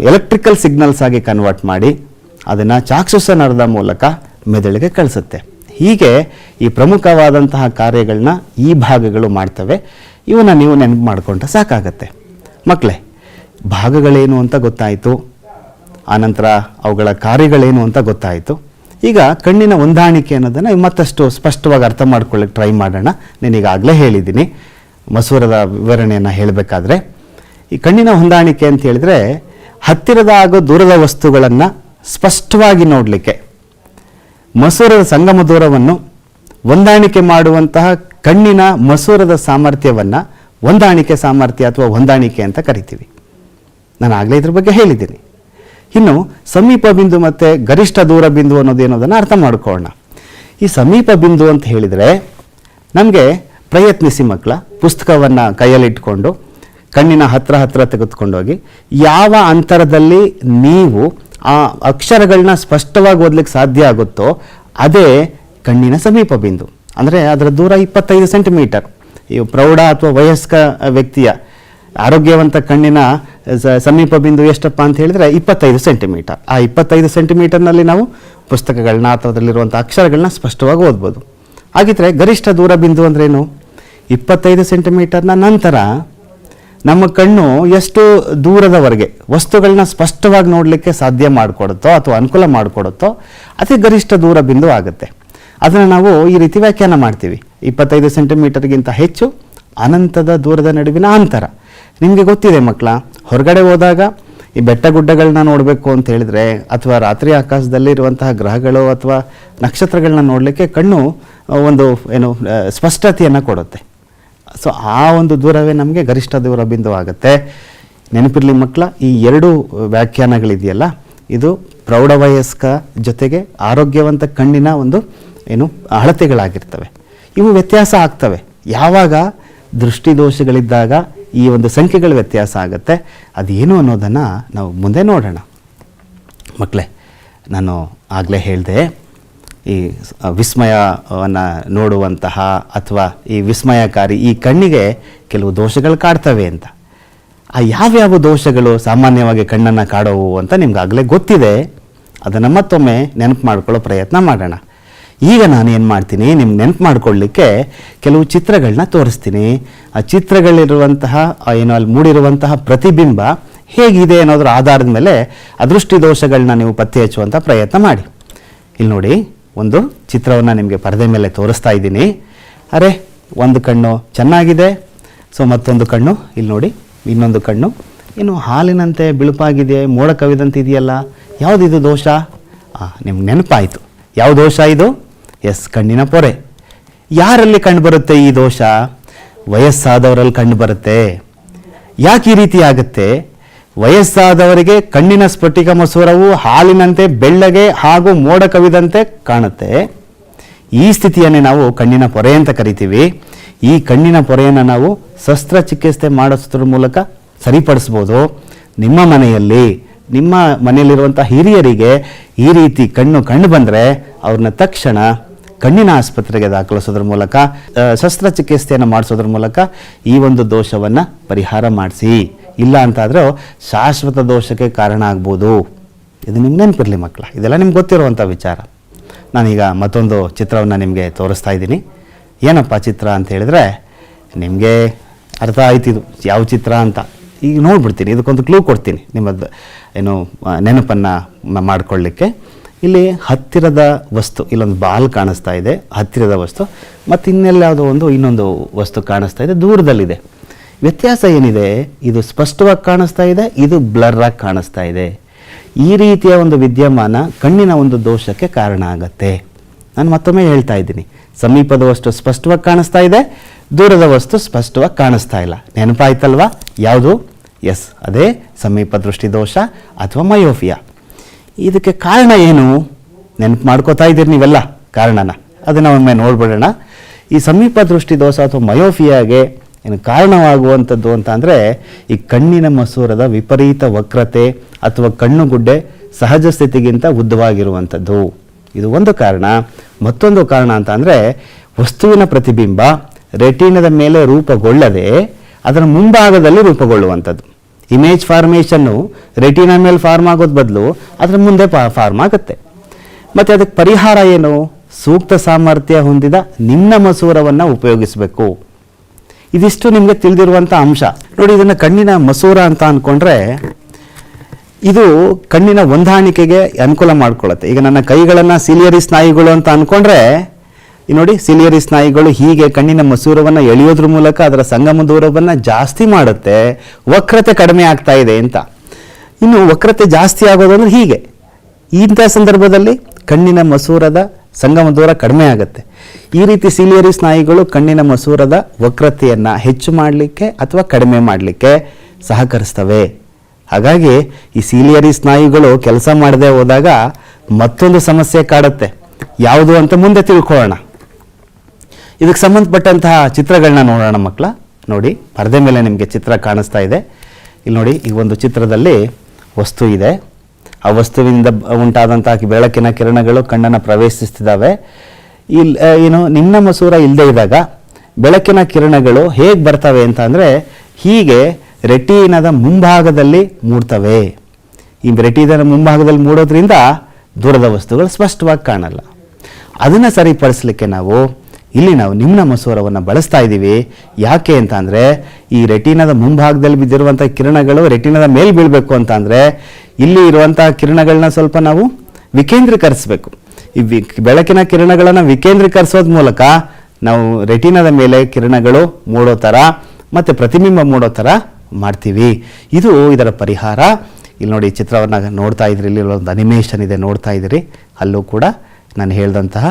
ಎಲೆಕ್ಟ್ರಿಕಲ್ ಸಿಗ್ನಲ್ಸ್ ಆಗಿ ಕನ್ವರ್ಟ್ ಮಾಡಿ ಅದನ್ನು ಚಾಕ್ಷುಷ ನರದ ಮೂಲಕ ಮೆದುಳಿಗೆ ಕಳಿಸುತ್ತೆ. ಹೀಗೆ ಈ ಪ್ರಮುಖವಾದಂತಹ ಕಾರ್ಯಗಳನ್ನ ಈ ಭಾಗಗಳು ಮಾಡ್ತವೆ. ಇವನ್ನ ನೀವು ನೆನಪು ಮಾಡಿಕೊಂಡ್ರೆ ಸಾಕಾಗತ್ತೆ. ಮಕ್ಕಳೇ, ಭಾಗಗಳೇನು ಅಂತ ಗೊತ್ತಾಯಿತು, ಆನಂತರ ಅವುಗಳ ಕಾರ್ಯಗಳೇನು ಅಂತ ಗೊತ್ತಾಯಿತು. ಈಗ ಕಣ್ಣಿನ ಹೊಂದಾಣಿಕೆ ಅನ್ನೋದನ್ನು ಮತ್ತಷ್ಟು ಸ್ಪಷ್ಟವಾಗಿ ಅರ್ಥ ಮಾಡ್ಕೊಳ್ಳಿಕ್ಕೆ ಟ್ರೈ ಮಾಡೋಣ. ನಾನೀಗಾಗಲೇ ಹೇಳಿದ್ದೀನಿ ಮಸೂರದ ವಿವರಣೆಯನ್ನು ಹೇಳಬೇಕಾದ್ರೆ, ಈ ಕಣ್ಣಿನ ಹೊಂದಾಣಿಕೆ ಅಂತ ಹೇಳಿದ್ರೆ ಹತ್ತಿರದ ಹಾಗೂ ದೂರದ ವಸ್ತುಗಳನ್ನು ಸ್ಪಷ್ಟವಾಗಿ ನೋಡಲಿಕ್ಕೆ ಮಸೂರದ ಸಂಗಮ ದೂರವನ್ನು ಹೊಂದಾಣಿಕೆ ಮಾಡುವಂತಹ ಕಣ್ಣಿನ ಮಸೂರದ ಸಾಮರ್ಥ್ಯವನ್ನು ಹೊಂದಾಣಿಕೆ ಸಾಮರ್ಥ್ಯ ಅಥವಾ ಹೊಂದಾಣಿಕೆ ಅಂತ ಕರಿತೀವಿ. ನಾನು ಆಗಲೇ ಇದ್ರ ಬಗ್ಗೆ ಹೇಳಿದ್ದೀನಿ. ಇನ್ನು ಸಮೀಪ ಬಿಂದು ಮತ್ತು ಗರಿಷ್ಠ ದೂರ ಬಿಂದು ಅನ್ನೋದೇನೋದನ್ನು ಅರ್ಥ ಮಾಡ್ಕೊಳ್ಳೋಣ. ಈ ಸಮೀಪ ಬಿಂದು ಅಂತ ಹೇಳಿದರೆ ನಮಗೆ ಪ್ರಯತ್ನಿಸಿ ಮಕ್ಕಳ, ಪುಸ್ತಕವನ್ನು ಕೈಯಲ್ಲಿಟ್ಕೊಂಡು ಕಣ್ಣಿನ ಹತ್ರ ತೆಗೆದುಕೊಂಡೋಗಿ ಯಾವ ಅಂತರದಲ್ಲಿ ನೀವು ಆ ಅಕ್ಷರಗಳನ್ನ ಸ್ಪಷ್ಟವಾಗಿ ಓದಲಿಕ್ಕೆ ಸಾಧ್ಯ ಆಗುತ್ತೋ ಅದೇ ಕಣ್ಣಿನ ಸಮೀಪ ಬಿಂದು. ಅಂದರೆ ಅದರ ದೂರ 25 ಸೆಂಟಿಮೀಟರ್. ಈ ಪ್ರೌಢ ಅಥವಾ ವಯಸ್ಕ ವ್ಯಕ್ತಿಯ ಆರೋಗ್ಯವಂತ ಕಣ್ಣಿನ ಸಮೀಪ ಬಿಂದು ಎಷ್ಟಪ್ಪ ಅಂತ ಹೇಳಿದ್ರೆ 25 ಸೆಂಟಿಮೀಟರ್. ಆ 25 ಸೆಂಟಿಮೀಟರ್ನಲ್ಲಿ ನಾವು ಪುಸ್ತಕಗಳನ್ನ ಅಥವಾ ಅದರಲ್ಲಿರುವಂಥ ಅಕ್ಷರಗಳನ್ನ ಸ್ಪಷ್ಟವಾಗಿ ಓದ್ಬೋದು. ಹಾಗಿದ್ರೆ ಗರಿಷ್ಠ ದೂರ ಬಿಂದು ಅಂದ್ರೇನು? 25 ಸೆಂಟಿಮೀಟರ್ನ ನಂತರ ನಮ್ಮ ಕಣ್ಣು ಎಷ್ಟು ದೂರದವರೆಗೆ ವಸ್ತುಗಳನ್ನ ಸ್ಪಷ್ಟವಾಗಿ ನೋಡಲಿಕ್ಕೆ ಸಾಧ್ಯ ಮಾಡಿಕೊಡುತ್ತೋ ಅಥವಾ ಅನುಕೂಲ ಮಾಡಿಕೊಡುತ್ತೋ ಅತಿ ಗರಿಷ್ಠ ದೂರ ಬಿಂದು ಆಗುತ್ತೆ. ಅದನ್ನು ನಾವು ಈ ರೀತಿ ವ್ಯಾಖ್ಯಾನ ಮಾಡ್ತೀವಿ. 25 ಸೆಂಟಿಮೀಟರ್ಗಿಂತ ಹೆಚ್ಚು ಅನಂತದ ದೂರದ ನಡುವಿನ ಅಂತರ. ನಿಮಗೆ ಗೊತ್ತಿದೆ ಮಕ್ಕಳ, ಹೊರಗಡೆ ಹೋದಾಗ ಈ ಬೆಟ್ಟ ಗುಡ್ಡಗಳನ್ನ ನೋಡಬೇಕು ಅಂತ ಹೇಳಿದ್ರೆ ಅಥವಾ ರಾತ್ರಿ ಆಕಾಶದಲ್ಲಿರುವಂತಹ ಗ್ರಹಗಳು ಅಥವಾ ನಕ್ಷತ್ರಗಳನ್ನ ನೋಡಲಿಕ್ಕೆ ಕಣ್ಣು ಒಂದು ಸ್ಪಷ್ಟತೆಯನ್ನು ಕೊಡುತ್ತೆ. ಸೊ ಆ ಒಂದು ದೂರವೇ ನಮಗೆ ಗರಿಷ್ಠ ದೂರ ಬಿಂದು ಆಗುತ್ತೆ. ನೆನಪಿರಲಿ ಮಕ್ಕಳ, ಈ ಎರಡು ವ್ಯಾಖ್ಯಾನಗಳಿದೆಯಲ್ಲ, ಇದು ಪ್ರೌಢವಯಸ್ಕ ಜೊತೆಗೆ ಆರೋಗ್ಯವಂತ ಕಣ್ಣಿನ ಒಂದು ಅಳತೆಗಳಾಗಿರ್ತವೆ. ಇವು ವ್ಯತ್ಯಾಸ ಆಗ್ತವೆ. ಯಾವಾಗ ದೃಷ್ಟಿದೋಷಗಳಿದ್ದಾಗ ಈ ಒಂದು ಸಂಖ್ಯೆಗಳ ವ್ಯತ್ಯಾಸ ಆಗುತ್ತೆ. ಅದೇನು ಅನ್ನೋದನ್ನು ನಾವು ಮುಂದೆ ನೋಡೋಣ. ಮಕ್ಕಳೇ, ನಾನು ಆಗಲೇ ಹೇಳಿದೆ, ಈ ವಿಸ್ಮಯವನ್ನು ನೋಡುವಂತಹ ಅಥವಾ ಈ ವಿಸ್ಮಯಕಾರಿ ಈ ಕಣ್ಣಿಗೆ ಕೆಲವು ದೋಷಗಳು ಕಾಡ್ತವೆ ಅಂತ. ಆ ಯಾವ್ಯಾವ ದೋಷಗಳು ಸಾಮಾನ್ಯವಾಗಿ ಕಣ್ಣನ್ನು ಕಾಡೋವು ಅಂತ ನಿಮ್ಗೆ ಆಗಲೇ ಗೊತ್ತಿದೆ. ಅದನ್ನು ಮತ್ತೊಮ್ಮೆ ನೆನಪು ಮಾಡ್ಕೊಳ್ಳೋ ಪ್ರಯತ್ನ ಮಾಡೋಣ. ಈಗ ನಾನು ಏನು ಮಾಡ್ತೀನಿ, ನಿಮ್ಗೆ ನೆನಪು ಮಾಡ್ಕೊಳ್ಳಿಕ್ಕೆ ಕೆಲವು ಚಿತ್ರಗಳನ್ನ ತೋರಿಸ್ತೀನಿ. ಆ ಚಿತ್ರಗಳಿರುವಂತಹ ಅಲ್ಲಿ ಮೂಡಿರುವಂತಹ ಪ್ರತಿಬಿಂಬ ಹೇಗಿದೆ ಅನ್ನೋದ್ರ ಆಧಾರದ ಮೇಲೆ ಅದೃಷ್ಟಿ ದೋಷಗಳನ್ನ ನೀವು ಪತ್ತೆ ಹಚ್ಚುವಂಥ ಪ್ರಯತ್ನ ಮಾಡಿ. ಇಲ್ಲಿ ನೋಡಿ, ಒಂದು ಚಿತ್ರವನ್ನು ನಿಮಗೆ ಪರದೆ ಮೇಲೆ ತೋರಿಸ್ತಾ ಇದ್ದೀನಿ. ಅರೆ, ಒಂದು ಕಣ್ಣು ಚೆನ್ನಾಗಿದೆ. ಸೊ ಮತ್ತೊಂದು ಕಣ್ಣು ಇಲ್ಲಿ ನೋಡಿ, ಇನ್ನೊಂದು ಕಣ್ಣು ಇನ್ನು ಹಾಲಿನಂತೆ ಬಿಳುಪಾಗಿದೆ, ಮೋಡ ಕವಿದಂತೆ ಇದೆಯಲ್ಲ, ಯಾವುದಿದು ದೋಷ? ನಿಮ್ಗೆ ನೆನಪಾಯಿತು. ಯಾವ ದೋಷ ಇದು? ಎಸ್, ಕಣ್ಣಿನ ಪೊರೆ. ಯಾರಲ್ಲಿ ಕಂಡುಬರುತ್ತೆ ಈ ದೋಷ? ವಯಸ್ಸಾದವರಲ್ಲಿ ಕಂಡುಬರುತ್ತೆ. ಯಾಕೆ ಈ ರೀತಿ ಆಗುತ್ತೆ? ವಯಸ್ಸಾದವರಿಗೆ ಕಣ್ಣಿನ ಸ್ಫಟಿಕ ಮಸೂರವು ಹಾಲಿನಂತೆ ಬೆಳ್ಳಗೆ ಹಾಗೂ ಮೋಡ ಕವಿದಂತೆ ಕಾಣುತ್ತೆ. ಈ ಸ್ಥಿತಿಯನ್ನೇ ನಾವು ಕಣ್ಣಿನ ಪೊರೆ ಅಂತ ಕರಿತೀವಿ. ಈ ಕಣ್ಣಿನ ಪೊರೆಯನ್ನು ನಾವು ಶಸ್ತ್ರಚಿಕಿತ್ಸೆ ಮಾಡಿಸೋದ್ರ ಮೂಲಕ ಸರಿಪಡಿಸ್ಬೋದು. ನಿಮ್ಮ ಮನೆಯಲ್ಲಿರುವಂಥ ಹಿರಿಯರಿಗೆ ಈ ರೀತಿ ಕಂಡು ಬಂದರೆ ಅವ್ರನ್ನ ತಕ್ಷಣ ಕಣ್ಣಿನ ಆಸ್ಪತ್ರೆಗೆ ದಾಖಲಿಸೋದ್ರ ಮೂಲಕ ಶಸ್ತ್ರಚಿಕಿತ್ಸೆಯನ್ನು ಮಾಡಿಸೋದ್ರ ಮೂಲಕ ಈ ಒಂದು ದೋಷವನ್ನು ಪರಿಹಾರ ಮಾಡಿಸಿ. ಇಲ್ಲ ಅಂತಾದರೂ ಶಾಶ್ವತ ದೋಷಕ್ಕೆ ಕಾರಣ ಆಗ್ಬೋದು. ಇದು ನಿಮ್ಗೆ ನೆನಪಿರಲಿ ಮಕ್ಕಳ, ಇದೆಲ್ಲ ನಿಮ್ಗೆ ಗೊತ್ತಿರುವಂಥ ವಿಚಾರ. ನಾನೀಗ ಮತ್ತೊಂದು ಚಿತ್ರವನ್ನು ನಿಮಗೆ ತೋರಿಸ್ತಾ ಇದ್ದೀನಿ. ಏನಪ್ಪ ಚಿತ್ರ ಅಂತ ಹೇಳಿದ್ರೆ ನಿಮಗೆ ಅರ್ಥ ಆಯ್ತಿದು ಯಾವ ಚಿತ್ರ ಅಂತ. ಈಗ ನೋಡ್ಬಿಡ್ತೀನಿ, ಇದಕ್ಕೊಂದು ಕ್ಲೂ ಕೊಡ್ತೀನಿ ನಿಮ್ಮದು ನೆನಪನ್ನು ಮಾಡಿಕೊಳ್ಳಿಕ್ಕೆ. ಇಲ್ಲಿ ಹತ್ತಿರದ ವಸ್ತು, ಇಲ್ಲೊಂದು ಬಾಲ್ ಕಾಣಿಸ್ತಾ ಇದೆ, ಹತ್ತಿರದ ವಸ್ತು. ಮತ್ತು ಇನ್ನೊಂದು ವಸ್ತು ಕಾಣಿಸ್ತಾ ಇದೆ, ದೂರದಲ್ಲಿದೆ. ವ್ಯತ್ಯಾಸ ಏನಿದೆ? ಇದು ಸ್ಪಷ್ಟವಾಗಿ ಕಾಣಿಸ್ತಾ ಇದೆ, ಇದು ಬ್ಲರ್ ಆಗಿ ಕಾಣಿಸ್ತಾ ಇದೆ. ಈ ರೀತಿಯ ಒಂದು ವಿದ್ಯಮಾನ ಕಣ್ಣಿನ ಒಂದು ದೋಷಕ್ಕೆ ಕಾರಣ ಆಗತ್ತೆ. ನಾನು ಮತ್ತೊಮ್ಮೆ ಹೇಳ್ತಾ ಇದ್ದೀನಿ, ಸಮೀಪದ ವಸ್ತು ಸ್ಪಷ್ಟವಾಗಿ ಕಾಣಿಸ್ತಾ ಇದೆ, ದೂರದ ವಸ್ತು ಸ್ಪಷ್ಟವಾಗಿ ಕಾಣಿಸ್ತಾ ಇಲ್ಲ. ನೆನಪಾಯ್ತಲ್ವಾ? ಯಾವುದು? ಎಸ್, ಅದೇ ಸಮೀಪ ದೃಷ್ಟಿ ದೋಷ ಅಥವಾ ಮಯೋಫಿಯಾ. ಇದಕ್ಕೆ ಕಾರಣ ಏನು? ನೆನಪು ಮಾಡ್ಕೋತಾ ಇದ್ದೀರಿ ನೀವೆಲ್ಲ ಕಾರಣನ. ಅದನ್ನು ಒಮ್ಮೆ ನೋಡ್ಬಿಡೋಣ. ಈ ಸಮೀಪ ದೃಷ್ಟಿ ದೋಷ ಅಥವಾ ಮಯೋಫಿಯಾಗೆ ಏನು ಕಾರಣವಾಗುವಂಥದ್ದು ಅಂತ ಅಂದರೆ ಈ ಕಣ್ಣಿನ ಮಸೂರದ ವಿಪರೀತ ವಕ್ರತೆ ಅಥವಾ ಕಣ್ಣುಗುಡ್ಡೆ ಸಹಜ ಸ್ಥಿತಿಗಿಂತ ಉದ್ದವಾಗಿರುವಂಥದ್ದು. ಇದು ಒಂದು ಕಾರಣ. ಮತ್ತೊಂದು ಕಾರಣ ಅಂತ ಅಂದರೆ ವಸ್ತುವಿನ ಪ್ರತಿಬಿಂಬ ರೆಟಿನದ ಮೇಲೆ ರೂಪುಗೊಳ್ಳದೆ ಅದರ ಮುಂಭಾಗದಲ್ಲಿ ರೂಪುಗೊಳ್ಳುವಂಥದ್ದು. ಇಮೇಜ್ ಫಾರ್ಮೇಷನ್ನು ರೆಟಿನ ಮೇಲೆ ಫಾರ್ಮ್ ಆಗೋದು ಬದಲು ಅದರ ಮುಂದೆ ಫಾರ್ಮ್ ಆಗುತ್ತೆ. ಮತ್ತು ಅದಕ್ಕೆ ಪರಿಹಾರ ಏನು? ಸೂಕ್ತ ಸಾಮರ್ಥ್ಯ ಹೊಂದಿದ ನಿಮ್ನ ಮಸೂರವನ್ನು ಉಪಯೋಗಿಸಬೇಕು. ಇದಿಷ್ಟು ನಿಮಗೆ ತಿಳಿದಿರುವಂಥ ಅಂಶ. ನೋಡಿ, ಇದನ್ನು ಕಣ್ಣಿನ ಮಸೂರ ಅಂತ ಅಂದ್ಕೊಂಡ್ರೆ ಇದು ಕಣ್ಣಿನ ಹೊಂದಾಣಿಕೆಗೆ ಅನುಕೂಲ ಮಾಡ್ಕೊಳ್ಳುತ್ತೆ. ಈಗ ನನ್ನ ಕೈಗಳನ್ನು ಸಿಲಿಯರಿ ಸ್ನಾಯುಗಳು ಅಂತ ಅಂದ್ಕೊಂಡ್ರೆ ನೋಡಿ, ಸಿಲಿಯರಿ ಸ್ನಾಯುಗಳು ಹೀಗೆ ಕಣ್ಣಿನ ಮಸೂರವನ್ನು ಎಳೆಯೋದ್ರ ಮೂಲಕ ಅದರ ಸಂಗಮ ದೂರವನ್ನು ಜಾಸ್ತಿ ಮಾಡುತ್ತೆ. ವಕ್ರತೆ ಕಡಿಮೆ ಆಗ್ತಾ ಇದೆ ಅಂತ. ಇನ್ನು ವಕ್ರತೆ ಜಾಸ್ತಿ ಆಗೋದಂದ್ರೆ ಹೀಗೆ, ಇಂಥ ಸಂದರ್ಭದಲ್ಲಿ ಕಣ್ಣಿನ ಮಸೂರದ ಸಂಗಮ ದೂರ ಕಡಿಮೆ ಆಗುತ್ತೆ. ಈ ರೀತಿ ಸಿಲಿಯರಿ ಸ್ನಾಯುಗಳು ಕಣ್ಣಿನ ಮಸೂರದ ವಕ್ರತೆಯನ್ನು ಹೆಚ್ಚು ಮಾಡಲಿಕ್ಕೆ ಅಥವಾ ಕಡಿಮೆ ಮಾಡಲಿಕ್ಕೆ ಸಹಕರಿಸ್ತವೆ. ಹಾಗಾಗಿ ಈ ಸಿಲಿಯರಿ ಸ್ನಾಯುಗಳು ಕೆಲಸ ಮಾಡದೆ ಹೋದಾಗ ಮತ್ತೊಂದು ಸಮಸ್ಯೆ ಕಾಡುತ್ತೆ. ಯಾವುದು ಅಂತ ಮುಂದೆ ತಿಳ್ಕೊಳ್ಳೋಣ. ಇದಕ್ಕೆ ಸಂಬಂಧಪಟ್ಟಂತಹ ಚಿತ್ರಗಳನ್ನ ನೋಡೋಣ ಮಕ್ಕಳ. ನೋಡಿ, ಪರದೆ ಮೇಲೆ ನಿಮಗೆ ಚಿತ್ರ ಕಾಣಿಸ್ತಾ ಇದೆ. ಇಲ್ಲಿ ನೋಡಿ, ಈ ಒಂದು ಚಿತ್ರದಲ್ಲಿ ವಸ್ತು ಇದೆ. ಆ ವಸ್ತುವಿನಿಂದ ಉಂಟಾದಂತಹ ಬೆಳಕಿನ ಕಿರಣಗಳು ಕಣ್ಣನ್ನು ಪ್ರವೇಶಿಸ್ತಿದ್ದಾವೆ. ನಿಮ್ನ ಮಸೂರ ಇಲ್ಲದೆ ಇದ್ದಾಗ ಬೆಳಕಿನ ಕಿರಣಗಳು ಹೇಗೆ ಬರ್ತವೆ ಅಂತ ಅಂದರೆ, ಹೀಗೆ ರೆಟಿನಾದ ಮುಂಭಾಗದಲ್ಲಿ ಮೂಡ್ತವೆ. ಈ ರೆಟಿನಾದ ಮುಂಭಾಗದಲ್ಲಿ ಮೂಡೋದ್ರಿಂದ ದೂರದ ವಸ್ತುಗಳು ಸ್ಪಷ್ಟವಾಗಿ ಕಾಣಲ್ಲ. ಅದನ್ನು ಸರಿಪಡಿಸಲಿಕ್ಕೆ ನಾವು ನಿಮ್ನ ಮಸೂರವನ್ನು ಬಳಸ್ತಾ ಇದ್ದೀವಿ. ಯಾಕೆ ಅಂತ ಅಂದರೆ, ಈ ರೆಟಿನಾದ ಮುಂಭಾಗದಲ್ಲಿ ಬಿದ್ದಿರುವಂಥ ಕಿರಣಗಳು ರೆಟಿನಾದ ಮೇಲೆ ಬೀಳಬೇಕು ಅಂತ ಅಂದರೆ ಇಲ್ಲಿ ಇರುವಂಥ ಕಿರಣಗಳನ್ನ ಸ್ವಲ್ಪ ನಾವು ವಿಕೇಂದ್ರೀಕರಿಸಬೇಕು. ಈ ಬೆಳಕಿನ ಕಿರಣಗಳನ್ನು ವಿಕೇಂದ್ರೀಕರಿಸೋದ್ ಮೂಲಕ ನಾವು ರೆಟಿನಾದ ಮೇಲೆ ಕಿರಣಗಳು ಮೂಡೋ ಥರ ಮತ್ತು ಪ್ರತಿಬಿಂಬ ಮೂಡೋ ಥರ ಮಾಡ್ತೀವಿ. ಇದರ ಪರಿಹಾರ. ಇಲ್ಲಿ ನೋಡಿ, ಚಿತ್ರವನ್ನು ನೋಡ್ತಾ ಇದ್ರಿ, ಇಲ್ಲಿ ಒಂದು ಅನಿಮೇಷನ್ ಇದೆ ನೋಡ್ತಾ ಇದ್ದೀರಿ. ಅಲ್ಲೂ ಕೂಡ ನಾನು ಹೇಳಿದಂತಹ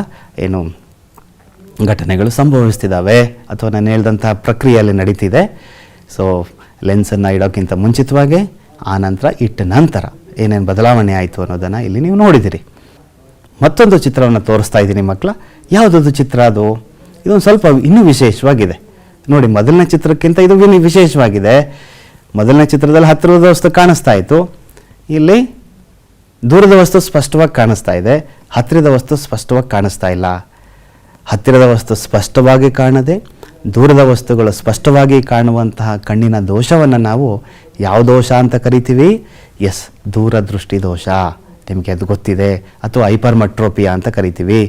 ಘಟನೆಗಳು ಸಂಭವಿಸ್ತಿದ್ದಾವೆ ಅಥವಾ ನಾನು ಹೇಳಿದಂತಹ ಪ್ರಕ್ರಿಯೆಯಲ್ಲಿ ನಡೀತಿದೆ. ಸೊ ಲೆನ್ಸನ್ನು ಇಡೋಕ್ಕಿಂತ ಮುಂಚಿತವಾಗಿ, ಆ ನಂತರ ಇಟ್ಟ ನಂತರ ಏನೇನು ಬದಲಾವಣೆ ಆಯಿತು ಅನ್ನೋದನ್ನು ಇಲ್ಲಿ ನೀವು ನೋಡಿದಿರಿ. ಮತ್ತೊಂದು ಚಿತ್ರವನ್ನು ತೋರಿಸ್ತಾ ಇದ್ದೀನಿ ಮಕ್ಕಳ. ಯಾವುದದು ಚಿತ್ರ ಅದು? ಇದೊಂದು ಸ್ವಲ್ಪ ಇನ್ನೂ ವಿಶೇಷವಾಗಿದೆ. ನೋಡಿ, ಮೊದಲನೇ ಚಿತ್ರಕ್ಕಿಂತ ಇದು ವಿಶೇಷವಾಗಿದೆ. ಮೊದಲನೇ ಚಿತ್ರದಲ್ಲಿ ಹತ್ತಿರದ ವಸ್ತು ಕಾಣಿಸ್ತಾ ಇತ್ತು, ಇಲ್ಲಿ ದೂರದ ವಸ್ತು ಸ್ಪಷ್ಟವಾಗಿ ಕಾಣಿಸ್ತಾ ಇದೆ, ಹತ್ತಿರದ ವಸ್ತು ಸ್ಪಷ್ಟವಾಗಿ ಕಾಣಿಸ್ತಾ ಇಲ್ಲ. ಹತ್ತಿರದ ವಸ್ತು ಸ್ಪಷ್ಟವಾಗಿ ಕಾಣದೆ ದೂರದ ವಸ್ತುಗಳು ಸ್ಪಷ್ಟವಾಗಿ ಕಾಣುವಂತಹ ಕಣ್ಣಿನ ದೋಷವನ್ನು ನಾವು ಯಾವ ದೋಷ ಅಂತ ಕರಿತೀವಿ? ಎಸ್, ದೂರದೃಷ್ಟಿ ದೋಷ. ನಿಮಗೆ ಅದು ಗೊತ್ತಿದೆ. ಅಥವಾ ಹೈಪರ್ಮೆಟ್ರೋಪಿಯಾ ಅಂತ ಕರಿತೀವಿ.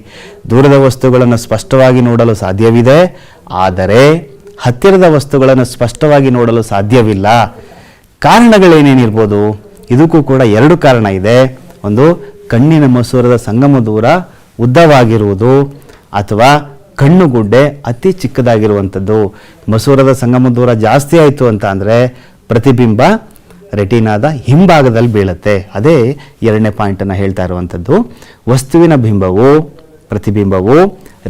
ದೂರದ ವಸ್ತುಗಳನ್ನು ಸ್ಪಷ್ಟವಾಗಿ ನೋಡಲು ಸಾಧ್ಯವಿದೆ, ಆದರೆ ಹತ್ತಿರದ ವಸ್ತುಗಳನ್ನು ಸ್ಪಷ್ಟವಾಗಿ ನೋಡಲು ಸಾಧ್ಯವಿಲ್ಲ. ಕಾರಣಗಳೇನೇನಿರ್ಬೋದು? ಇದಕ್ಕೂ ಕೂಡ ಎರಡು ಕಾರಣ ಇದೆ. ಒಂದು, ಕಣ್ಣಿನ ಮಸೂರದ ಸಂಗಮ ದೂರ ಉದ್ದವಾಗಿರುವುದು ಅಥವಾ ಕಣ್ಣುಗುಡ್ಡೆ ಅತಿ ಚಿಕ್ಕದಾಗಿರುವಂಥದ್ದು. ಮಸೂರದ ಸಂಗಮ ದೂರ ಜಾಸ್ತಿ ಆಯಿತು ಅಂತ ಅಂದರೆ ಪ್ರತಿಬಿಂಬ ರೆಟಿನಾದ ಹಿಂಭಾಗದಲ್ಲಿ ಬೀಳುತ್ತೆ. ಅದೇ ಎರಡನೇ ಪಾಯಿಂಟನ್ನು ಹೇಳ್ತಾ ಇರುವಂಥದ್ದು. ವಸ್ತುವಿನ ಪ್ರತಿಬಿಂಬವು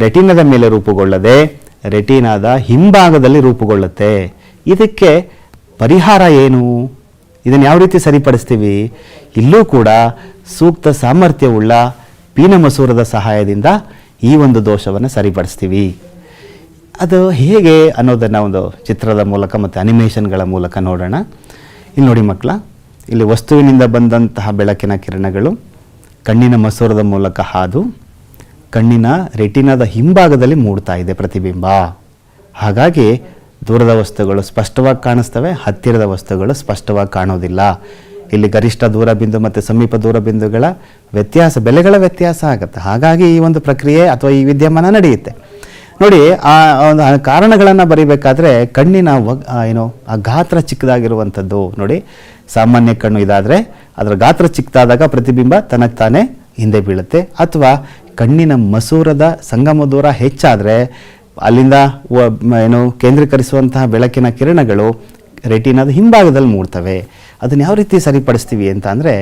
ರೆಟಿನಾದ ಮೇಲೆ ರೂಪುಗೊಳ್ಳದೆ ರೆಟಿನಾದ ಹಿಂಭಾಗದಲ್ಲಿ ರೂಪುಗೊಳ್ಳುತ್ತೆ. ಇದಕ್ಕೆ ಪರಿಹಾರ ಏನು? ಇದನ್ನು ಯಾವ ರೀತಿ ಸರಿಪಡಿಸ್ತೀವಿ? ಇಲ್ಲೂ ಕೂಡ ಸೂಕ್ತ ಸಾಮರ್ಥ್ಯವುಳ್ಳ ಪೀನ ಮಸೂರದ ಸಹಾಯದಿಂದ ಈ ಒಂದು ದೋಷವನ್ನು ಸರಿಪಡಿಸ್ತೀವಿ. ಅದು ಹೇಗೆ ಅನ್ನೋದನ್ನು ಒಂದು ಚಿತ್ರದ ಮೂಲಕ ಮತ್ತು ಅನಿಮೇಷನ್ಗಳ ಮೂಲಕ ನೋಡೋಣ. ಇಲ್ಲಿ ನೋಡಿ ಮಕ್ಕಳ, ಇಲ್ಲಿ ವಸ್ತುವಿನಿಂದ ಬಂದಂತಹ ಬೆಳಕಿನ ಕಿರಣಗಳು ಕಣ್ಣಿನ ಮಸೂರದ ಮೂಲಕ ಹಾದು ಕಣ್ಣಿನ ರೆಟಿನಾದ ಹಿಂಭಾಗದಲ್ಲಿ ಮೂಡ್ತಾ ಇದೆ ಪ್ರತಿಬಿಂಬ. ಹಾಗಾಗಿ ದೂರದ ವಸ್ತುಗಳು ಸ್ಪಷ್ಟವಾಗಿ ಕಾಣಿಸ್ತವೆ, ಹತ್ತಿರದ ವಸ್ತುಗಳು ಸ್ಪಷ್ಟವಾಗಿ ಕಾಣೋದಿಲ್ಲ. ಇಲ್ಲಿ ಗರಿಷ್ಠ ದೂರ ಬಿಂದು ಮತ್ತು ಸಮೀಪ ದೂರ ಬಿಂದುಗಳ ಬೆಲೆಗಳ ವ್ಯತ್ಯಾಸ ಆಗುತ್ತೆ. ಹಾಗಾಗಿ ಈ ಒಂದು ಪ್ರಕ್ರಿಯೆ ಅಥವಾ ಈ ವಿದ್ಯಮಾನ ನಡೆಯುತ್ತೆ. ನೋಡಿ, ಆ ಒಂದು ಕಾರಣಗಳನ್ನು ಬರೀಬೇಕಾದ್ರೆ ಕಣ್ಣಿನ ಆ ಗಾತ್ರ ಚಿಕ್ಕದಾಗಿರುವಂಥದ್ದು. ನೋಡಿ, ಸಾಮಾನ್ಯ ಕಣ್ಣು ಇದಾದರೆ ಅದರ ಗಾತ್ರ ಚಿಕ್ಕದಾದಾಗ ಪ್ರತಿಬಿಂಬ ತನಗೆ ತಾನೇ ಹಿಂದೆ ಬೀಳುತ್ತೆ. ಅಥವಾ ಕಣ್ಣಿನ ಮಸೂರದ ಸಂಗಮ ದೂರ ಹೆಚ್ಚಾದರೆ ಅಲ್ಲಿಂದ ಕೇಂದ್ರೀಕರಿಸುವಂತಹ ಬೆಳಕಿನ ಕಿರಣಗಳು ರೆಟಿನಾದ ಹಿಂಭಾಗದಲ್ಲಿ ಮೂಡ್ತವೆ. ಅದನ್ನು ಯಾವ ರೀತಿ ಸರಿಪಡಿಸ್ತೀವಿ ಅಂತ ಅಂದರೆ,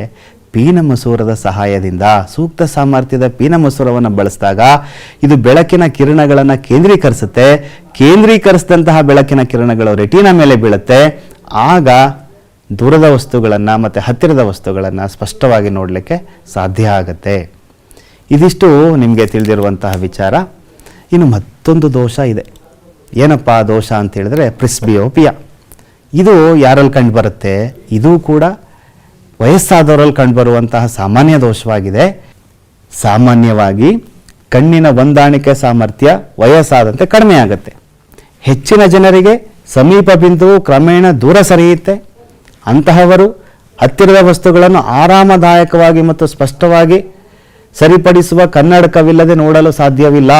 ಪೀನ ಮಸೂರದ ಸಹಾಯದಿಂದ, ಸೂಕ್ತ ಸಾಮರ್ಥ್ಯದ ಪೀನ ಮಸೂರವನ್ನು ಬಳಸಿದಾಗ ಇದು ಬೆಳಕಿನ ಕಿರಣಗಳನ್ನು ಕೇಂದ್ರೀಕರಿಸುತ್ತೆ. ಕೇಂದ್ರೀಕರಿಸಿದಂತಹ ಬೆಳಕಿನ ಕಿರಣಗಳು ರೆಟಿನಾ ಮೇಲೆ ಬೀಳುತ್ತೆ. ಆಗ ದೂರದ ವಸ್ತುಗಳನ್ನು ಮತ್ತು ಹತ್ತಿರದ ವಸ್ತುಗಳನ್ನು ಸ್ಪಷ್ಟವಾಗಿ ನೋಡಲಿಕ್ಕೆ ಸಾಧ್ಯ ಆಗುತ್ತೆ. ಇದಿಷ್ಟು ನಿಮಗೆ ತಿಳಿದಿರುವಂತಹ ವಿಚಾರ. ಇನ್ನು ಮತ್ತೊಂದು ದೋಷ ಇದೆ. ಏನಪ್ಪ ದೋಷ ಅಂತ ಹೇಳಿದ್ರೆ ಪ್ರಿಸ್ಬಿಯೋಪಿಯಾ. ಇದು ಯಾರಲ್ಲಿ ಕಂಡು ಬರುತ್ತೆ? ಇದು ಕೂಡ ವಯಸ್ಸಾದವರಲ್ಲಿ ಕಂಡುಬರುವಂತಹ ಸಾಮಾನ್ಯ ದೋಷವಾಗಿದೆ. ಸಾಮಾನ್ಯವಾಗಿ ಕಣ್ಣಿನ ಹೊಂದಾಣಿಕೆ ಸಾಮರ್ಥ್ಯ ವಯಸ್ಸಾದಂತೆ ಕಡಿಮೆ ಆಗುತ್ತೆ. ಹೆಚ್ಚಿನ ಜನರಿಗೆ ಸಮೀಪ ಬಿಂದುವು ಕ್ರಮೇಣ ದೂರ ಸರಿಯುತ್ತೆ. ಅಂತಹವರು ಹತ್ತಿರದ ವಸ್ತುಗಳನ್ನು ಆರಾಮದಾಯಕವಾಗಿ ಮತ್ತು ಸ್ಪಷ್ಟವಾಗಿ ಸರಿಪಡಿಸುವ ಕನ್ನಡಕವಿಲ್ಲದೆ ನೋಡಲು ಸಾಧ್ಯವಿಲ್ಲ.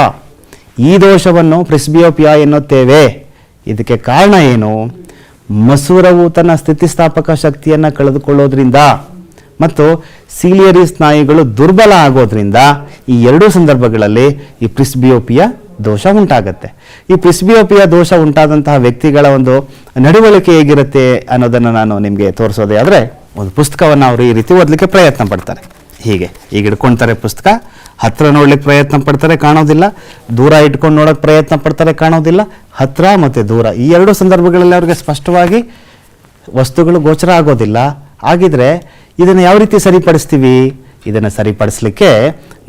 ಈ ದೋಷವನ್ನು ಪ್ರಿಸ್ಬಿಯೋಪಿಯಾ ಎನ್ನುತ್ತೇವೆ. ಇದಕ್ಕೆ ಕಾರಣ ಏನು? ಮಸೂರವು ತನ್ನ ಸ್ಥಿತಿಸ್ಥಾಪಕ ಶಕ್ತಿಯನ್ನು ಕಳೆದುಕೊಳ್ಳೋದ್ರಿಂದ ಮತ್ತು ಸೀಲಿಯರಿ ಸ್ನಾಯುಗಳು ದುರ್ಬಲ ಆಗೋದ್ರಿಂದ ಈ ಎರಡೂ ಸಂದರ್ಭಗಳಲ್ಲಿ ಈ ಪ್ರಿಸ್ಬಿಯೋಪಿಯಾ ದೋಷ ಉಂಟಾಗುತ್ತೆ. ಈ ಪ್ರಿಸ್ಬಿಯೋಪಿಯಾ ದೋಷ ಉಂಟಾದಂತಹ ವ್ಯಕ್ತಿಗಳ ಒಂದು ನಡವಳಿಕೆ ಹೇಗಿರುತ್ತೆ ಅನ್ನೋದನ್ನು ನಾನು ನಿಮಗೆ ತೋರಿಸೋದೇ ಆದರೆ, ಒಂದು ಪುಸ್ತಕವನ್ನು ಅವರು ಈ ರೀತಿ ಓದಲಿಕ್ಕೆ ಪ್ರಯತ್ನ ಪಡ್ತಾರೆ. ಹೀಗೆ ಈಗ ಹಿಡ್ಕೊಳ್ತಾರೆ ಪುಸ್ತಕ, ಹತ್ತಿರ ನೋಡ್ಲಿಕ್ಕೆ ಪ್ರಯತ್ನ ಪಡ್ತಾರೆ, ಕಾಣೋದಿಲ್ಲ. ದೂರ ಇಟ್ಕೊಂಡು ನೋಡೋಕೆ ಪ್ರಯತ್ನ ಪಡ್ತಾರೆ, ಕಾಣೋದಿಲ್ಲ. ಹತ್ತಿರ ಮತ್ತು ದೂರ ಈ ಎರಡೂ ಸಂದರ್ಭಗಳಲ್ಲಿ ಅವ್ರಿಗೆ ಸ್ಪಷ್ಟವಾಗಿ ವಸ್ತುಗಳು ಗೋಚರ ಆಗೋದಿಲ್ಲ. ಹಾಗಿದ್ರೆ ಇದನ್ನು ಯಾವ ರೀತಿ ಸರಿಪಡಿಸ್ತೀವಿ? ಇದನ್ನು ಸರಿಪಡಿಸ್ಲಿಕ್ಕೆ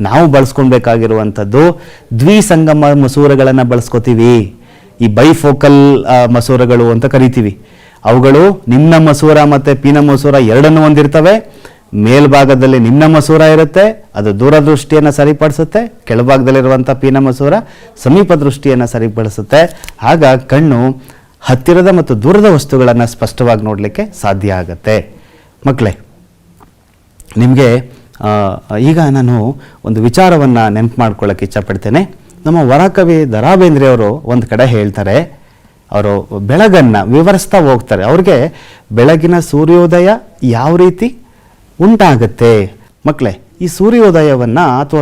ನಾವು ಬಳಸ್ಕೊಳ್ಬೇಕಾಗಿರುವಂಥದ್ದು ದ್ವಿಸಂಗಮ ಮಸೂರಗಳನ್ನು ಬಳಸ್ಕೋತೀವಿ. ಈ ಬೈಫೋಕಲ್ ಮಸೂರಗಳು ಅಂತ ಕರಿತೀವಿ. ಅವುಗಳು ನಿಮ್ನ ಮಸೂರ ಮತ್ತು ಪೀನ ಮಸೂರ ಎರಡನ್ನೂ ಹೊಂದಿರ್ತವೆ. ಮೇಲ್ಭಾಗದಲ್ಲಿ ನಿಮ್ನ ಮಸೂರ ಇರುತ್ತೆ, ಅದು ದೂರದೃಷ್ಟಿಯನ್ನು ಸರಿಪಡಿಸುತ್ತೆ. ಕೆಳಭಾಗದಲ್ಲಿರುವಂಥ ಪೀನ ಮಸೂರ ಸಮೀಪ ದೃಷ್ಟಿಯನ್ನು ಸರಿಪಡಿಸುತ್ತೆ. ಆಗ ಕಣ್ಣು ಹತ್ತಿರದ ಮತ್ತು ದೂರದ ವಸ್ತುಗಳನ್ನು ಸ್ಪಷ್ಟವಾಗಿ ನೋಡಲಿಕ್ಕೆ ಸಾಧ್ಯ ಆಗುತ್ತೆ. ಮಕ್ಕಳೇ, ನಿಮಗೆ ಈಗ ನಾನು ಒಂದು ವಿಚಾರವನ್ನು ನೆನಪು ಮಾಡ್ಕೊಳ್ಳೋಕ್ಕೆ ಇಷ್ಟಪಡ್ತೇನೆ. ನಮ್ಮ ವರಕವಿ ದ ರಾ ಬೇಂದ್ರೆಯವರು ಒಂದು ಕಡೆ ಹೇಳ್ತಾರೆ, ಅವರು ಬೆಳಗನ್ನು ವಿವರಿಸ್ತಾ ಹೋಗ್ತಾರೆ. ಅವ್ರಿಗೆ ಬೆಳಗಿನ ಸೂರ್ಯೋದಯ ಯಾವ ರೀತಿ ಉಂಟಾಗುತ್ತೆ. ಮಕ್ಕಳೇ, ಈ ಸೂರ್ಯೋದಯವನ್ನು ಅಥವಾ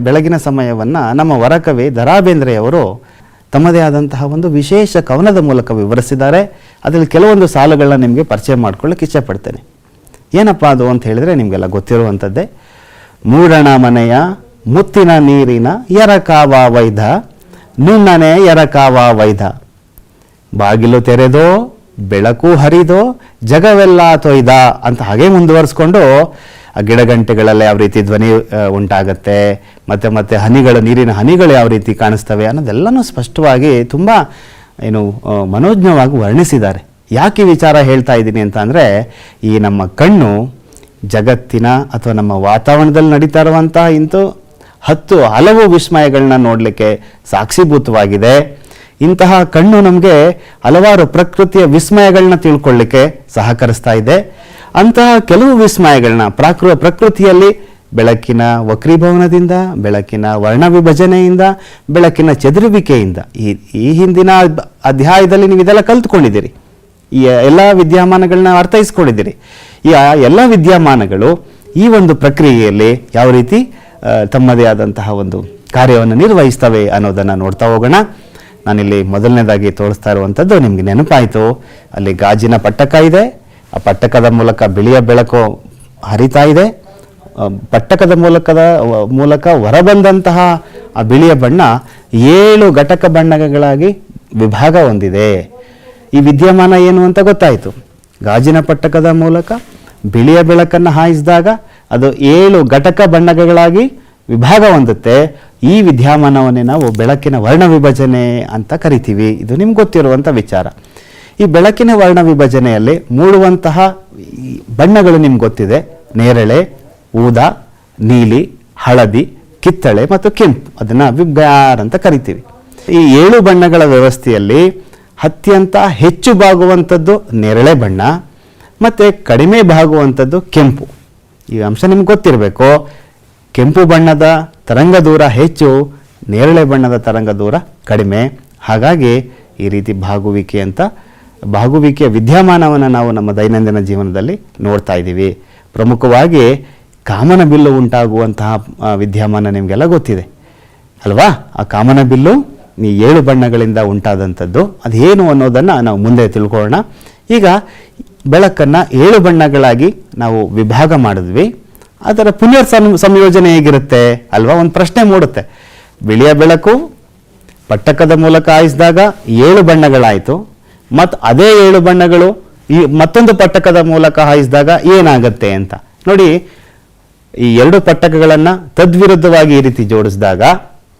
ಬೆಳಗಿನ ಸಮಯವನ್ನು ನಮ್ಮ ವರಕವಿ ದ ರಾ ಬೇಂದ್ರೆಯವರು ತಮ್ಮದೇ ಆದಂತಹ ಒಂದು ವಿಶೇಷ ಕವನದ ಮೂಲಕ ವಿವರಿಸಿದ್ದಾರೆ. ಅದರಲ್ಲಿ ಕೆಲವೊಂದು ಸಾಲುಗಳನ್ನ ನಿಮಗೆ ಪರಿಚಯ ಮಾಡ್ಕೊಳ್ಳೋಕೆ ಇಷ್ಟಪಡ್ತೇನೆ. ಏನಪ್ಪ ಅದು ಅಂತ ಹೇಳಿದರೆ ನಿಮಗೆಲ್ಲ ಗೊತ್ತಿರುವಂಥದ್ದೇ. ಮೂಡಣ ಮನೆಯ ಮುತ್ತಿನ ನೀರಿನ ಎರಕಾವ ವೈದ, ನುಣ್ಣನೆ ಎರಕಾವ ವೈದ, ಬಾಗಿಲು ತೆರೆದೋ ಬೆಳಕು ಹರಿದೋ ಜಗವೆಲ್ಲ ತೊಯ್ದ ಅಂತ ಹಾಗೆ ಮುಂದುವರಿಸ್ಕೊಂಡು ಆ ಗಿಡಗಂಟೆಗಳಲ್ಲಿ ಯಾವ ರೀತಿ ಧ್ವನಿ ಉಂಟಾಗತ್ತೆ, ಮತ್ತೆ ಹನಿಗಳು, ನೀರಿನ ಹನಿಗಳು ಯಾವ ರೀತಿ ಕಾಣಿಸ್ತವೆ ಅನ್ನೋದೆಲ್ಲನೂ ಸ್ಪಷ್ಟವಾಗಿ ತುಂಬ ಮನೋಜ್ಞವಾಗಿ ವರ್ಣಿಸಿದ್ದಾರೆ. ಯಾಕೆ ವಿಚಾರ ಹೇಳ್ತಾ ಇದ್ದೀನಿ ಅಂತ ಅಂದರೆ, ಈ ನಮ್ಮ ಕಣ್ಣು ಜಗತ್ತಿನ ಅಥವಾ ನಮ್ಮ ವಾತಾವರಣದಲ್ಲಿ ನಡೀತಾ ಇರುವಂಥ ಹಲವು ವಿಸ್ಮಯಗಳನ್ನ ನೋಡಲಿಕ್ಕೆ ಸಾಕ್ಷೀಭೂತವಾಗಿದೆ. ಇಂತಹ ಕಣ್ಣು ನಮಗೆ ಹಲವಾರು ಪ್ರಕೃತಿಯ ವಿಸ್ಮಯಗಳನ್ನ ತಿಳ್ಕೊಳ್ಳಿಕ್ಕೆ ಸಹಕರಿಸ್ತಾ ಇದೆ. ಅಂತಹ ಕೆಲವು ವಿಸ್ಮಯಗಳನ್ನ ಪ್ರಕೃತಿಯಲ್ಲಿ ಬೆಳಕಿನ ವಕ್ರೀಭವನದಿಂದ, ಬೆಳಕಿನ ವರ್ಣ ವಿಭಜನೆಯಿಂದ, ಬೆಳಕಿನ ಚದುರುವಿಕೆಯಿಂದ ಈ ಹಿಂದಿನ ಅಧ್ಯಾಯದಲ್ಲಿ ನೀವು ಇದೆಲ್ಲ ಕಲ್ತ್ಕೊಂಡಿದ್ದೀರಿ. ಈ ಎಲ್ಲ ವಿದ್ಯಮಾನಗಳನ್ನ ಅರ್ಥೈಸ್ಕೊಂಡಿದ್ದೀರಿ. ಈ ಎಲ್ಲ ವಿದ್ಯಮಾನಗಳು ಈ ಒಂದು ಪ್ರಕ್ರಿಯೆಯಲ್ಲಿ ಯಾವ ರೀತಿ ತಮ್ಮದೇ ಆದಂತಹ ಒಂದು ಕಾರ್ಯವನ್ನು ನಿರ್ವಹಿಸ್ತವೆ ಅನ್ನೋದನ್ನು ನೋಡ್ತಾ ಹೋಗೋಣ. ನಾನಿಲ್ಲಿ ಮೊದಲನೇದಾಗಿ ತೋರಿಸ್ತಾ ಇರುವಂಥದ್ದು ನಿಮಗೆ ನೆನಪಾಯಿತು. ಅಲ್ಲಿ ಗಾಜಿನ ಪಟ್ಟಕ ಇದೆ. ಆ ಪಟ್ಟಕದ ಮೂಲಕ ಬಿಳಿಯ ಬೆಳಕು ಹರಿತಾ ಇದೆ. ಪಟ್ಟಕದ ಮೂಲಕ ಹೊರಬಂದಂತಹ ಆ ಬಿಳಿಯ ಬಣ್ಣ 7 ಘಟಕ ಬಣ್ಣಗಳಾಗಿ ವಿಭಾಗ ಹೊಂದಿದೆ. ಈ ವಿದ್ಯಮಾನ ಏನು ಅಂತ ಗೊತ್ತಾಯಿತು. ಗಾಜಿನ ಪಟ್ಟಕದ ಮೂಲಕ ಬಿಳಿಯ ಬೆಳಕನ್ನು ಹಾಯಿಸಿದಾಗ ಅದು 7 ಘಟಕ ಬಣ್ಣಗಳಾಗಿ ವಿಭಾಗ ಹೊಂದುತ್ತೆ. ಈ ವಿದ್ಯಮಾನವನ್ನೇ ನಾವು ಬೆಳಕಿನ ವರ್ಣ ವಿಭಜನೆ ಅಂತ ಕರಿತೀವಿ. ಇದು ನಿಮ್ಗೆ ಗೊತ್ತಿರುವಂಥ ವಿಚಾರ. ಈ ಬೆಳಕಿನ ವರ್ಣ ವಿಭಜನೆಯಲ್ಲಿ ಮೂಡುವಂತಹ ಬಣ್ಣಗಳು ನಿಮ್ಗೆ ಗೊತ್ತಿದೆ. ನೇರಳೆ, ಊದಾ, ನೀಲಿ, ಹಳದಿ, ಕಿತ್ತಳೆ ಮತ್ತು ಕೆಂಪು. ಅದನ್ನು ವಿಬ್ಯಾರ್ ಅಂತ ಕರಿತೀವಿ. ಈ 7 ಬಣ್ಣಗಳ ವ್ಯವಸ್ಥೆಯಲ್ಲಿ ಅತ್ಯಂತ ಹೆಚ್ಚು ಬಾಗುವಂಥದ್ದು ನೇರಳೆ ಬಣ್ಣ ಮತ್ತು ಕಡಿಮೆ ಬಾಗುವಂಥದ್ದು ಕೆಂಪು. ಈ ಅಂಶ ನಿಮ್ಗೆ ಗೊತ್ತಿರಬೇಕು. ಕೆಂಪು ಬಣ್ಣದ ತರಂಗ ದೂರ ಹೆಚ್ಚು, ನೇರಳೆ ಬಣ್ಣದ ತರಂಗ ದೂರ ಕಡಿಮೆ. ಹಾಗಾಗಿ ಈ ರೀತಿ ಬಾಗುವಿಕೆಯ ವಿದ್ಯಮಾನವನ್ನು ನಾವು ನಮ್ಮ ದೈನಂದಿನ ಜೀವನದಲ್ಲಿ ನೋಡ್ತಾ ಇದ್ದೀವಿ. ಪ್ರಮುಖವಾಗಿ ಕಾಮನ ಬಿಲ್ಲು ಉಂಟಾಗುವಂತಹ ವಿದ್ಯಮಾನ ನಿಮಗೆಲ್ಲ ಗೊತ್ತಿದೆ ಅಲ್ವಾ? ಆ ಕಾಮನ ಬಿಲ್ಲು ಈ 7 ಬಣ್ಣಗಳಿಂದ ಉಂಟಾದಂಥದ್ದು. ಅದೇನು ಅನ್ನೋದನ್ನು ನಾವು ಮುಂದೆ ತಿಳ್ಕೊಳ್ಳೋಣ. ಈಗ ಬೆಳಕನ್ನು 7 ಬಣ್ಣಗಳಾಗಿ ನಾವು ವಿಭಾಗ ಮಾಡಿದ್ವಿ. ಅದರ ಪುನರ್ ಸಂಯೋಜನೆ ಹೇಗಿರುತ್ತೆ ಅಲ್ವಾ? ಒಂದು ಪ್ರಶ್ನೆ ಮೂಡುತ್ತೆ. ಬಿಳಿಯ ಬೆಳಕು ಪಟ್ಟಕದ ಮೂಲಕ ಹಾಯಿಸಿದಾಗ 7 ಬಣ್ಣಗಳಾಯಿತು. ಮತ್ತು ಅದೇ 7 ಬಣ್ಣಗಳು ಈ ಮತ್ತೊಂದು ಪಟ್ಟಕದ ಮೂಲಕ ಹಾಯಿಸಿದಾಗ ಏನಾಗುತ್ತೆ ಅಂತ ನೋಡಿ. ಈ 2 ಪಟ್ಟಕಗಳನ್ನು ತದ್ವಿರುದ್ಧವಾಗಿ ಈ ರೀತಿ ಜೋಡಿಸಿದಾಗ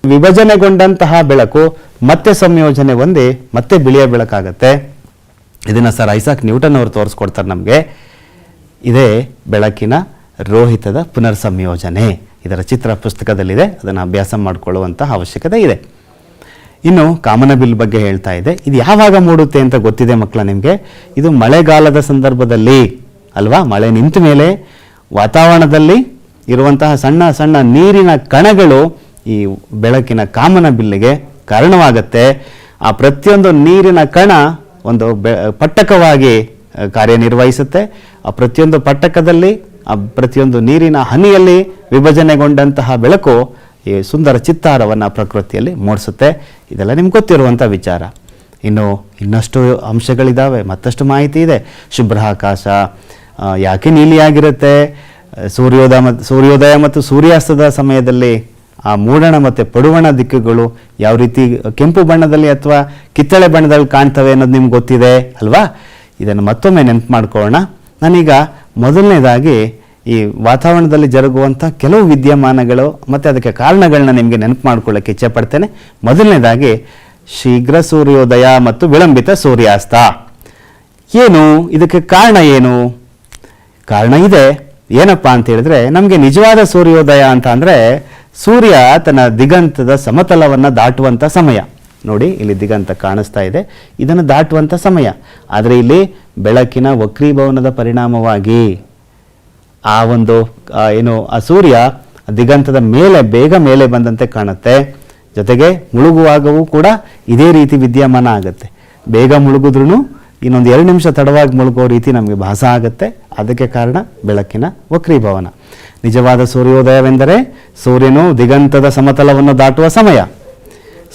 ವಿಭಜನೆಗೊಂಡಂತಹ ಬೆಳಕು ಮತ್ತೆ ಸಂಯೋಜನೆ ಹೊಂದಿ ಮತ್ತೆ ಬಿಳಿಯ ಬೆಳಕಾಗತ್ತೆ. ಇದನ್ನು ಸರ್ ಐಸಾಕ್ ನ್ಯೂಟನ್ ಅವರು ತೋರಿಸ್ಕೊಡ್ತಾರೆ ನಮಗೆ. ಇದೇ ಬೆಳಕಿನ ರೋಹಿತದ ಪುನರ್ ಸಂಯೋಜನೆ. ಇದರ ಚಿತ್ರ ಪುಸ್ತಕದಲ್ಲಿದೆ. ಅದನ್ನು ಅಭ್ಯಾಸ ಮಾಡಿಕೊಳ್ಳುವಂತಹ ಅವಶ್ಯಕತೆ ಇದೆ. ಇನ್ನು ಕಾಮನ ಬಿಲ್ ಬಗ್ಗೆ ಹೇಳ್ತಾ ಇದೆ. ಇದು ಯಾವಾಗ ಮೂಡುತ್ತೆ ಅಂತ ಗೊತ್ತಿದೆ ಮಕ್ಕಳ ನಿಮಗೆ? ಇದು ಮಳೆಗಾಲದ ಸಂದರ್ಭದಲ್ಲಿ ಅಲ್ವಾ? ಮಳೆ ನಿಂತ ಮೇಲೆ ವಾತಾವರಣದಲ್ಲಿ ಇರುವಂತಹ ಸಣ್ಣ ಸಣ್ಣ ನೀರಿನ ಕಣಗಳು ಈ ಬೆಳಕಿನ ಕಾಮನ ಬಿಲ್ಲಿಗೆ ಕಾರಣವಾಗುತ್ತೆ. ಆ ಪ್ರತಿಯೊಂದು ನೀರಿನ ಕಣ ಒಂದು ಪಟ್ಟಕವಾಗಿ ಕಾರ್ಯನಿರ್ವಹಿಸುತ್ತೆ. ಆ ಪ್ರತಿಯೊಂದು ಪಟ್ಟಕದಲ್ಲಿ, ಆ ಪ್ರತಿಯೊಂದು ನೀರಿನ ಹನಿಯಲ್ಲಿ ವಿಭಜನೆಗೊಂಡಂತಹ ಬೆಳಕು ಈ ಸುಂದರ ಚಿತ್ತಾರವನ್ನು ಪ್ರಕೃತಿಯಲ್ಲಿ ಮೂಡಿಸುತ್ತೆ. ಇದೆಲ್ಲ ನಿಮ್ಗೆ ಗೊತ್ತಿರುವಂಥ ವಿಚಾರ. ಇನ್ನಷ್ಟು ಅಂಶಗಳಿದ್ದಾವೆ, ಮತ್ತಷ್ಟು ಮಾಹಿತಿ ಇದೆ. ಶುಭ್ರ ಆಕಾಶ ಯಾಕೆ ನೀಲಿಯಾಗಿರುತ್ತೆ, ಸೂರ್ಯೋದಯ ಮತ್ತು ಸೂರ್ಯಾಸ್ತದ ಸಮಯದಲ್ಲಿ ಆ ಮೂಡಣ ಮತ್ತು ಪಡುವಣ ದಿಕ್ಕುಗಳು ಯಾವ ರೀತಿ ಕೆಂಪು ಬಣ್ಣದಲ್ಲಿ ಅಥವಾ ಕಿತ್ತಳೆ ಬಣ್ಣದಲ್ಲಿ ಕಾಣ್ತವೆ ಅನ್ನೋದು ನಿಮ್ಗೆ ಗೊತ್ತಿದೆ ಅಲ್ವಾ? ಇದನ್ನು ಮತ್ತೊಮ್ಮೆ ನೆನಪು ಮಾಡ್ಕೊಳ್ಳೋಣ. ನಾನೀಗ ಮೊದಲನೇದಾಗಿ ಈ ವಾತಾವರಣದಲ್ಲಿ ಜರುಗುವಂಥ ಕೆಲವು ವಿದ್ಯಮಾನಗಳು ಮತ್ತು ಅದಕ್ಕೆ ಕಾರಣಗಳನ್ನ ನಿಮಗೆ ನೆನಪು ಮಾಡ್ಕೊಳ್ಳೋಕ್ಕೆ ಇಚ್ಛೆ ಪಡ್ತೇನೆ. ಮೊದಲನೇದಾಗಿ ಶೀಘ್ರ ಸೂರ್ಯೋದಯ ಮತ್ತು ವಿಳಂಬಿತ ಸೂರ್ಯಾಸ್ತ. ಏನು ಇದಕ್ಕೆ ಕಾರಣ? ಏನು ಕಾರಣ ಇದೆ. ಏನಪ್ಪ ಅಂತ ಹೇಳಿದ್ರೆ, ನಮಗೆ ನಿಜವಾದ ಸೂರ್ಯೋದಯ ಅಂತ ಅಂದರೆ ಸೂರ್ಯ ತನ್ನ ದಿಗಂತದ ಸಮತಲವನ್ನು ದಾಟುವಂಥ ಸಮಯ. ನೋಡಿ, ಇಲ್ಲಿ ದಿಗಂತ ಕಾಣಿಸ್ತಾ ಇದೆ, ಇದನ್ನು ದಾಟುವಂಥ ಸಮಯ. ಆದರೆ ಇಲ್ಲಿ ಬೆಳಕಿನ ವಕ್ರೀಭವನದ ಪರಿಣಾಮವಾಗಿ ಆ ಒಂದು ಆ ಸೂರ್ಯ ದಿಗಂತದ ಬೇಗ ಮೇಲೆ ಬಂದಂತೆ ಕಾಣುತ್ತೆ. ಜೊತೆಗೆ ಮುಳುಗುವಾಗವೂ ಕೂಡ ಇದೇ ರೀತಿ ವಿದ್ಯಮಾನ ಆಗುತ್ತೆ. ಬೇಗ ಮುಳುಗಿದ್ರೂ ಇನ್ನೊಂದು 2 ನಿಮಿಷ ತಡವಾಗಿ ಮುಳುಗೋ ರೀತಿ ನಮಗೆ ಭಾಸ ಆಗುತ್ತೆ. ಅದಕ್ಕೆ ಕಾರಣ ಬೆಳಕಿನ ವಕ್ರೀಭವನ. ನಿಜವಾದ ಸೂರ್ಯೋದಯವೆಂದರೆ ಸೂರ್ಯನು ದಿಗಂತದ ಸಮತಲವನ್ನು ದಾಟುವ ಸಮಯ.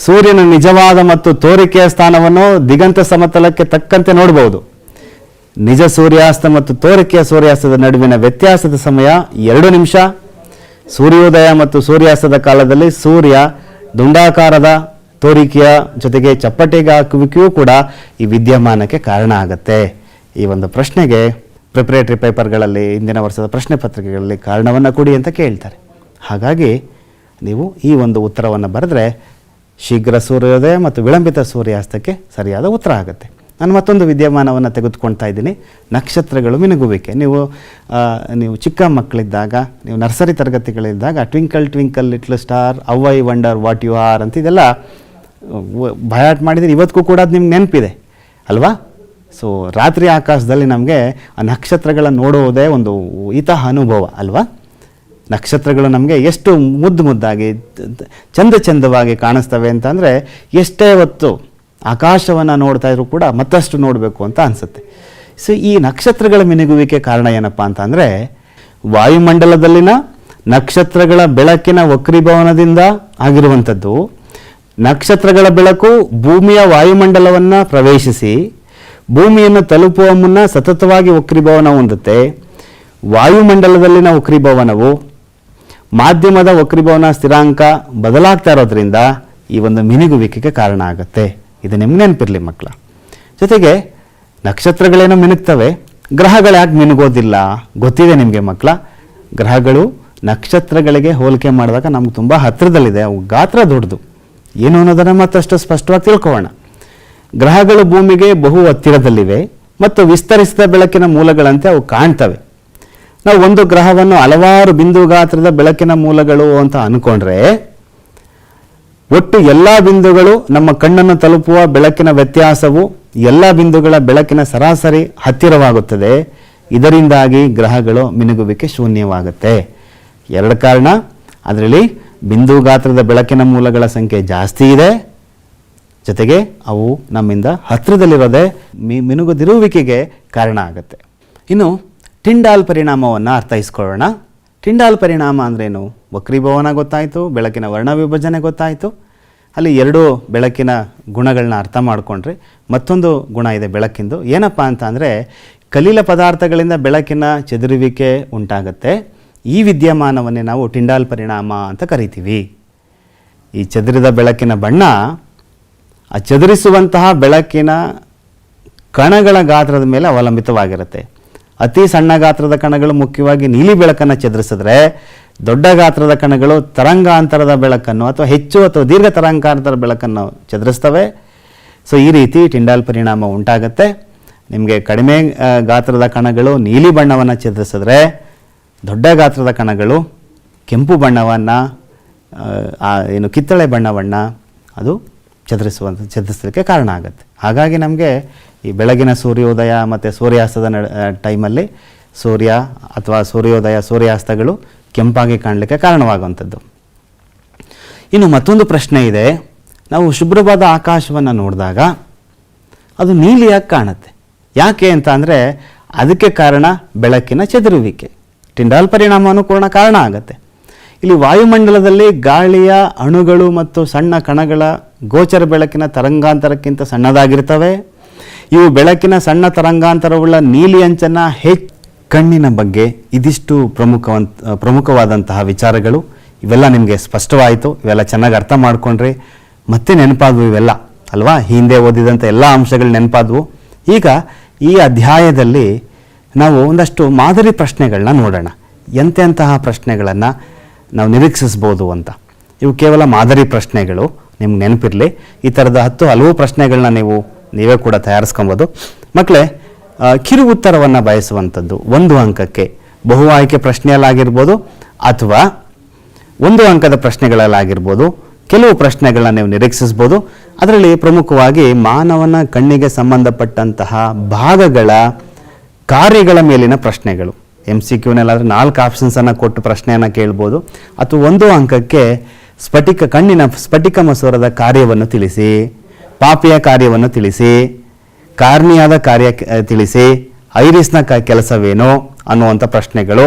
ಸೂರ್ಯನ ನಿಜವಾದ ಮತ್ತು ತೋರಿಕೆಯ ಸ್ಥಾನವನ್ನು ದಿಗಂತ ಸಮತಲಕ್ಕೆ ತಕ್ಕಂತೆ ನೋಡಬಹುದು. ನಿಜ ಸೂರ್ಯಾಸ್ತ ಮತ್ತು ತೋರಿಕೆಯ ಸೂರ್ಯಾಸ್ತದ ನಡುವಿನ ವ್ಯತ್ಯಾಸದ ಸಮಯ 2 ನಿಮಿಷ. ಸೂರ್ಯೋದಯ ಮತ್ತು ಸೂರ್ಯಾಸ್ತದ ಕಾಲದಲ್ಲಿ ಸೂರ್ಯ ದುಂಡಾಕಾರದ ತೋರಿಕೆಯ ಜೊತೆಗೆ ಚಪ್ಪಟೆಗೆ ಹಾಕುವಿಕೆಯೂ ಕೂಡ ಈ ವಿದ್ಯಮಾನಕ್ಕೆ ಕಾರಣ ಆಗುತ್ತೆ. ಈ ಒಂದು ಪ್ರಶ್ನೆಗೆ ಪ್ರಿಪರೇಟರಿ ಪೇಪರ್ಗಳಲ್ಲಿ, ಇಂದಿನ ವರ್ಷದ ಪ್ರಶ್ನೆ ಪತ್ರಿಕೆಗಳಲ್ಲಿ ಕಾರಣವನ್ನು ಕೊಡಿ ಅಂತ ಕೇಳ್ತಾರೆ. ಹಾಗಾಗಿ ನೀವು ಈ ಒಂದು ಉತ್ತರವನ್ನು ಬರೆದ್ರೆ ಶೀಘ್ರ ಸೂರ್ಯೋದಯ ಮತ್ತು ವಿಳಂಬಿತ ಸೂರ್ಯಾಸ್ತಕ್ಕೆ ಸರಿಯಾದ ಉತ್ತರ ಆಗುತ್ತೆ. ನಾನು ಮತ್ತೊಂದು ವಿದ್ಯಮಾನವನ್ನು ತೆಗೆದುಕೊಳ್ತಾ ಇದ್ದೀನಿ, ನಕ್ಷತ್ರಗಳು ಮಿನುಗುವಿಕೆ. ನೀವು ಚಿಕ್ಕ ಮಕ್ಕಳಿದ್ದಾಗ, ನೀವು ನರ್ಸರಿ ತರಗತಿಗಳಿದ್ದಾಗ twinkle twinkle little star, how I wonder what you are ಅಂತ ಇದೆಲ್ಲ ಭಯಾಟ್ ಮಾಡಿದರೆ ಇವತ್ತಿಗೂ ಕೂಡ ಅದು ನಿಮ್ಗೆ ನೆನಪಿದೆ ಅಲ್ವಾ? ಸೊ ರಾತ್ರಿ ಆಕಾಶದಲ್ಲಿ ನಮಗೆ ಆ ನಕ್ಷತ್ರಗಳನ್ನು ನೋಡುವುದೇ ಒಂದು ಇಂತಹ ಅನುಭವ ಅಲ್ವಾ? ನಕ್ಷತ್ರಗಳು ನಮಗೆ ಎಷ್ಟು ಮುದ್ದಾಗಿ ಚಂದವಾಗಿ ಕಾಣಿಸ್ತವೆ ಅಂತಂದರೆ, ಎಷ್ಟೇ ಹೊತ್ತು ಆಕಾಶವನ್ನು ನೋಡ್ತಾ ಇದ್ರೂ ಕೂಡ ಮತ್ತಷ್ಟು ನೋಡಬೇಕು ಅಂತ ಅನಿಸುತ್ತೆ. ಸೊ ಈ ನಕ್ಷತ್ರಗಳ ಮಿನುಗುವಿಕೆ ಕಾರಣ ಏನಪ್ಪ ಅಂತಂದರೆ, ವಾಯುಮಂಡಲದಲ್ಲಿನ ನಕ್ಷತ್ರಗಳ ಬೆಳಕಿನ ವಕ್ರೀಭವನದಿಂದ ಆಗಿರುವಂಥದ್ದು. ನಕ್ಷತ್ರಗಳ ಬೆಳಕು ಭೂಮಿಯ ವಾಯುಮಂಡಲವನ್ನು ಪ್ರವೇಶಿಸಿ ಭೂಮಿಯನ್ನು ತಲುಪುವ ಮುನ್ನ ಸತತವಾಗಿ ವಕ್ರೀಭವನ ಹೊಂದುತ್ತೆ. ವಾಯುಮಂಡಲದಲ್ಲಿನ ವಕ್ರೀಭವನವು ಮಾಧ್ಯಮದ ವಕ್ರೀಭವನ ಸ್ಥಿರಾಂಕ ಬದಲಾಗ್ತಾ ಇರೋದ್ರಿಂದ ಈ ಒಂದು ಮಿನುಗುವಿಕೆಗೆ ಕಾರಣ ಆಗುತ್ತೆ. ಇದು ನಿಮ್ಗೆ ನೆನಪಿರಲಿ ಮಕ್ಕಳ. ಜೊತೆಗೆ ನಕ್ಷತ್ರಗಳೇನೋ ಮಿನುಗ್ತವೆ, ಗ್ರಹಗಳು ಯಾಕೆ ಮಿನುಗೋದಿಲ್ಲ ಗೊತ್ತಿದೆ ನಿಮಗೆ ಮಕ್ಕಳ? ಗ್ರಹಗಳು ನಕ್ಷತ್ರಗಳಿಗೆ ಹೋಲಿಕೆ ಮಾಡಿದಾಗ ನಮ್ಗೆ ತುಂಬ ಹತ್ತಿರದಲ್ಲಿದೆ, ಅವು ಗಾತ್ರ ದೊಡ್ಡದು. ಏನು ಅನ್ನೋದನ್ನು ಮತ್ತಷ್ಟು ಸ್ಪಷ್ಟವಾಗಿ ತಿಳ್ಕೊಳ್ಳೋಣ. ಗ್ರಹಗಳು ಭೂಮಿಗೆ ಬಹು ಹತ್ತಿರದಲ್ಲಿವೆ ಮತ್ತು ವಿಸ್ತರಿಸಿದ ಬೆಳಕಿನ ಮೂಲಗಳಂತೆ ಅವು ಕಾಣ್ತವೆ. ನಾವು ಒಂದು ಗ್ರಹವನ್ನು ಹಲವಾರು ಬಿಂದು ಗಾತ್ರದ ಬೆಳಕಿನ ಮೂಲಗಳು ಅಂತ ಅಂದ್ಕೊಂಡ್ರೆ, ಒಟ್ಟು ಎಲ್ಲ ಬಿಂದುಗಳು ನಮ್ಮ ಕಣ್ಣನ್ನು ತಲುಪುವ ಬೆಳಕಿನ ವ್ಯತ್ಯಾಸವು ಎಲ್ಲ ಬಿಂದುಗಳ ಬೆಳಕಿನ ಸರಾಸರಿ ಹತ್ತಿರವಾಗುತ್ತದೆ. ಇದರಿಂದಾಗಿ ಗ್ರಹಗಳು ಮಿನುಗುವಿಕೆ ಶೂನ್ಯವಾಗುತ್ತೆ. 2 ಕಾರಣ. ಅದರಲ್ಲಿ ಬಿಂದು ಗಾತ್ರದ ಬೆಳಕಿನ ಮೂಲಗಳ ಸಂಖ್ಯೆ ಜಾಸ್ತಿ ಇದೆ, ಜೊತೆಗೆ ಅವು ನಮ್ಮಿಂದ ಹತ್ತಿರದಲ್ಲಿರೋದೇ ಮಿನುಗದಿರುವಿಕೆಗೆ ಕಾರಣ ಆಗುತ್ತೆ. ಇನ್ನು ಟಿಂಡಾಲ್ ಪರಿಣಾಮವನ್ನು ಅರ್ಥೈಸ್ಕೊಳ್ಳೋಣ. ಟಿಂಡಾಲ್ ಪರಿಣಾಮ ಅಂದ್ರೇನು? ವಕ್ರೀಭವನ ಗೊತ್ತಾಯಿತು, ಬೆಳಕಿನ ವರ್ಣ ವಿಭಜನೆ ಗೊತ್ತಾಯಿತು. ಅಲ್ಲಿ 2 ಬೆಳಕಿನ ಗುಣಗಳನ್ನ ಅರ್ಥ ಮಾಡಿಕೊಂಡ್ರೆ ಮತ್ತೊಂದು ಗುಣ ಇದೆ ಬೆಳಕಿಂದು. ಏನಪ್ಪ ಅಂತ ಅಂದರೆ, ಕಲೀಲ ಪದಾರ್ಥಗಳಿಂದ ಬೆಳಕಿನ ಚದುರುವಿಕೆ ಉಂಟಾಗುತ್ತೆ. ಈ ವಿದ್ಯಮಾನವನ್ನೇ ನಾವು ಟಿಂಡಾಲ್ ಪರಿಣಾಮ ಅಂತ ಕರಿತೀವಿ. ಈ ಚದುರಿದ ಬೆಳಕಿನ ಬಣ್ಣ ಆ ಚದುರಿಸುವಂತಹ ಬೆಳಕಿನ ಕಣಗಳ ಗಾತ್ರದ ಮೇಲೆ ಅವಲಂಬಿತವಾಗಿರುತ್ತೆ. ಅತಿ ಸಣ್ಣ ಗಾತ್ರದ ಕಣಗಳು ಮುಖ್ಯವಾಗಿ ನೀಲಿ ಬೆಳಕನ್ನು ಚದುರಿಸಿದ್ರೆ, ದೊಡ್ಡ ಗಾತ್ರದ ಕಣಗಳು ತರಂಗಾಂತರದ ಬೆಳಕನ್ನು ಅಥವಾ ಹೆಚ್ಚು ಅಥವಾ ದೀರ್ಘ ತರಂಗಾಂತರದ ಬೆಳಕನ್ನು ಚದುರಿಸ್ತವೆ. ಸೊ ಈ ರೀತಿ ಟಿಂಡಾಲ್ ಪರಿಣಾಮ ಉಂಟಾಗುತ್ತೆ. ನಿಮಗೆ ಕಡಿಮೆ ಗಾತ್ರದ ಕಣಗಳು ನೀಲಿ ಬಣ್ಣವನ್ನು ಚದುರಿಸಿದ್ರೆ, ದೊಡ್ಡ ಗಾತ್ರದ ಕಣಗಳು ಕೆಂಪು ಬಣ್ಣವನ್ನು, ಕಿತ್ತಳೆ ಬಣ್ಣವನ್ನು ಅದು ಚದುರಿಸಲಿಕ್ಕೆ ಕಾರಣ ಆಗುತ್ತೆ. ಹಾಗಾಗಿ ನಮಗೆ ಈ ಬೆಳಗಿನ ಸೂರ್ಯೋದಯ ಮತ್ತು ಸೂರ್ಯಾಸ್ತದ ಟೈಮಲ್ಲಿ ಸೂರ್ಯ ಅಥವಾ ಸೂರ್ಯೋದಯ ಸೂರ್ಯಾಸ್ತಗಳು ಕೆಂಪಾಗಿ ಕಾಣಲಿಕ್ಕೆ ಕಾರಣವಾಗುವಂಥದ್ದು. ಇನ್ನು ಮತ್ತೊಂದು ಪ್ರಶ್ನೆ ಇದೆ. ನಾವು ಶುಭ್ರವಾದ ಆಕಾಶವನ್ನು ನೋಡಿದಾಗ ಅದು ನೀಲಿಯಾಗಿ ಕಾಣುತ್ತೆ. ಯಾಕೆ ಅಂತ ಅಂದರೆ, ಅದಕ್ಕೆ ಕಾರಣ ಬೆಳಕಿನ ಚದುರುವಿಕೆ. ಟಿಂಡಾಲ್ ಪರಿಣಾಮವನ್ನು ಕೂಡ ಕಾರಣ ಆಗುತ್ತೆ. ಇಲ್ಲಿ ವಾಯುಮಂಡಲದಲ್ಲಿ ಗಾಳಿಯ ಅಣುಗಳು ಮತ್ತು ಸಣ್ಣ ಕಣಗಳ ಗೋಚರ ಬೆಳಕಿನ ತರಂಗಾಂತರಕ್ಕಿಂತ ಸಣ್ಣದಾಗಿರ್ತವೆ. ಇವು ಬೆಳಕಿನ ಸಣ್ಣ ತರಂಗಾಂತರವುಳ್ಳ ನೀಲಿ ಅಂಚನ್ನು ಕಣ್ಣಿನ ಬಗ್ಗೆ ಇದಿಷ್ಟು ಪ್ರಮುಖವಾದಂತಹ ವಿಚಾರಗಳು. ಇವೆಲ್ಲ ನಿಮಗೆ ಸ್ಪಷ್ಟವಾಯಿತು. ಇವೆಲ್ಲ ಚೆನ್ನಾಗಿ ಅರ್ಥ ಮಾಡಿಕೊಂಡ್ರೆ ಮತ್ತೆ ನೆನಪಾದವು ಇವೆಲ್ಲ ಅಲ್ವಾ? ಹಿಂದೆ ಓದಿದಂಥ ಎಲ್ಲ ಅಂಶಗಳು ನೆನಪಾದವು. ಈಗ ಈ ಅಧ್ಯಾಯದಲ್ಲಿ ನಾವು ಒಂದಷ್ಟು ಮಾದರಿ ಪ್ರಶ್ನೆಗಳನ್ನ ನೋಡೋಣ. ಎಂತೆಂತಹ ಪ್ರಶ್ನೆಗಳನ್ನು ನಾವು ನಿರೀಕ್ಷಿಸ್ಬೋದು ಅಂತ. ಇವು ಕೇವಲ ಮಾದರಿ ಪ್ರಶ್ನೆಗಳು, ನಿಮ್ಗೆ ನೆನಪಿರಲಿ. ಈ ಥರದ ಹಲವು ಪ್ರಶ್ನೆಗಳನ್ನ ನೀವೇ ಕೂಡ ತಯಾರಿಸ್ಕೊಬೋದು. ಮಕ್ಕಳೇ, ಕಿರು ಉತ್ತರವನ್ನು ಬಯಸುವಂಥದ್ದು 1 ಅಂಕಕ್ಕೆ ಬಹು ಆಯ್ಕೆ ಪ್ರಶ್ನೆಯಲ್ಲಾಗಿರ್ಬೋದು ಅಥವಾ 1 ಅಂಕದ ಪ್ರಶ್ನೆಗಳಲ್ಲಾಗಿರ್ಬೋದು ಕೆಲವು ಪ್ರಶ್ನೆಗಳನ್ನ ನೀವು ನಿರೀಕ್ಷಿಸ್ಬೋದು. ಅದರಲ್ಲಿ ಪ್ರಮುಖವಾಗಿ ಮಾನವನ ಕಣ್ಣಿಗೆ ಸಂಬಂಧಪಟ್ಟಂತಹ ಭಾಗಗಳ ಕಾರ್ಯಗಳ ಮೇಲಿನ ಪ್ರಶ್ನೆಗಳು. MCQನಲ್ಲಾದರೆ 4 ಆಪ್ಷನ್ಸನ್ನು ಕೊಟ್ಟು ಪ್ರಶ್ನೆಯನ್ನು ಕೇಳ್ಬೋದು. ಅಥವಾ 1 ಅಂಕಕ್ಕೆ ಕಣ್ಣಿನ ಸ್ಫಟಿಕ ಮಸೂರದ ಕಾರ್ಯವನ್ನು ತಿಳಿಸಿ, ಪಾಪಿಯ ಕಾರ್ಯವನ್ನು ತಿಳಿಸಿ, ಕಾರ್ನಿಯಾದ ಕಾರ್ಯ ತಿಳಿಸಿ, ಐರಿಸ್ನ ಕೆಲಸವೇನು ಅನ್ನುವಂಥ ಪ್ರಶ್ನೆಗಳು,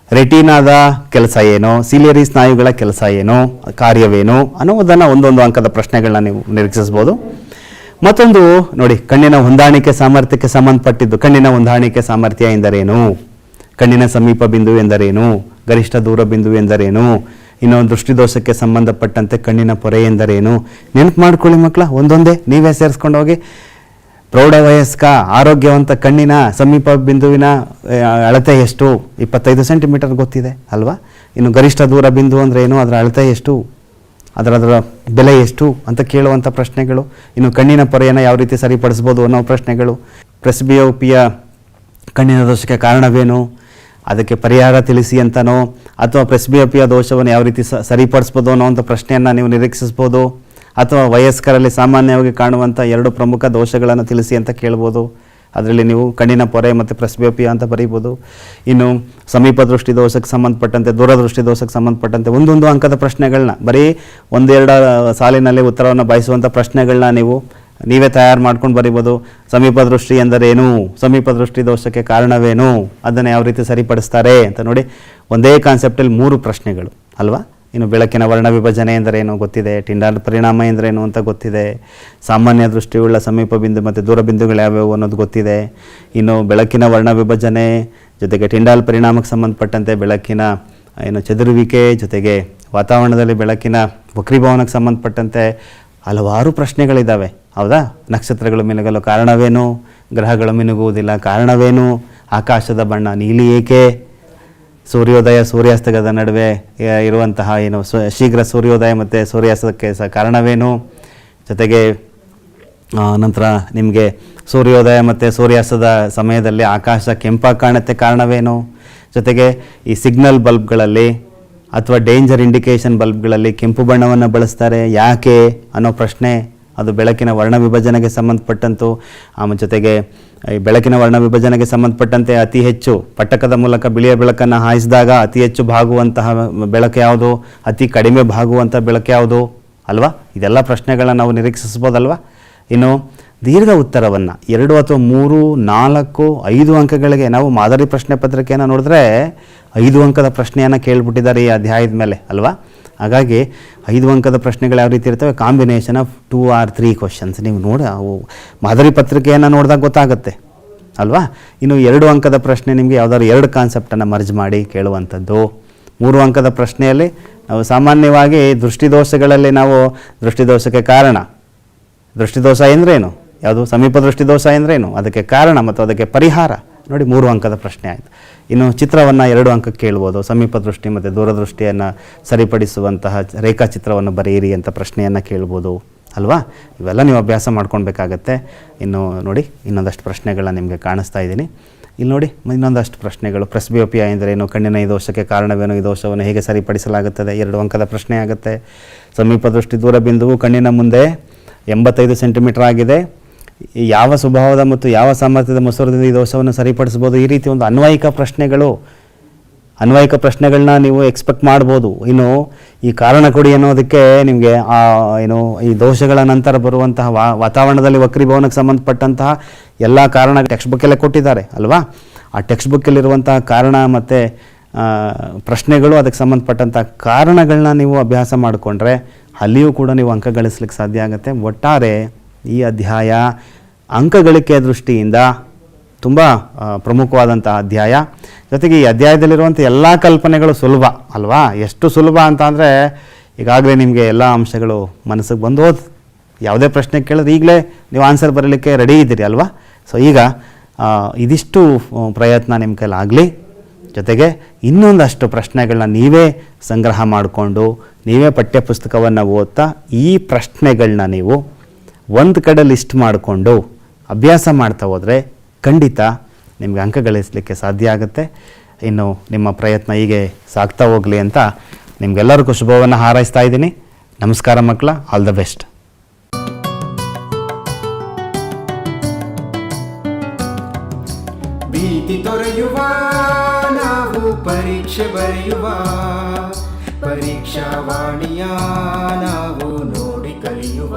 ರೆಟಿನಾದ ಕೆಲಸ ಏನು, ಸಿಲಿಯರಿ ಸ್ನಾಯುಗಳ ಕೆಲಸ ಏನು, ಕಾರ್ಯವೇನು ಅನ್ನೋದನ್ನು 1 ಅಂಕದ ಪ್ರಶ್ನೆಗಳನ್ನ ನೀವು ನಿರೀಕ್ಷಿಸ್ಬೋದು. ಮತ್ತೊಂದು ನೋಡಿ, ಕಣ್ಣಿನ ಹೊಂದಾಣಿಕೆ ಸಾಮರ್ಥ್ಯಕ್ಕೆ ಸಂಬಂಧಪಟ್ಟಿದ್ದು. ಕಣ್ಣಿನ ಹೊಂದಾಣಿಕೆ ಸಾಮರ್ಥ್ಯ ಎಂದರೇನು, ಕಣ್ಣಿನ ಸಮೀಪ ಬಿಂದು ಎಂದರೇನು, ಗರಿಷ್ಠ ದೂರ ಬಿಂದು ಎಂದರೇನು, ಇನ್ನು ದೃಷ್ಟಿದೋಷಕ್ಕೆ ಸಂಬಂಧಪಟ್ಟಂತೆ ಕಣ್ಣಿನ ಪೊರೆ ಎಂದರೇನು. ನೆನಪು ಮಾಡ್ಕೊಳ್ಳಿ ಮಕ್ಕಳ, ಒಂದೊಂದೇ ನೀವೇ ಸೇರಿಸ್ಕೊಂಡು ಹೋಗಿ. ಪ್ರೌಢವಯಸ್ಕ ಆರೋಗ್ಯವಂತ ಕಣ್ಣಿನ ಸಮೀಪ ಬಿಂದುವಿನ ಅಳತೆ ಎಷ್ಟು? 25 ಸೆಂಟಿಮೀಟರ್ ಗೊತ್ತಿದೆ ಅಲ್ವಾ. ಇನ್ನು ಗರಿಷ್ಠ ದೂರ ಬಿಂದು ಅಂದರೆ ಏನು, ಅದರ ಅಳತೆ ಎಷ್ಟು, ಅದರ ಬೆಲೆ ಎಷ್ಟು ಅಂತ ಕೇಳುವಂಥ ಪ್ರಶ್ನೆಗಳು. ಇನ್ನು ಕಣ್ಣಿನ ಪೊರೆಯನ್ನು ಯಾವ ರೀತಿ ಸರಿಪಡಿಸ್ಬೋದು ಅನ್ನೋ ಪ್ರಶ್ನೆಗಳು. ಪ್ರೆಸ್ಬಿಯೋಪಿಯ ಕಣ್ಣಿನ ದೋಷಕ್ಕೆ ಕಾರಣವೇನು, ಅದಕ್ಕೆ ಪರಿಹಾರ ತಿಳಿಸಿ ಅಂತನೋ, ಅಥವಾ ಪ್ರೆಸ್ಬಿಯೋಪಿಯ ದೋಷವನ್ನು ಯಾವ ರೀತಿ ಸರಿಪಡಿಸ್ಬೋದು ಅನ್ನೋವಂಥ ಪ್ರಶ್ನೆಯನ್ನು ನೀವು ನಿರೀಕ್ಷಿಸ್ಬೋದು. ಅಥವಾ ವಯಸ್ಕರಲ್ಲಿ ಸಾಮಾನ್ಯವಾಗಿ ಕಾಣುವಂಥ 2 ಪ್ರಮುಖ ದೋಷಗಳನ್ನು ತಿಳಿಸಿ ಅಂತ ಕೇಳ್ಬೋದು. ಅದರಲ್ಲಿ ನೀವು ಕಣ್ಣಿನ ಪೊರೆ ಮತ್ತು ಪ್ರೆಸ್ಬಿಯೋಪಿಯಾ ಅಂತ ಬರೀಬೋದು. ಇನ್ನು ಸಮೀಪ ದೃಷ್ಟಿ ದೋಷಕ್ಕೆ ಸಂಬಂಧಪಟ್ಟಂತೆ, ದೂರದೃಷ್ಟಿ ದೋಷಕ್ಕೆ ಸಂಬಂಧಪಟ್ಟಂತೆ 1 ಅಂಕದ ಪ್ರಶ್ನೆಗಳನ್ನ ಬರೀ 1-2 ಸಾಲಿನಲ್ಲಿ ಉತ್ತರವನ್ನು ಬಯಸುವಂಥ ಪ್ರಶ್ನೆಗಳನ್ನ ನೀವೇ ತಯಾರು ಮಾಡ್ಕೊಂಡು ಬರೀಬೋದು. ಸಮೀಪ ದೃಷ್ಟಿ ಎಂದರೇನು, ಸಮೀಪ ದೃಷ್ಟಿ ದೋಷಕ್ಕೆ ಕಾರಣವೇನು, ಅದನ್ನು ಯಾವ ರೀತಿ ಸರಿಪಡಿಸ್ತಾರೆ ಅಂತ ನೋಡಿ. ಒಂದೇ ಕಾನ್ಸೆಪ್ಟಲ್ಲಿ 3 ಪ್ರಶ್ನೆಗಳು ಅಲ್ವಾ. ಇನ್ನು ಬೆಳಕಿನ ವರ್ಣ ವಿಭಜನೆ ಎಂದರೇನು ಗೊತ್ತಿದೆ, ಟಿಂಡಾಲ್ ಪರಿಣಾಮ ಎಂದರೇನು ಅಂತ ಗೊತ್ತಿದೆ, ಸಾಮಾನ್ಯ ದೃಷ್ಟಿಯುಳ್ಳ ಸಮೀಪ ಬಿಂದು ಮತ್ತು ದೂರ ಬಿಂದುಗಳು ಯಾವ್ಯಾವು ಅನ್ನೋದು ಗೊತ್ತಿದೆ. ಇನ್ನು ಬೆಳಕಿನ ವರ್ಣ ವಿಭಜನೆ ಜೊತೆಗೆ ಟಿಂಡಾಲ್ ಪರಿಣಾಮಕ್ಕೆ ಸಂಬಂಧಪಟ್ಟಂತೆ ಬೆಳಕಿನ ಚದುರುವಿಕೆ ಜೊತೆಗೆ ವಾತಾವರಣದಲ್ಲಿ ಬೆಳಕಿನ ವಕ್ರೀಭವನಕ್ಕೆ ಸಂಬಂಧಪಟ್ಟಂತೆ ಹಲವಾರು ಪ್ರಶ್ನೆಗಳಿದ್ದಾವೆ ಹೌದಾ. ನಕ್ಷತ್ರಗಳು ಮಿನುಗಲು ಕಾರಣವೇನು, ಗ್ರಹಗಳು ಮಿನುಗುವುದಿಲ್ಲ ಕಾರಣವೇನು, ಆಕಾಶದ ಬಣ್ಣ ನೀಲಿ ಏಕೆ, ಸೂರ್ಯೋದಯ ಸೂರ್ಯಾಸ್ತದ ನಡುವೆ ಇರುವಂತಹ ಶೀಘ್ರ ಸೂರ್ಯೋದಯ ಮತ್ತು ಸೂರ್ಯಾಸ್ತಕ್ಕೆ ಕಾರಣವೇನು, ಜೊತೆಗೆ ನಂತರ ನಿಮಗೆ ಸೂರ್ಯೋದಯ ಮತ್ತು ಸೂರ್ಯಾಸ್ತದ ಸಮಯದಲ್ಲಿ ಆಕಾಶ ಕೆಂಪಾಗಿ ಕಾಣುತ್ತೆ ಕಾರಣವೇನು, ಜೊತೆಗೆ ಈ ಸಿಗ್ನಲ್ ಬಲ್ಬ್ಗಳಲ್ಲಿ ಅಥವಾ ಡೇಂಜರ್ ಇಂಡಿಕೇಷನ್ ಬಲ್ಬ್ಗಳಲ್ಲಿ ಕೆಂಪು ಬಣ್ಣವನ್ನು ಬಳಸ್ತಾರೆ ಯಾಕೆ ಅನ್ನೋ ಪ್ರಶ್ನೆ, ಅದು ಬೆಳಕಿನ ವರ್ಣ ವಿಭಜನೆಗೆ ಸಂಬಂಧಪಟ್ಟಂತು. ಜೊತೆಗೆ ಈ ಬೆಳಕಿನ ವರ್ಣ ವಿಭಜನೆಗೆ ಸಂಬಂಧಪಟ್ಟಂತೆ ಅತಿ ಹೆಚ್ಚು ಪಟ್ಟಕದ ಮೂಲಕ ಬಿಳಿಯ ಬೆಳಕನ್ನು ಹಾಯಿಸಿದಾಗ ಅತಿ ಹೆಚ್ಚು ಭಾಗುವಂತಹ ಬೆಳಕು ಯಾವುದು, ಅತಿ ಕಡಿಮೆ ಭಾಗುವಂಥ ಬೆಳಕು ಯಾವುದು ಅಲ್ವಾ. ಇದೆಲ್ಲ ಪ್ರಶ್ನೆಗಳನ್ನ ನಾವು ನಿರೀಕ್ಷಿಸ್ಬೋದಲ್ವಾ. ಇನ್ನು ದೀರ್ಘ ಉತ್ತರವನ್ನು 2 ಅಥವಾ 3, 4, 5 ಅಂಕಗಳಿಗೆ ನಾವು ಮಾದರಿ ಪ್ರಶ್ನೆ ಪತ್ರಿಕೆಯನ್ನು ನೋಡಿದ್ರೆ 5 ಅಂಕದ ಪ್ರಶ್ನೆಯನ್ನು ಕೇಳಿಬಿಟ್ಟಿದ್ದಾರೆ ಈ ಅಧ್ಯಾಯದ ಮೇಲೆ ಅಲ್ವಾ. ಹಾಗಾಗಿ 5 ಅಂಕದ ಪ್ರಶ್ನೆಗಳು ಯಾವ ರೀತಿ ಇರ್ತವೆ, ಕಾಂಬಿನೇಷನ್ ಆಫ್ 2 or 3 ಕ್ವಶನ್ಸ್. ನೀವು ನೋಡಿ ಅವು ಮಾದರಿ ಪತ್ರಿಕೆಯನ್ನು ನೋಡಿದಾಗ ಗೊತ್ತಾಗುತ್ತೆ ಅಲ್ವಾ. ಇನ್ನು 2 ಅಂಕದ ಪ್ರಶ್ನೆ ನಿಮಗೆ ಯಾವುದಾದ್ರು 2 ಕಾನ್ಸೆಪ್ಟನ್ನು ಮರ್ಜ್ ಮಾಡಿ ಕೇಳುವಂಥದ್ದು. 3 ಅಂಕದ ಪ್ರಶ್ನೆಯಲ್ಲಿ ನಾವು ಸಾಮಾನ್ಯವಾಗಿ ದೃಷ್ಟಿದೋಷಗಳಲ್ಲಿ ನಾವು ದೃಷ್ಟಿದೋಷಕ್ಕೆ ಕಾರಣ, ದೃಷ್ಟಿದೋಷ ಎಂದ್ರೇನು, ಯಾವುದು ಸಮೀಪ ದೃಷ್ಟಿದೋಷ ಎಂದ್ರೇನು, ಅದಕ್ಕೆ ಕಾರಣ ಮತ್ತು ಅದಕ್ಕೆ ಪರಿಹಾರ ನೋಡಿ 3 ಅಂಕದ ಪ್ರಶ್ನೆ ಆಯಿತು. ಇನ್ನು ಚಿತ್ರವನ್ನು 2 ಅಂಕಕ್ಕೆ ಕೇಳ್ಬೋದು, ಸಮೀಪ ದೃಷ್ಟಿ ಮತ್ತು ದೂರದೃಷ್ಟಿಯನ್ನು ಸರಿಪಡಿಸುವಂತಹ ರೇಖಾಚಿತ್ರವನ್ನು ಬರೆಯಿರಿ ಅಂತ ಪ್ರಶ್ನೆಯನ್ನು ಕೇಳ್ಬೋದು ಅಲ್ವಾ. ಇವೆಲ್ಲ ನೀವು ಅಭ್ಯಾಸ ಮಾಡ್ಕೊಳ್ಬೇಕಾಗತ್ತೆ. ಇನ್ನು ನೋಡಿ ಇನ್ನೊಂದಷ್ಟು ಪ್ರಶ್ನೆಗಳನ್ನ ನಿಮಗೆ ಕಾಣಿಸ್ತಾ ಇದ್ದೀನಿ. ಇಲ್ಲಿ ನೋಡಿ ಇನ್ನೊಂದಷ್ಟು ಪ್ರಶ್ನೆಗಳು. ಪ್ರೆಸ್ಬಿಯೋಪಿಯಾ ಎಂದರೇನು, ಕಣ್ಣಿನ ಈ ದೋಷಕ್ಕೆ ಕಾರಣವೇನು, ಈ ದೋಷವನ್ನು ಹೇಗೆ ಸರಿಪಡಿಸಲಾಗುತ್ತದೆ, 2 ಅಂಕದ ಪ್ರಶ್ನೆ ಆಗುತ್ತೆ. ಸಮೀಪ ದೃಷ್ಟಿ ದೂರ ಬಿಂದುವು ಕಣ್ಣಿನ ಮುಂದೆ 85 ಸೆಂಟಿಮೀಟರ್ ಆಗಿದೆ, ಯಾವ ಸ್ವಭಾವದ ಮತ್ತು ಯಾವ ಸಾಮರ್ಥ್ಯದ ಮಸೂರದಿಂದ ಈ ದೋಷವನ್ನು ಸರಿಪಡಿಸ್ಬೋದು. ಈ ರೀತಿ ಒಂದು ಅನ್ವಯಿಕ ಪ್ರಶ್ನೆಗಳನ್ನ ನೀವು ಎಕ್ಸ್ಪೆಕ್ಟ್ ಮಾಡ್ಬೋದು. ಇನ್ನು ಈ ಕಾರಣ ಕೊಡಿ ಅನ್ನೋದಕ್ಕೆ ನಿಮಗೆ ಈ ದೋಷಗಳ ನಂತರ ಬರುವಂತಹ ವಾತಾವರಣದಲ್ಲಿ ವಕ್ರೀಭವನಕ್ಕೆ ಸಂಬಂಧಪಟ್ಟಂತಹ ಎಲ್ಲ ಕಾರಣ ಟೆಕ್ಸ್ಟ್ ಬುಕ್ಕಲ್ಲೇ ಕೊಟ್ಟಿದ್ದಾರೆ ಅಲ್ವಾ. ಆ ಟೆಕ್ಸ್ಟ್ ಬುಕ್ಕಲ್ಲಿರುವಂತಹ ಕಾರಣ ಮತ್ತು ಪ್ರಶ್ನೆಗಳು ಅದಕ್ಕೆ ಸಂಬಂಧಪಟ್ಟಂಥ ಕಾರಣಗಳನ್ನ ನೀವು ಅಭ್ಯಾಸ ಮಾಡಿಕೊಂಡ್ರೆ ಅಲ್ಲಿಯೂ ಕೂಡ ನೀವು ಅಂಕ ಗಳಿಸ್ಲಿಕ್ಕೆ ಸಾಧ್ಯ ಆಗುತ್ತೆ. ಒಟ್ಟಾರೆ ಈ ಅಧ್ಯಾಯ ಅಂಕಗಳಿಕೆಯ ದೃಷ್ಟಿಯಿಂದ ತುಂಬ ಪ್ರಮುಖವಾದಂಥ ಅಧ್ಯಾಯ. ಜೊತೆಗೆ ಈ ಅಧ್ಯಾಯದಲ್ಲಿರುವಂಥ ಎಲ್ಲ ಕಲ್ಪನೆಗಳು ಸುಲಭ ಅಲ್ವಾ. ಎಷ್ಟು ಸುಲಭ ಅಂತ ಅಂದರೆ ಈಗಾಗಲೇ ನಿಮಗೆ ಎಲ್ಲ ಅಂಶಗಳು ಮನಸ್ಸಿಗೆ ಬಂದೋದು. ಯಾವುದೇ ಪ್ರಶ್ನೆ ಕೇಳಿದ್ರೆ ಈಗಲೇ ನೀವು ಆನ್ಸರ್ ಬರಲಿಕ್ಕೆ ರೆಡಿ ಇದ್ದೀರಿ ಅಲ್ವಾ. ಸೊ ಈಗ ಇದಿಷ್ಟು ಪ್ರಯತ್ನ ನಿಮ್ಮ ಕೈಲಾಗಲಿ. ಜೊತೆಗೆ ಇನ್ನೊಂದಷ್ಟು ಪ್ರಶ್ನೆಗಳನ್ನ ನೀವೇ ಸಂಗ್ರಹ ಮಾಡಿಕೊಂಡು ನೀವೇ ಪಠ್ಯಪುಸ್ತಕವನ್ನು ಓದ್ತಾ ಈ ಪ್ರಶ್ನೆಗಳನ್ನ ನೀವು ಒಂದು ಕಡೆ ಲಿಸ್ಟ್ ಮಾಡಿಕೊಂಡು ಅಭ್ಯಾಸ ಮಾಡ್ತಾ ಹೋದರೆ ಖಂಡಿತ ನಿಮಗೆ ಅಂಕ ಗಳಿಸಲಿಕ್ಕೆ ಸಾಧ್ಯ ಆಗುತ್ತೆ. ಇನ್ನು ನಿಮ್ಮ ಪ್ರಯತ್ನ ಹೀಗೆ ಸಾಗ್ತಾ ಹೋಗಲಿ ಅಂತ ನಿಮಗೆಲ್ಲರಿಗೂ ಶುಭವನ್ನು ಹಾರೈಸ್ತಾ ಇದ್ದೀನಿ. ನಮಸ್ಕಾರ ಮಕ್ಕಳ, ಆಲ್ ದ ಬೆಸ್ಟ್. ಭೀತಿ ತೊರೆಯುವ ನಾವು ಪರೀಕ್ಷೆ ಬರೆಯುವ ಪರೀಕ್ಷಾವಾಣಿಯ ನಾವು ನೋಡಿ ಕಲಿಯುವ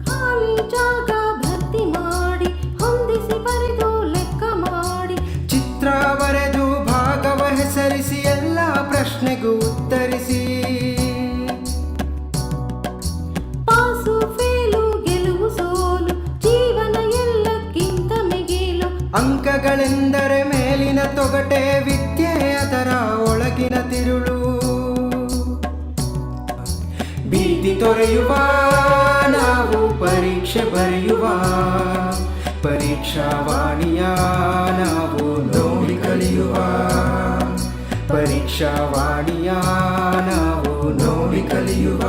ಖಾಲಿ ಜಾಗ ಭರ್ತಿ ಮಾಡಿ ಹೊಂದಿಸಿ ಬರೆದು ಲೆಕ್ಕ ಮಾಡಿ ಚಿತ್ರ ಬರೆದು ಭಾಗವ ಹೆಸರಿಸಿ ಎಲ್ಲ ಪ್ರಶ್ನೆಗೂ ಉತ್ತರಿಸಿ ಪಾಸು ಫೇಲು ಗೆಲುವು ಸೋಲು ಜೀವನ ಎಲ್ಲಕ್ಕಿಂತ ಮಿಗಿಲು ಅಂಕಗಳೆಂದರೆ ಮೇಲಿನ ತೊಗಟೆ ವಿದ್ಯೆ ಅದರ ಒಳಗಿನ ತಿರುಳು ಭೀತಿ ತೊರೆಯುವ ನಾವು ಪರೀಕ್ಷೆ ಬರೆಯುವ ಪರೀಕ್ಷಾವಾಣಿಯ ನಾವು ನೋಡಿ ಕಲಿಯುವ ಪರೀಕ್ಷಾವಾಣಿಯ ನಾವು ನೋಡಿ ಕಲಿಯುವ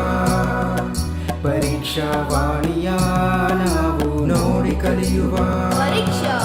ಪರೀಕ್ಷಾವಾಣಿಯ ನಾವು ನೋಡಿ ಕಲಿಯುವ ಪರೀಕ್ಷಾ